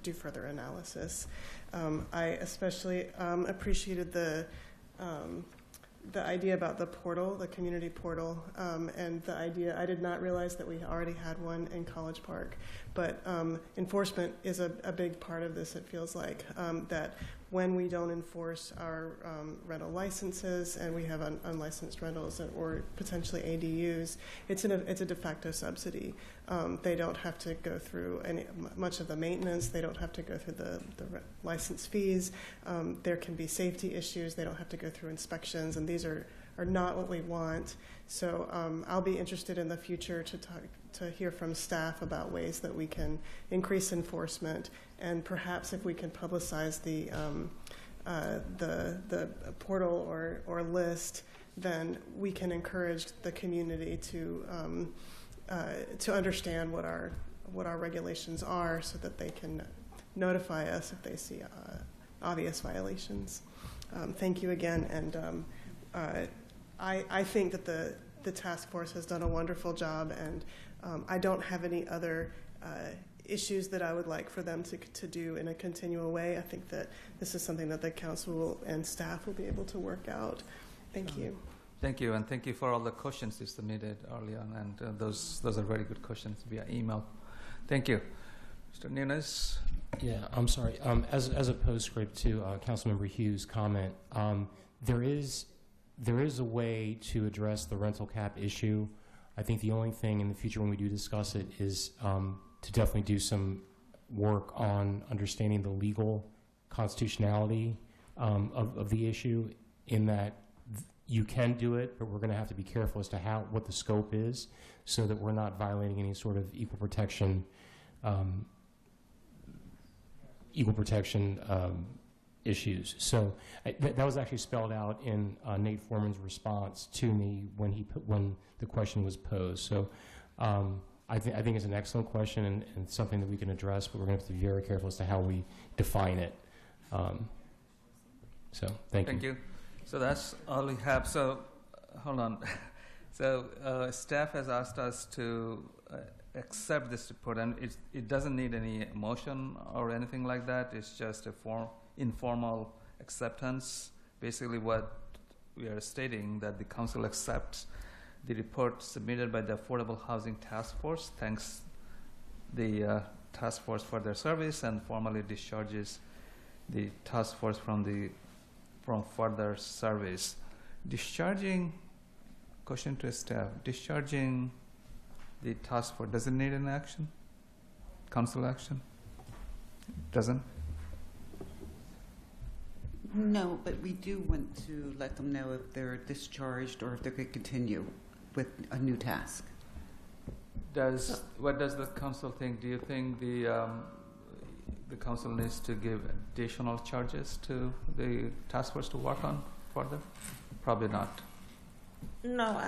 do further analysis. I especially appreciated the idea about the portal, the community portal, and the idea, I did not realize that we already had one in College Park, but enforcement is a big part of this, it feels like, that when we don't enforce our rental licenses and we have unlicensed rentals or potentially ADUs, it's a de facto subsidy. They don't have to go through much of the maintenance. They don't have to go through the license fees. There can be safety issues. They don't have to go through inspections, and these are not what we want. So I'll be interested in the future to hear from staff about ways that we can increase enforcement, and perhaps if we can publicize the portal or list, then we can encourage the community to understand what our regulations are, so that they can notify us if they see obvious violations. Thank you again, and I think that the task force has done a wonderful job, and I don't have any other issues that I would like for them to do in a continual way. I think that this is something that the council and staff will be able to work out. Thank you. Thank you, and thank you for all the questions you submitted early on, and those are very good questions via email. Thank you. Mr. Nunes? Yeah, I'm sorry. As a postscript to Councilmember Hughes' comment, there is a way to address the rental cap issue. I think the only thing in the future when we do discuss it is to definitely do some work on understanding the legal constitutionality of the issue, in that you can do it, but we're going to have to be careful as to what the scope is, so that we're not violating any sort of equal protection issues. So that was actually spelled out in Nate Foreman's response to me when the question was posed. So I think it's an excellent question and something that we can address, but we're going to have to be very careful as to how we define it. So thank you. Thank you. So that's all we have. So hold on. So staff has asked us to accept this report, and it doesn't need any motion or anything like that. It's just a informal acceptance. Basically what we are stating, that the council accepts the report submitted by the Affordable Housing Task Force, thanks the task force for their service, and formally discharges the task force from further service. Discharging question to staff. Discharging the task force, does it need an action? Council action? Doesn't? No, but we do want to let them know if they're discharged or if they could continue with a new task. What does the council think? Do you think the council needs to give additional charges to the task force to work on further? Probably not. No,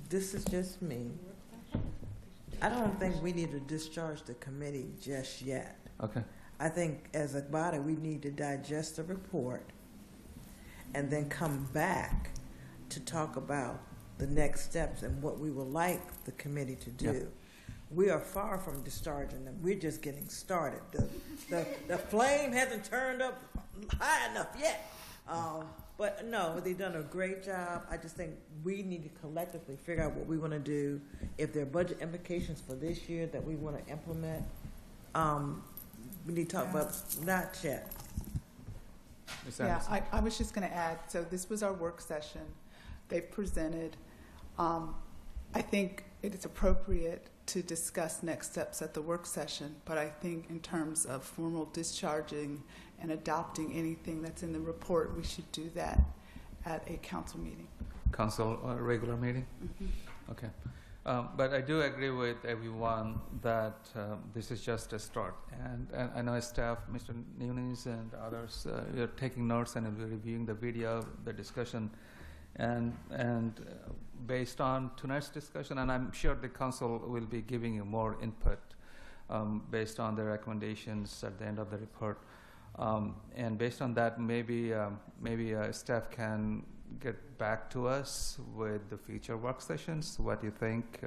this is just me. I don't think we need to discharge the committee just yet. Okay. I think as a body, we need to digest the report and then come back to talk about the next steps and what we would like the committee to do. Yep. We are far from discharging them. We're just getting started. The flame hasn't turned up high enough yet. But no, they've done a great job. I just think we need to collectively figure out what we want to do. If there are budget implications for this year that we want to implement, we need to talk about not yet. Yeah, I was just going to add, so this was our work session. They've presented. I think it is appropriate to discuss next steps at the work session, but I think in terms of formal discharging and adopting anything that's in the report, we should do that at a council meeting. Council regular meeting? Mm-hmm. Okay. But I do agree with everyone that this is just a start. And I know staff, Mr. Nunes and others, you're taking notes and we're reviewing the video, the discussion. And based on tonight's discussion, and I'm sure the council will be giving you more input based on the recommendations at the end of the report. And based on that, maybe staff can get back to us with the future work sessions. What you think?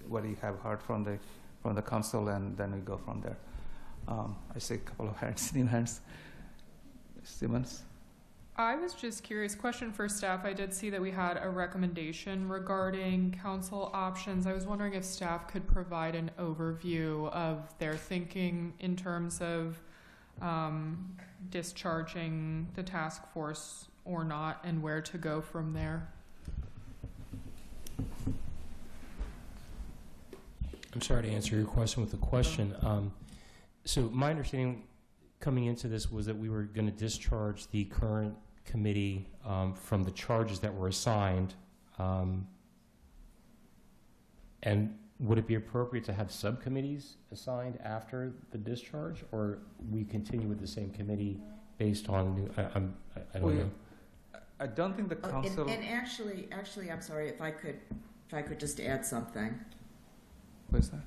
What you have heard from the council, and then we go from there. I see a couple of hands, new hands. Simmons. I was just curious, question for staff. I did see that we had a recommendation regarding council options. I was wondering if staff could provide an overview of their thinking in terms of discharging the task force or not, and where to go from there. I'm sorry to answer your question with a question. So my understanding coming into this was that we were going to discharge the current committee from the charges that were assigned. And would it be appropriate to have subcommittees assigned after the discharge, or we continue with the same committee based on, I don't know. I don't think the council. And actually, I'm sorry, if I could just add something. What's that?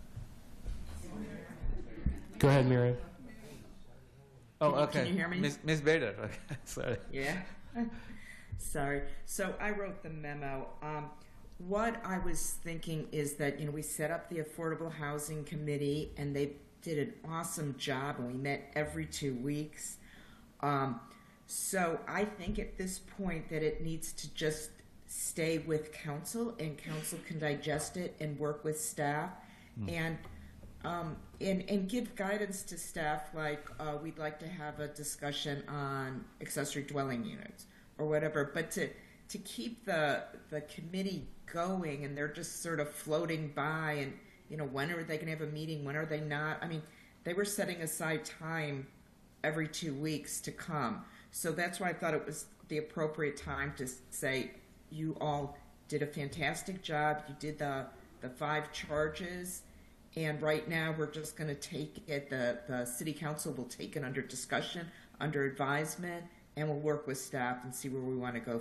Go ahead, Miriam. Oh, okay. Can you hear me? Ms. Bader. Sorry. Yeah. Sorry. So I wrote the memo. What I was thinking is that, we set up the Affordable Housing Committee, and they did an awesome job, and we met every 2 weeks. So I think at this point that it needs to just stay with council, and council can digest it and work with staff, and give guidance to staff, like we'd like to have a discussion on accessory dwelling units or whatever, but to keep the committee going, and they're just sort of floating by, and when are they going to have a meeting, when are they not? I mean, they were setting aside time every 2 weeks to come. So that's why I thought it was the appropriate time to say, you all did a fantastic job. You did the 5 charges. And right now we're just going to take it, the city council will take it under discussion, under advisement, and we'll work with staff and see where we want to go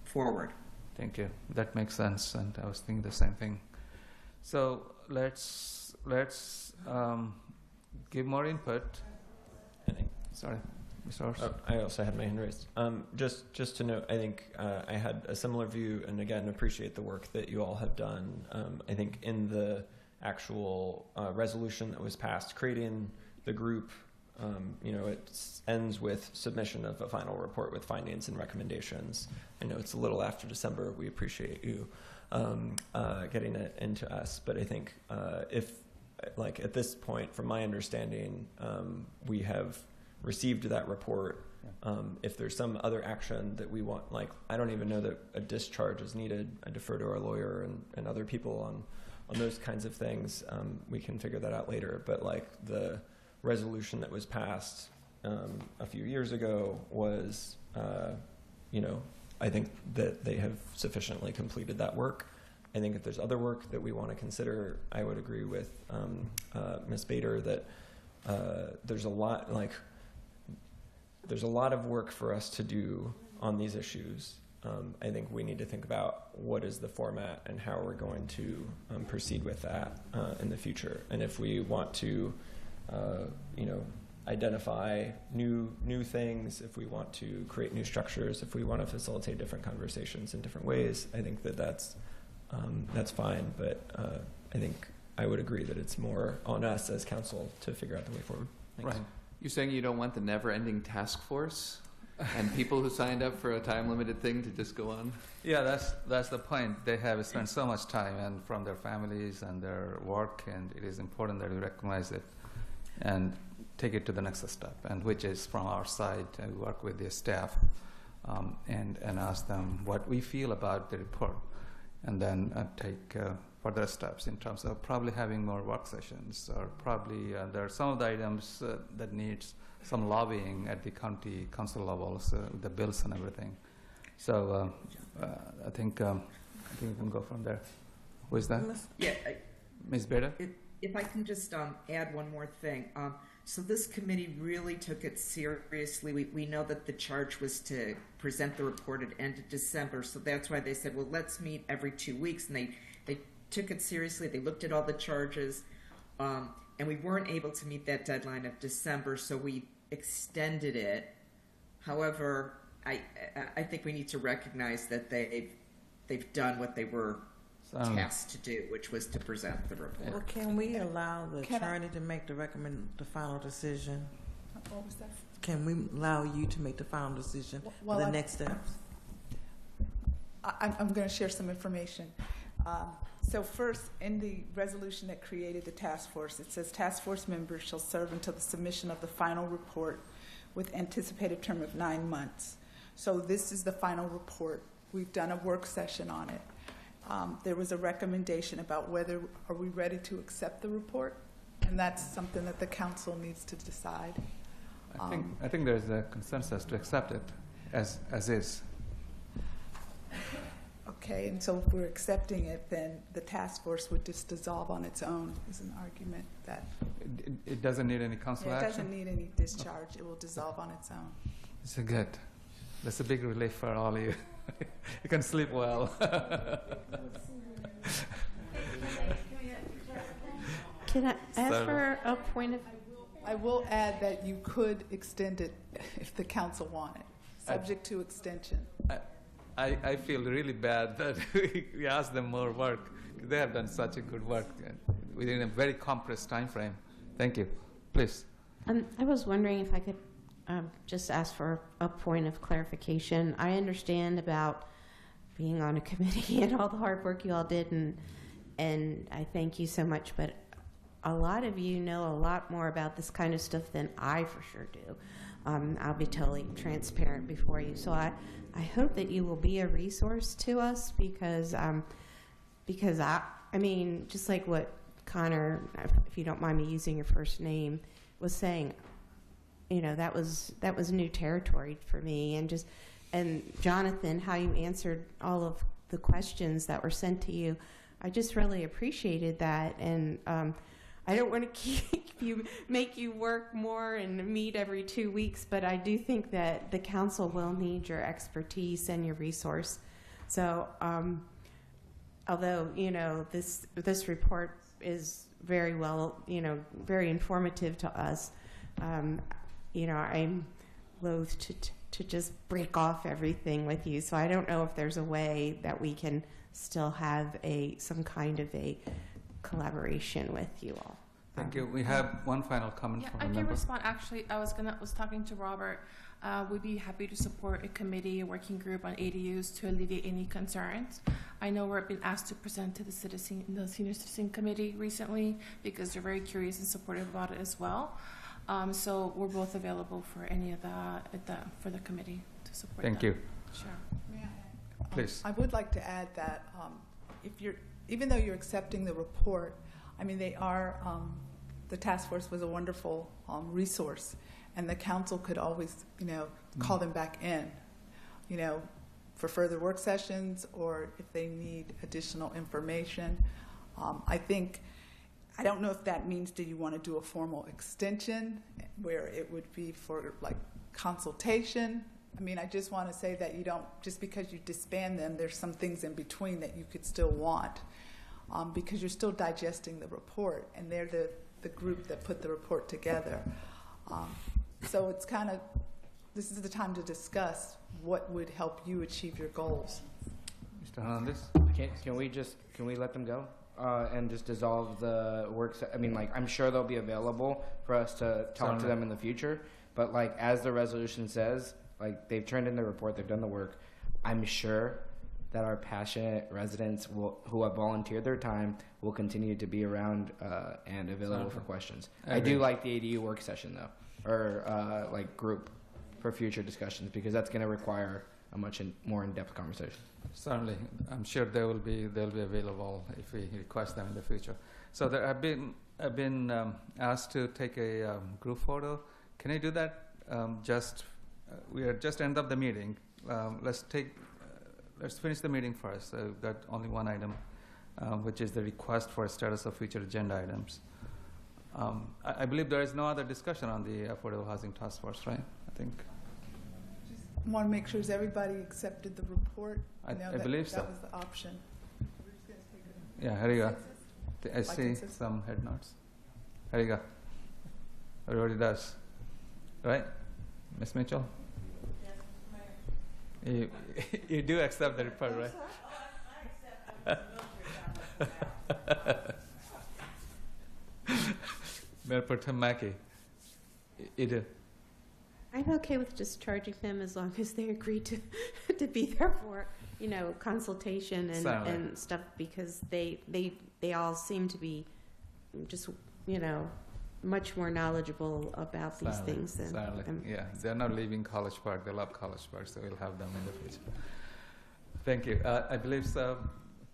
forward. Thank you. That makes sense, and I was thinking the same thing. So let's give more input. Sorry. Oh, I also had my hand raised. Just to note, I think I had a similar view, and again, appreciate the work that you all have done. I think in the actual resolution that was passed, creating the group, it ends with submission of a final report with findings and recommendations. I know it's a little after December. We appreciate you getting it into us, but I think if, at this point, from my understanding, we have received that report. If there's some other action that we want, like, I don't even know that a discharge is needed. I defer to our lawyer and other people on those kinds of things. We can figure that out later. But like the resolution that was passed a few years ago was, I think that they have sufficiently completed that work. I think if there's other work that we want to consider, I would agree with Ms. Bader that there's a lot of work for us to do on these issues. I think we need to think about what is the format and how we're going to proceed with that in the future. And if we want to, identify new things, if we want to create new structures, if we want to facilitate different conversations in different ways, I think that's fine. But I think I would agree that it's more on us as council to figure out the way forward. Thanks. Right. You're saying you don't want the never-ending task force and people who signed up for a time-limited thing to just go on? Yeah, that's the point. They have spent so much time and from their families and their work, and it is important that we recognize it and take it to the next step, and which is from our side to work with the staff and ask them what we feel about the report, and then take further steps in terms of probably having more work sessions, or probably there are some of the items that needs some lobbying at the county council levels, the bills and everything. So I think we can go from there. Who is that? Yeah, Ms. Bader? If I can just add one more thing. So this committee really took it seriously. We know that the charge was to present the report at end of December, so that's why they said, well, let's meet every 2 weeks, and they took it seriously. They looked at all the charges, and we weren't able to meet that deadline of December, so we extended it. However, I think we need to recognize that they've done what they were tasked to do, which was to present the report. Well, can we allow the attorney to make the final decision? What was that? Can we allow you to make the final decision for the next steps? I'm going to share some information. So first, in the resolution that created the task force, it says task force members shall serve until the submission of the final report with anticipated term of 9 months. So this is the final report. We've done a work session on it. There was a recommendation about whether are we ready to accept the report, and that's something that the council needs to decide. I think there's a consensus to accept it as is. Okay, and so if we're accepting it, then the task force would just dissolve on its own, is an argument that... It doesn't need any council action? It doesn't need any discharge. It will dissolve on its own. It's good. That's a big relief for all of you. You can sleep well. Can I ask for a point of... I will add that you could extend it if the council wanted, subject to extension. I feel really bad that we asked them more work. They have done such a good work within a very compressed time frame. Thank you. Please. I was wondering if I could just ask for a point of clarification. I understand about being on a committee and all the hard work you all did, and I thank you so much, but a lot of you know a lot more about this kind of stuff than I for sure do. I'll be totally transparent before you. So I hope that you will be a resource to us because I mean, just like what Connor, if you don't mind me using your first name, was saying, you know, that was new territory for me. And Jonathan, how you answered all of the questions that were sent to you, I just really appreciated that. And I don't want to make you work more and meet every 2 weeks, but I do think that the council will need your expertise and your resource. So, although, you know, this report is very well, you know, very informative to us, you know, I'm loath to just break off everything with you. So I don't know if there's a way that we can still have some kind of a collaboration with you all. Thank you. We have one final comment from a member. I can respond. Actually, I was talking to Robert. We'd be happy to support a committee, a working group on ADUs to alleviate any concerns. I know we've been asked to present to the Senior Citizen Committee recently because they're very curious and supportive about it as well. So we're both available for any of that for the committee to support. Thank that. you. Sure. May I add? Please. I would like to add that even though you're accepting the report, I mean, the task force was a wonderful resource, and the council could always, call them back in, for further work sessions or if they need additional information. I don't know if that means, do you want to do a formal extension where it would be for like consultation? I mean, I just want to say that you don't, just because you disband them, there's some things in between that you could still want, because you're still digesting the report, and they're the group that put the report together. So it's this is the time to discuss what would help you achieve your goals. Mr. Hernandez? Can we let them go? And just dissolve the work. I'm sure they'll be available for us to talk to them in the future. But as the resolution says, they've turned in their report, they've done the work. I'm sure that our passionate residents who have volunteered their time will continue to be around and available for questions. I do like the ADU work session though, or group for future discussions, because that's going to require a much more in-depth conversation. Certainly, I'm sure they'll be available if we request them in the future. So I've been asked to take a group photo. Can I do that? We are just end of the meeting. Let's finish the meeting first. We've got only one item, which is the request for a status of future agenda items. I believe there is no other discussion on the Affordable Housing Task Force, right? I think. I want to make sure everybody accepted the report. I believe so. That was the option. Yeah, here you go. I see some head nods. Here you go. Everybody does. Right? Ms. Mitchell? Yes, you do accept the report, right? I accept. Mayor Pro Tem Mackey, you do? I'm okay with just charging them as long as they agree to be there for, consultation and stuff, because they all seem to be just, much more knowledgeable about these things than. Yeah, they're not leaving College Park. They love College Park, so we'll have them in the future. Thank you. I believe so.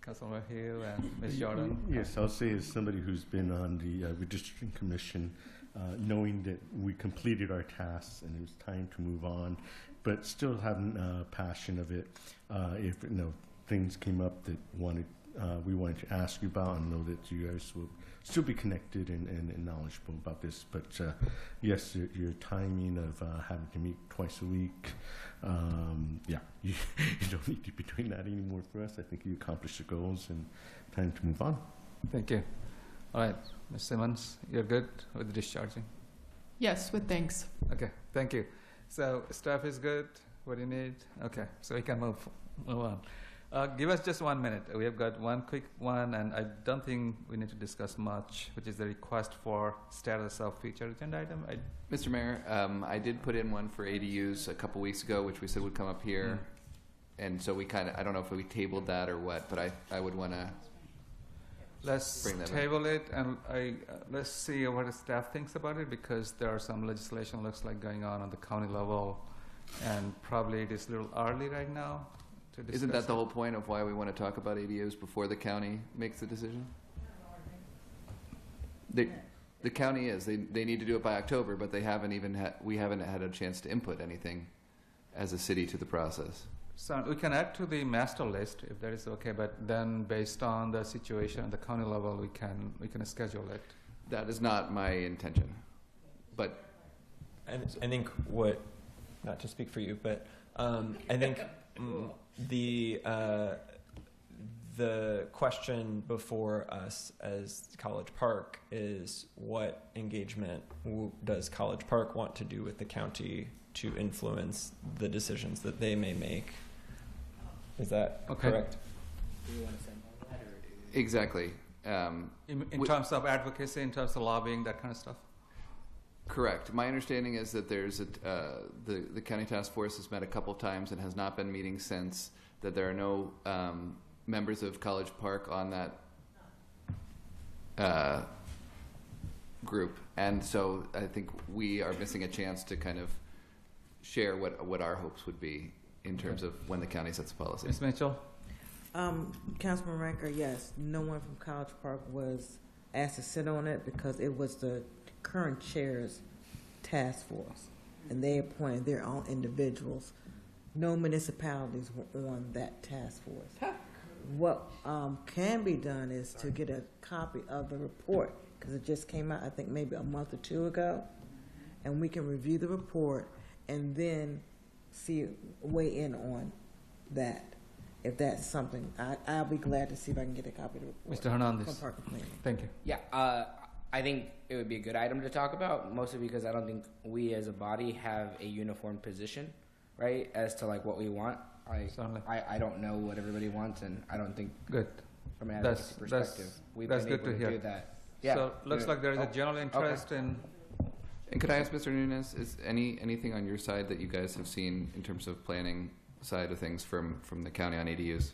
Councilmember Hill and Ms. Jordan. Yes, I'll say as somebody who's been on the redistricting commission, knowing that we completed our tasks and it was time to move on, but still having passion of it. If things came up that we wanted to ask you about, and know that you guys will still be connected and knowledgeable about this. But yes, your timing of having to meet twice a week, you don't need to be doing that anymore for us. I think you accomplished your goals and time to move on. Thank you. All right, Ms. Simmons, you're good with the discharging? Yes, with thanks. Okay, thank you. So staff is good. What do you need? Okay, so we can move on. Give us just 1 minute. We have got one quick one, and I don't think we need to discuss much, which is the request for status of future agenda item. Mr. Mayor, I did put in one for ADUs a couple weeks ago, which we said would come up here. And so we I don't know if we tabled that or what, but I would want to let's table it, and let's see what the staff thinks about it, because there are some legislation looks like going on the county level, and probably it is a little early right now. Isn't that the whole point of why we want to talk about ADUs before the county makes the decision? The county is. They need to do it by October, but they haven't we haven't had a chance to input anything as a city to the process. So we can add to the master list if that is okay, but then based on the situation at the county level, we can schedule it. That is not my intention, but I think not to speak for you, but I think the question before us as College Park is, what engagement does College Park want to do with the county to influence the decisions that they may make? Is that correct? Exactly. In terms of advocacy, in terms of lobbying, that kind of stuff? Correct. My understanding is that there's the county task force has met a couple of times and has not been meeting since, that there are no members of College Park on that group, and so I think we are missing a chance to kind of share what our hopes would be in terms of when the county sets policy. Ms. Mitchell? Councilman Ranker, yes, no one from College Park was asked to sit on it because it was the current chair's task force, and they appointed their own individuals. No municipalities were on that task force. What can be done is to get a copy of the report, because it just came out, I think, maybe a month or two ago, and we can review the report and then weigh in on that. If that's something, I'll be glad to see if I can get a copy of the report. Mr. Hernandez. From Park and Planning. Thank you. Yeah, I think it would be a good item to talk about, mostly because I don't think we as a body have a uniform position, right, as to like what we want. I don't know what everybody wants, and I don't think good from an advocacy perspective we've that's been able good to to hear. do that. Yeah. So looks like there is a general interest in. And could I ask Mr. Nunes, is anything on your side that you guys have seen in terms of planning side of things from the county on ADUs?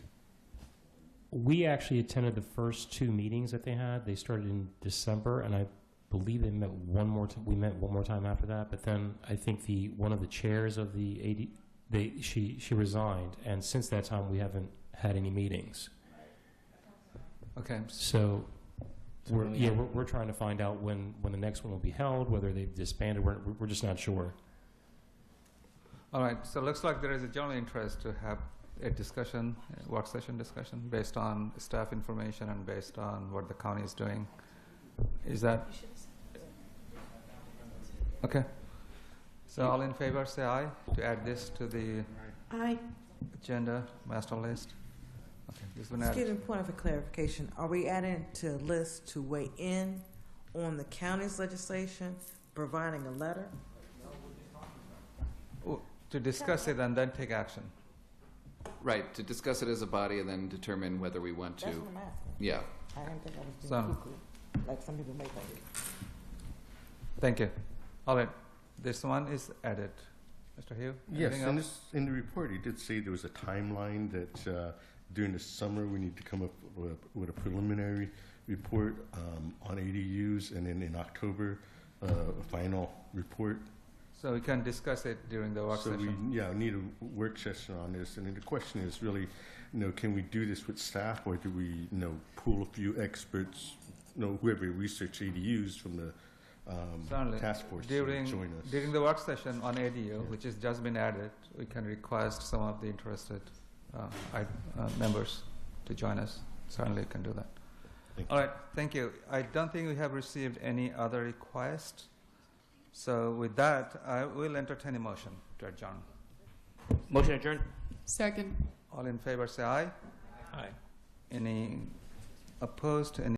We actually attended the first two meetings that they had. They started in December, and I believe they met one more time. We met one more time after that, but then I think one of the chairs of the she resigned, and since that time we haven't had any meetings. Okay. So we're trying to find out when the next one will be held, whether they've disbanded. We're just not sure. All right. So it looks like there is a general interest to have a discussion, a work session discussion, based on staff information and based on what the county is doing. Is that okay? So all in favor, say aye to add this to the agenda master list. Okay, this one Just giving point of clarification, are we adding to a list to weigh in on the county's legislation, providing a letter? To discuss it and then take action. Right, to discuss it as a body and then determine whether we want to. That's what I'm asking. Yeah. I didn't think I was being cuckoo, like some people may think. Thank you. All right, this one is added. Mr. Hugh? Yes, anything else? in the report, it did say there was a timeline that during the summer we need to come up with a preliminary report on ADUs, and then in October, a final report. So we can discuss it during the work session. We need a work session on this, and then the question is really, can we do this with staff, or do we, pull a few experts, whoever research ADUs from the task force to join us? During the work session on ADU, which has just been added, we can request some of the interested members to join us. Certainly can do that. All right, thank you. I don't think we have received any other requests. So with that, I will entertain a motion to adjourn. Motion adjourned. Second. All in favor, say aye. Aye. Any opposed? Any